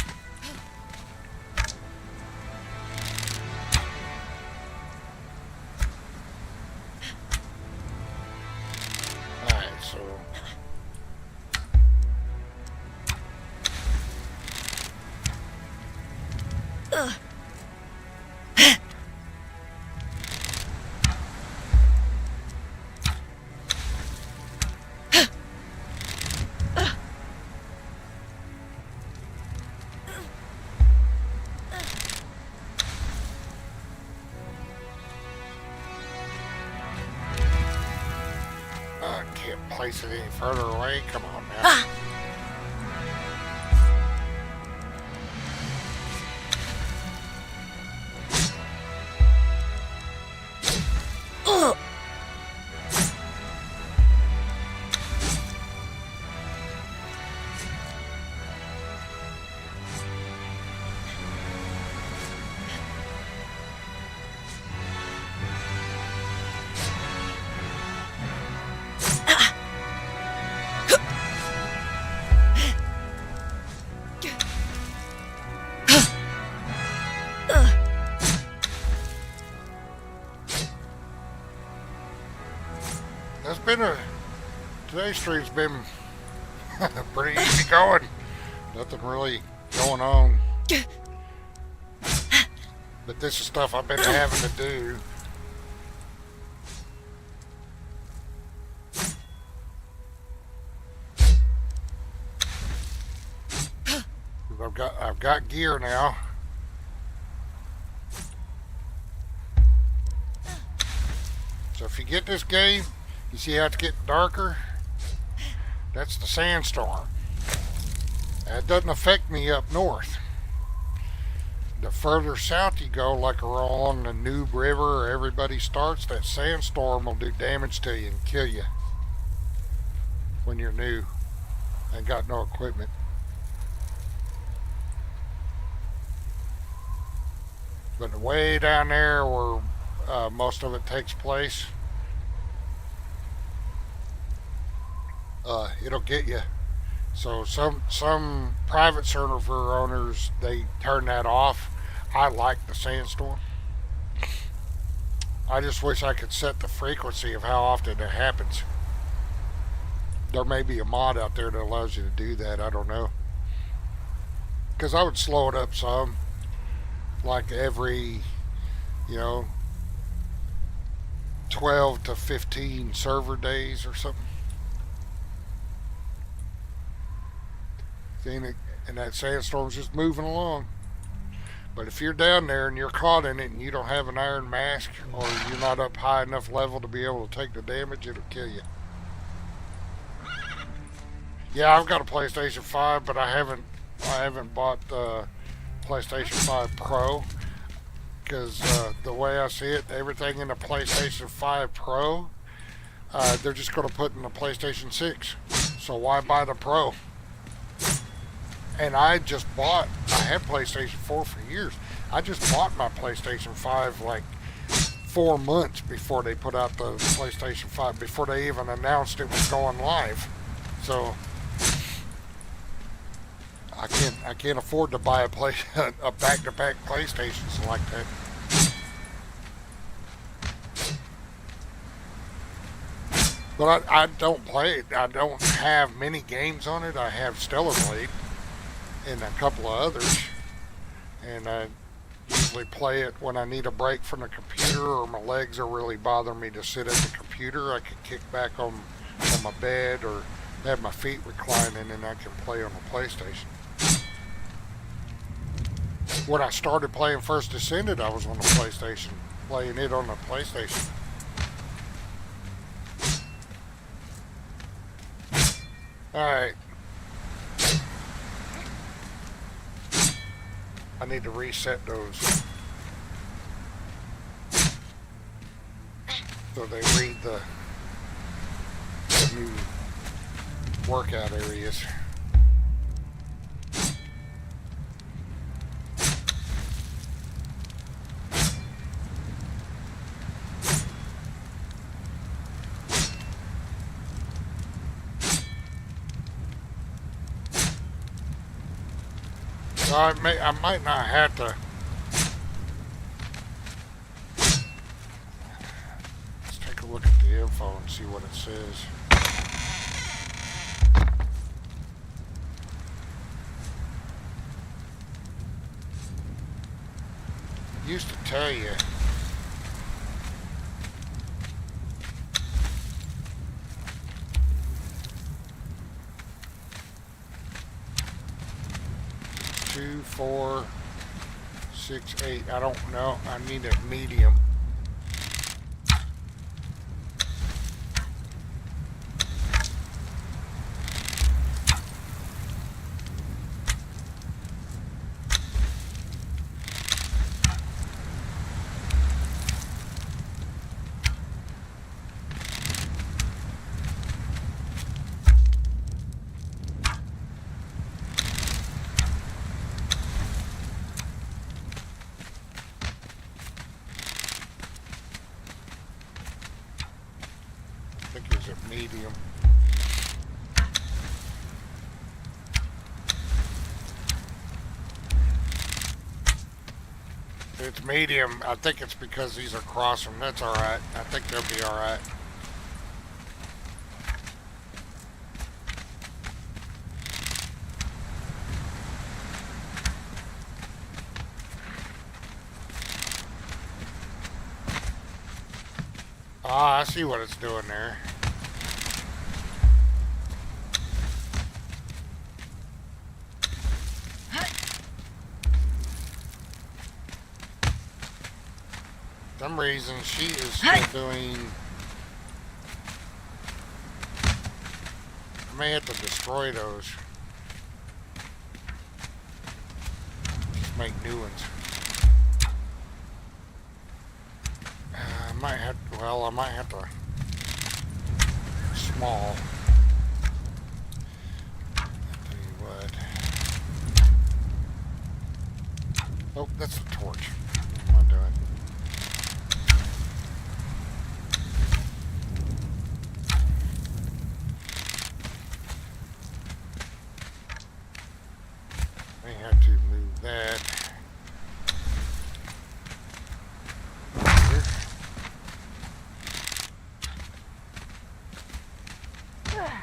Alright, so... I can't place it any further away. Come on now. Today's stream's been pretty easy going. Nothing really going on. But this is stuff I've been having to do. I've got gear now. So if you get this game, you see how it's getting darker? That's the sandstorm. That doesn't affect me up north. The further south you go, like along the Noob River, where everybody starts, that sandstorm will do damage to you and kill you. when you're new and got no equipment. But way down there where most of it takes place, it'll get you. So some private server owners, they turn that off. I like the sandstorm. I just wish I could set the frequency of how often it happens. There may be a mod out there that allows you to do that. I don't know. Because I would slow it up some. Like every, 12 to 15 server days or something. And that sandstorm's just moving along. But if you're down there and you're caught in it and you don't have an iron mask, or you're not up high enough level to be able to take the damage, it'll kill you. Yeah, I've got a PlayStation 5, but I haven't bought the PlayStation 5 Pro, because the way I see it, everything in the PlayStation 5 Pro, they're just going to put in the PlayStation 6. So why buy the Pro? And I had PlayStation 4 for years. I just bought my PlayStation 5 like 4 months before they put out the PlayStation 5, before they even announced it was going live. So I can't afford to buy a back-to-back PlayStations like that. But I don't play it. I don't have many games on it. I have Stellar Blade and a couple of others, and I usually play it when I need a break from the computer, or my legs are really bothering me to sit at the computer. I can kick back on my bed or have my feet reclining, and I can play on the PlayStation. When I started playing First Descended, I was on the PlayStation, playing it on the PlayStation. Alright. I need to reset those so they read the new workout areas. So I might not have to. Let's take a look at the info and see what it says. It used to tell you. Two, 4, 6, 8. I don't know. I need a medium. Medium. It's medium. I think it's because these are crossing. That's alright. I think they'll be alright. Ah, I see what it's doing there. For some reason she is still doing. I may have to destroy those. Just make new ones. I might have to small. Oh, that's the torch. What am I doing? May have to move that. Here.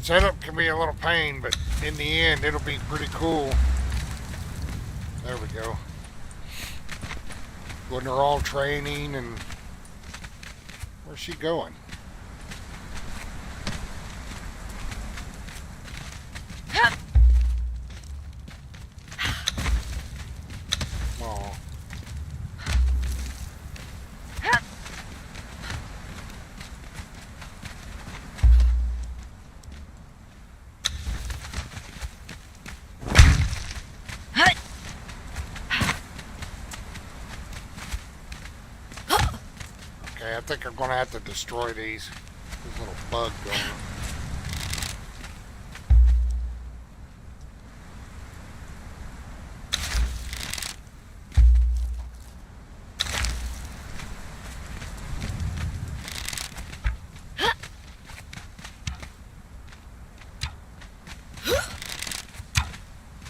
Setup can be a little pain, but in the end, it'll be pretty cool. There we go. When they're all training and... Where's she going? Oh. Okay, I think I'm going to have to destroy these. There's a little bug going on.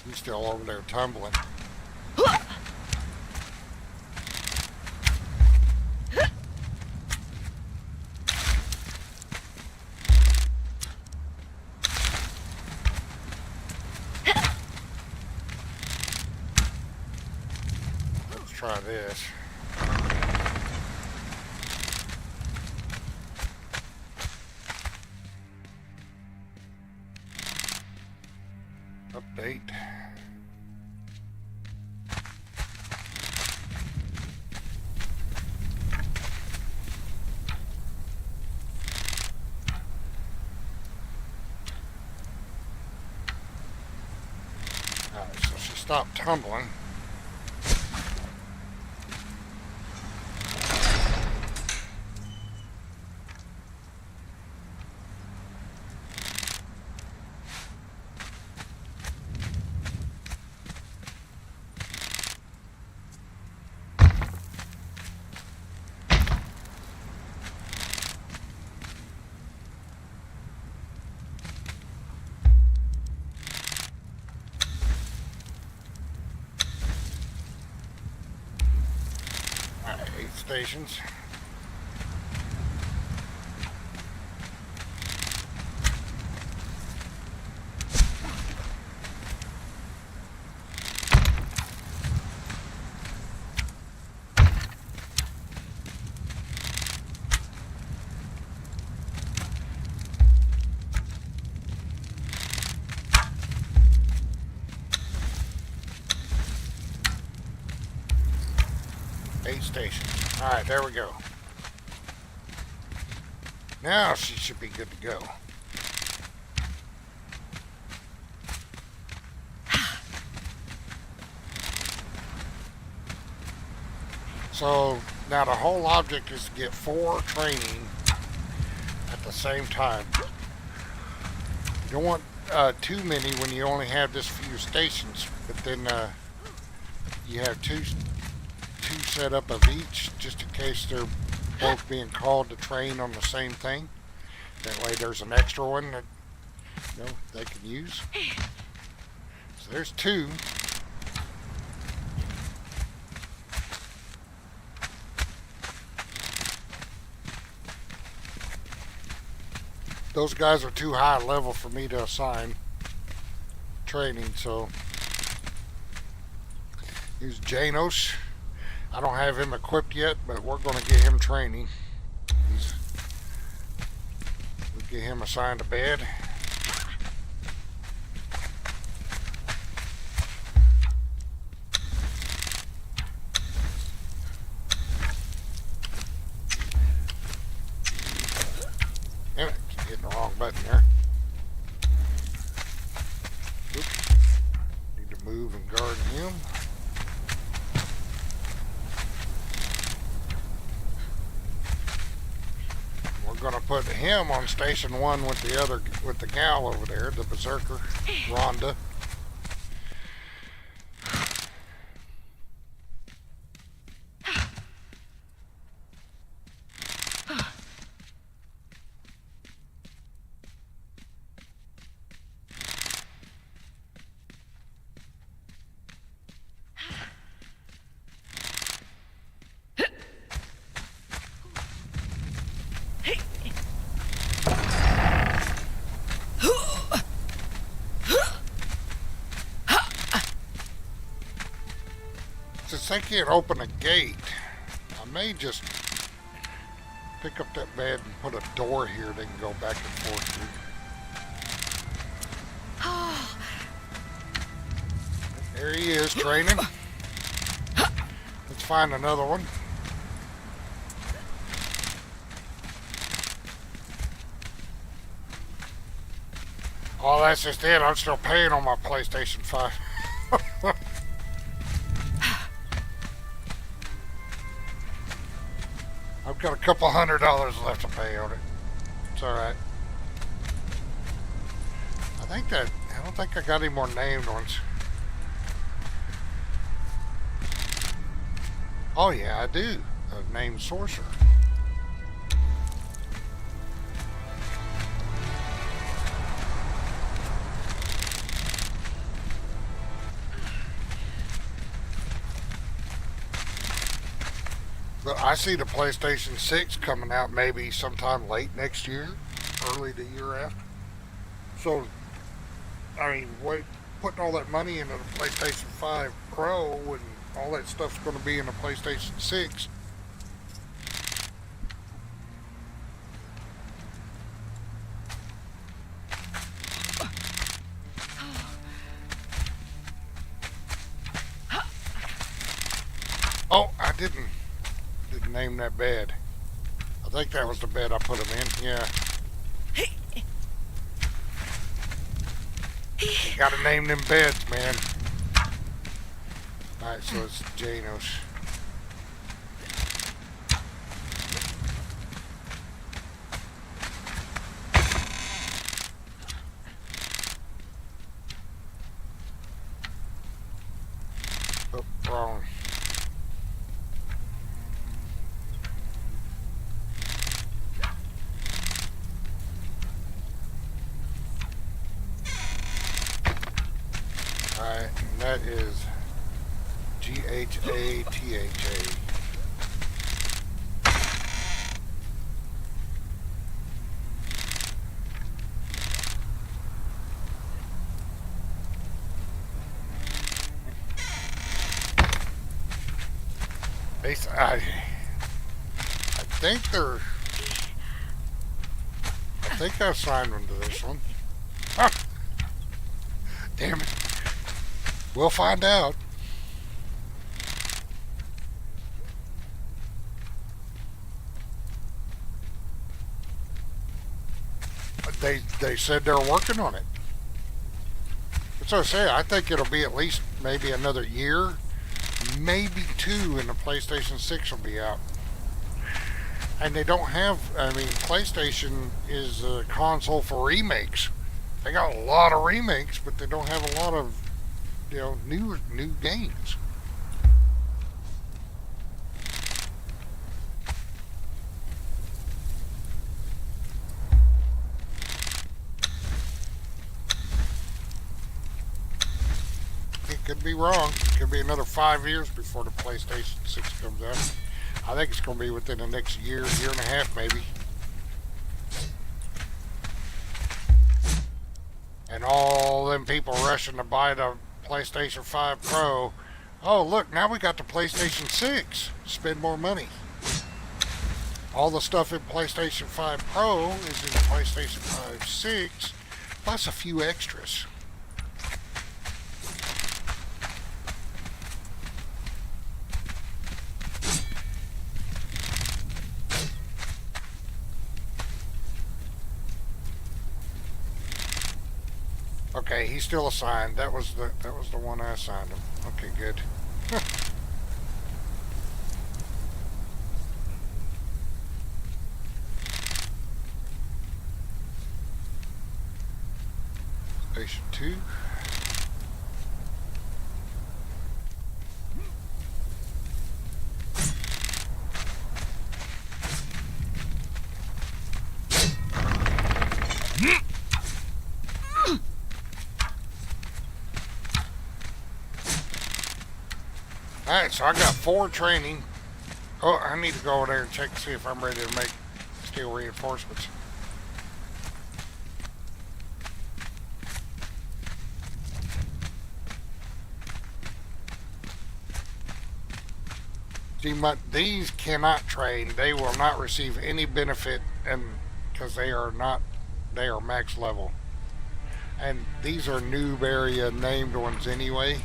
He's still over there tumbling. Try this. Update. Alright, so she stopped tumbling. Alright, 8 stations. Stations. Alright, there we go. Now she should be good to go. So now the whole object is to get 4 training at the same time. You don't want too many when you only have this few stations, but then you have two set up of each, just in case they're both being called to train on the same thing. That way there's an extra one that they can use. So there's 2. Those guys are too high level for me to assign training, so here's Janos. I don't have him equipped yet, but we're going to get him training. We'll get him assigned a bed. Damn it, keep hitting the wrong button there. Oops. Need to move and guard him. gonna put him on station 1 with the gal over there, the berserker, Rhonda. Since they can't open a gate, I may just pick up that bed and put a door here they can go back and forth through. There he is, training. Let's find another one. Oh, that's just it. I'm still paying on my PlayStation 5. I've got a couple $100 left to pay on it. It's alright. I don't think I got any more named ones. Oh yeah, I do. A named sorcerer. But I see the PlayStation 6 coming out maybe sometime late next year, early the year after. So, I mean, putting all that money into the PlayStation 5 Pro and all that stuff's going to be in the PlayStation 6. Oh, I didn't name that bed. I think that was the bed I put him in. Yeah. You gotta name them beds, man. Alright, so it's Janos. Oh, wrong. Alright, and that is Ghatha. I think I signed them to this one. Ah, damn it. We'll find out. They said they're working on it. That's what I say. I think it'll be at least maybe another year, maybe 2, and the PlayStation 6 will be out. And they don't have, I mean, PlayStation is a console for remakes. They got a lot of remakes, but they don't have a lot of, you know, new games. It could be wrong. It could be another 5 years before the PlayStation 6 comes out. I think it's going to be within the next year and a half, maybe. And all them people rushing to buy the PlayStation 5 Pro. Oh, look, now we got the PlayStation 6. Spend more money. All the stuff in PlayStation 5 Pro is in the PlayStation 5 6, plus a few extras. Okay, he's still assigned. That was the one I assigned him. Okay, good. Station 2. Alright, so I got 4 training. Oh, I need to go over there and check to see if I'm ready to make steel reinforcements. See, these cannot train. They will not receive any benefit, and because they are max level. And these are noob area named ones anyway.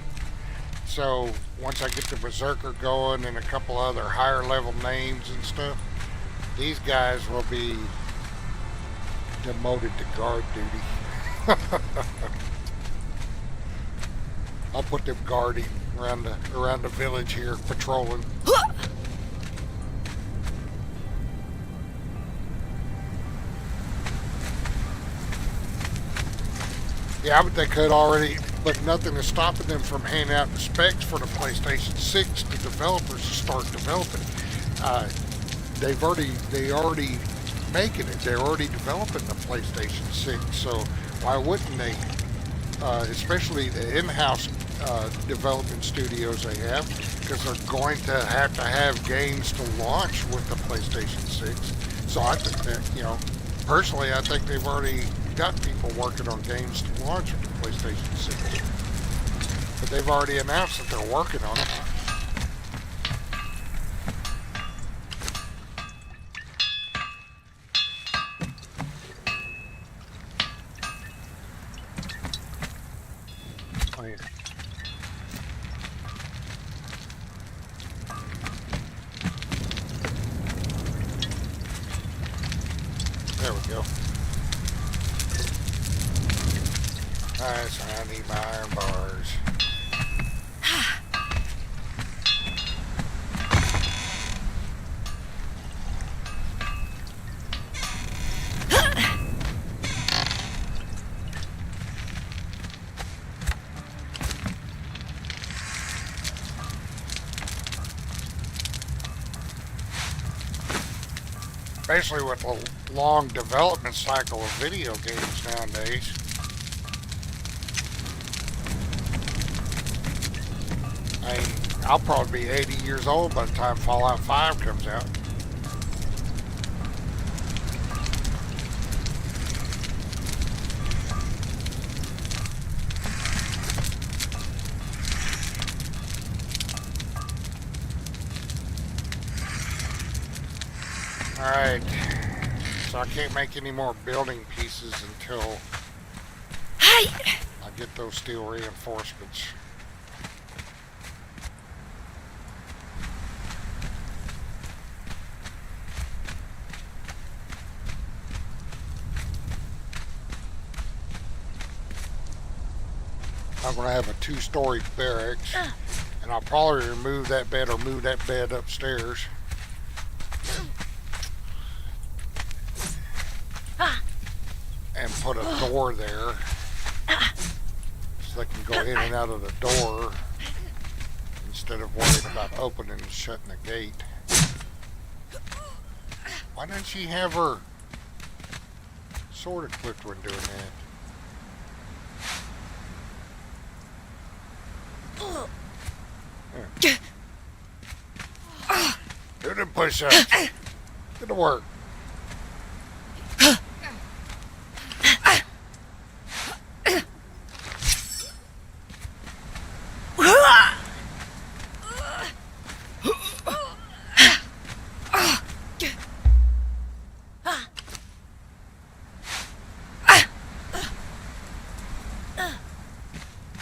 So once I get the Berserker going and a couple other higher level names and stuff, these guys will be demoted to guard duty. I'll put them guarding around the village here, patrolling. Yeah, but they could already, but nothing is stopping them from handing out the specs for the PlayStation 6 to developers to start developing. They already making it. They're already developing the PlayStation 6. So why wouldn't they? Especially the in-house development studios they have, because they're going to have games to launch with the PlayStation 6. So I think that, personally, I think they've already got people working on games to launch with the PlayStation 6. But they've already announced that they're working on it. Oh, yeah. There we go. Alright, so I need my iron bars. Especially with the long development cycle of video games nowadays. I'll probably be 80 years old by the time Fallout 5 comes out. Alright, so I can't make any more building pieces until I get those steel reinforcements. I'm going to have a 2-story barracks, and I'll probably remove that bed or move that bed upstairs. And put a door there, so they can go in and out of the door instead of worrying about opening and shutting the gate. Why doesn't she have her sword equipped when doing that? Do them push-ups. Get to work.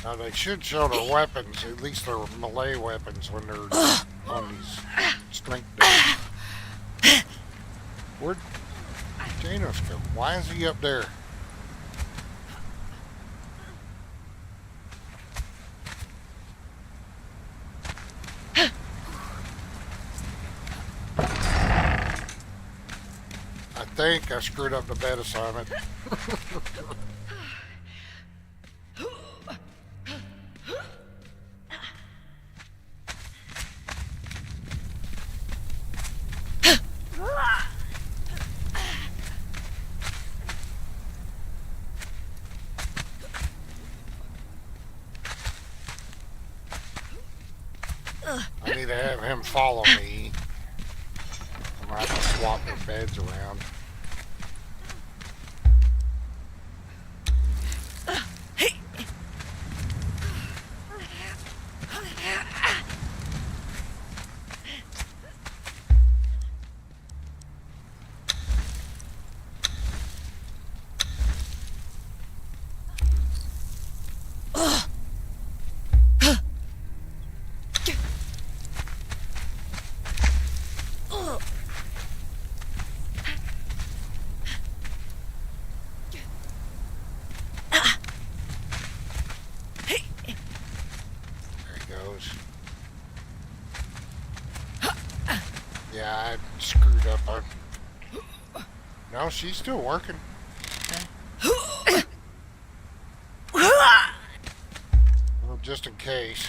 Now they should show their weapons, at least their melee weapons, when they're on these strength days. Where'd Janos go? Why is he up there? I think I screwed up the bed assignment. I need to have him follow me. I'm gonna have to swap their beds around. Yeah, I screwed up. No, she's still working. Well, just in case.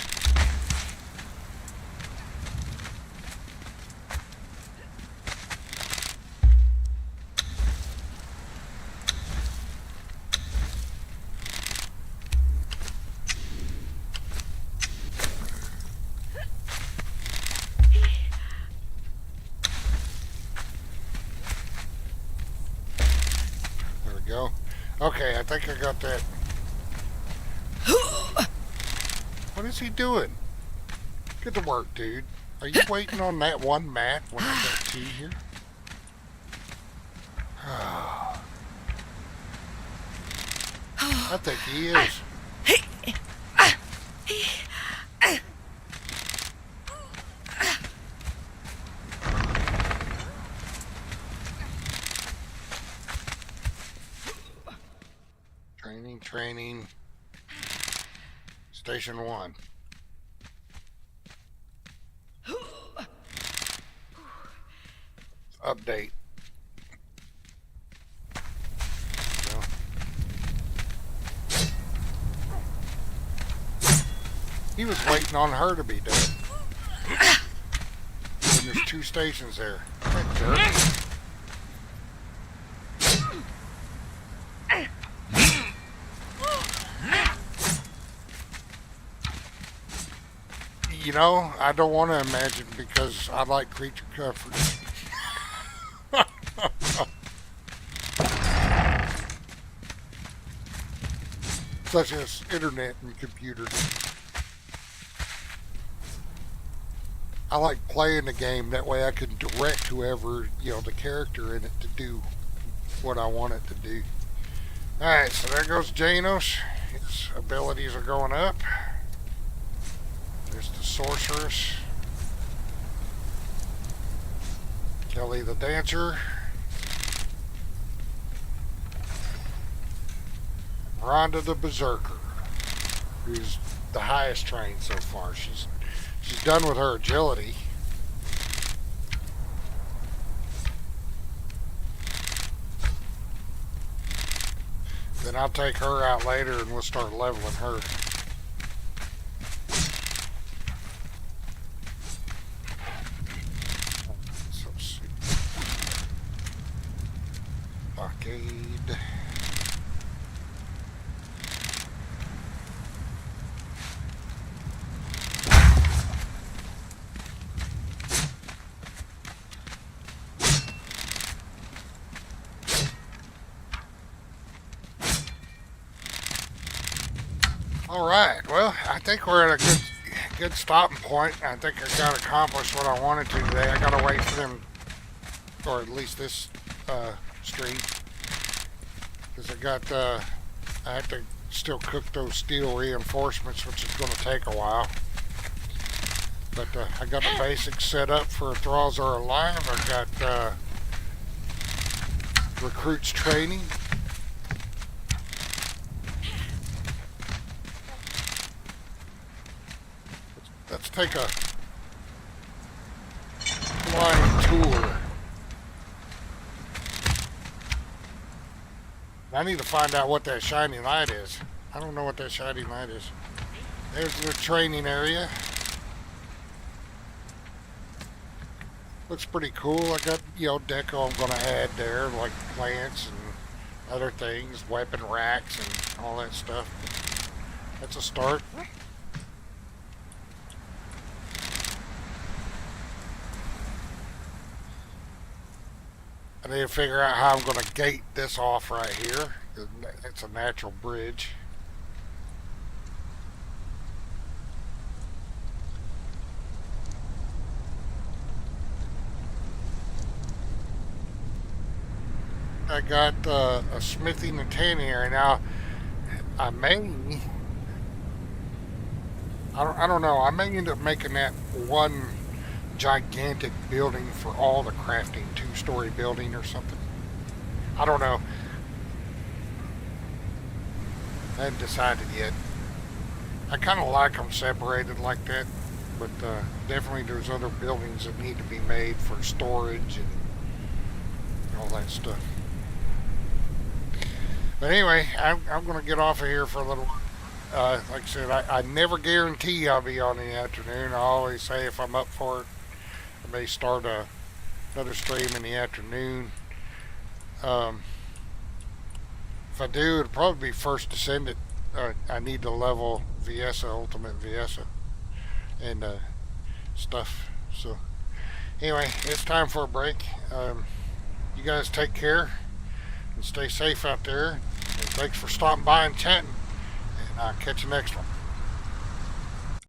Go. Okay, I think I got that. What is he doing? Get to work, dude. Are you waiting on that one mat when I got two here? I think he is. Training. Station 1. Update. No. He was waiting on her to be done. And there's 2 stations there. That jerk. You know, I don't want to imagine because I like creature comforts. Such as internet and computers. I like playing the game, that way I can direct whoever, the character in it to do what I want it to do. Alright, so there goes Janos. His abilities are going up. There's the sorceress. Kelly the dancer. Rhonda the berserker, who's the highest trained so far. She's done with her agility. Then I'll take her out later and we'll start leveling her. Blockade. Alright, well, I think we're at a good stopping point. I think I got accomplished what I wanted to today. I gotta wait for them, or at least this stream, because I have to still cook those steel reinforcements, which is going to take a while. But I got the basics set up for Thralls Are Alive. I got recruits training. Let's take a flying tour. I need to find out what that shiny light is. I don't know what that shiny light is. There's the training area. Looks pretty cool. I got, deco I'm going to add there, like plants and other things, weapon racks and all that stuff. That's a start. I need to figure out how I'm going to gate this off right here. It's a natural bridge. I got a smithing and tanning area. Now, I don't know. I may end up making that one gigantic building for all the crafting, 2-story building or something. I don't know. I haven't decided yet. I kind of like them separated like that, but definitely there's other buildings that need to be made for storage and all that stuff. But anyway, I'm going to get off of here for a little while. Like I said, I never guarantee I'll be on in the afternoon. I always say if I'm up for it, I may start another stream in the afternoon. If I do, it'll probably be First Descendant. I need to level Viessa, Ultimate Viessa, and stuff. So anyway, it's time for a break. You guys take care and stay safe out there. And thanks for stopping by and chatting. And I'll catch you next one.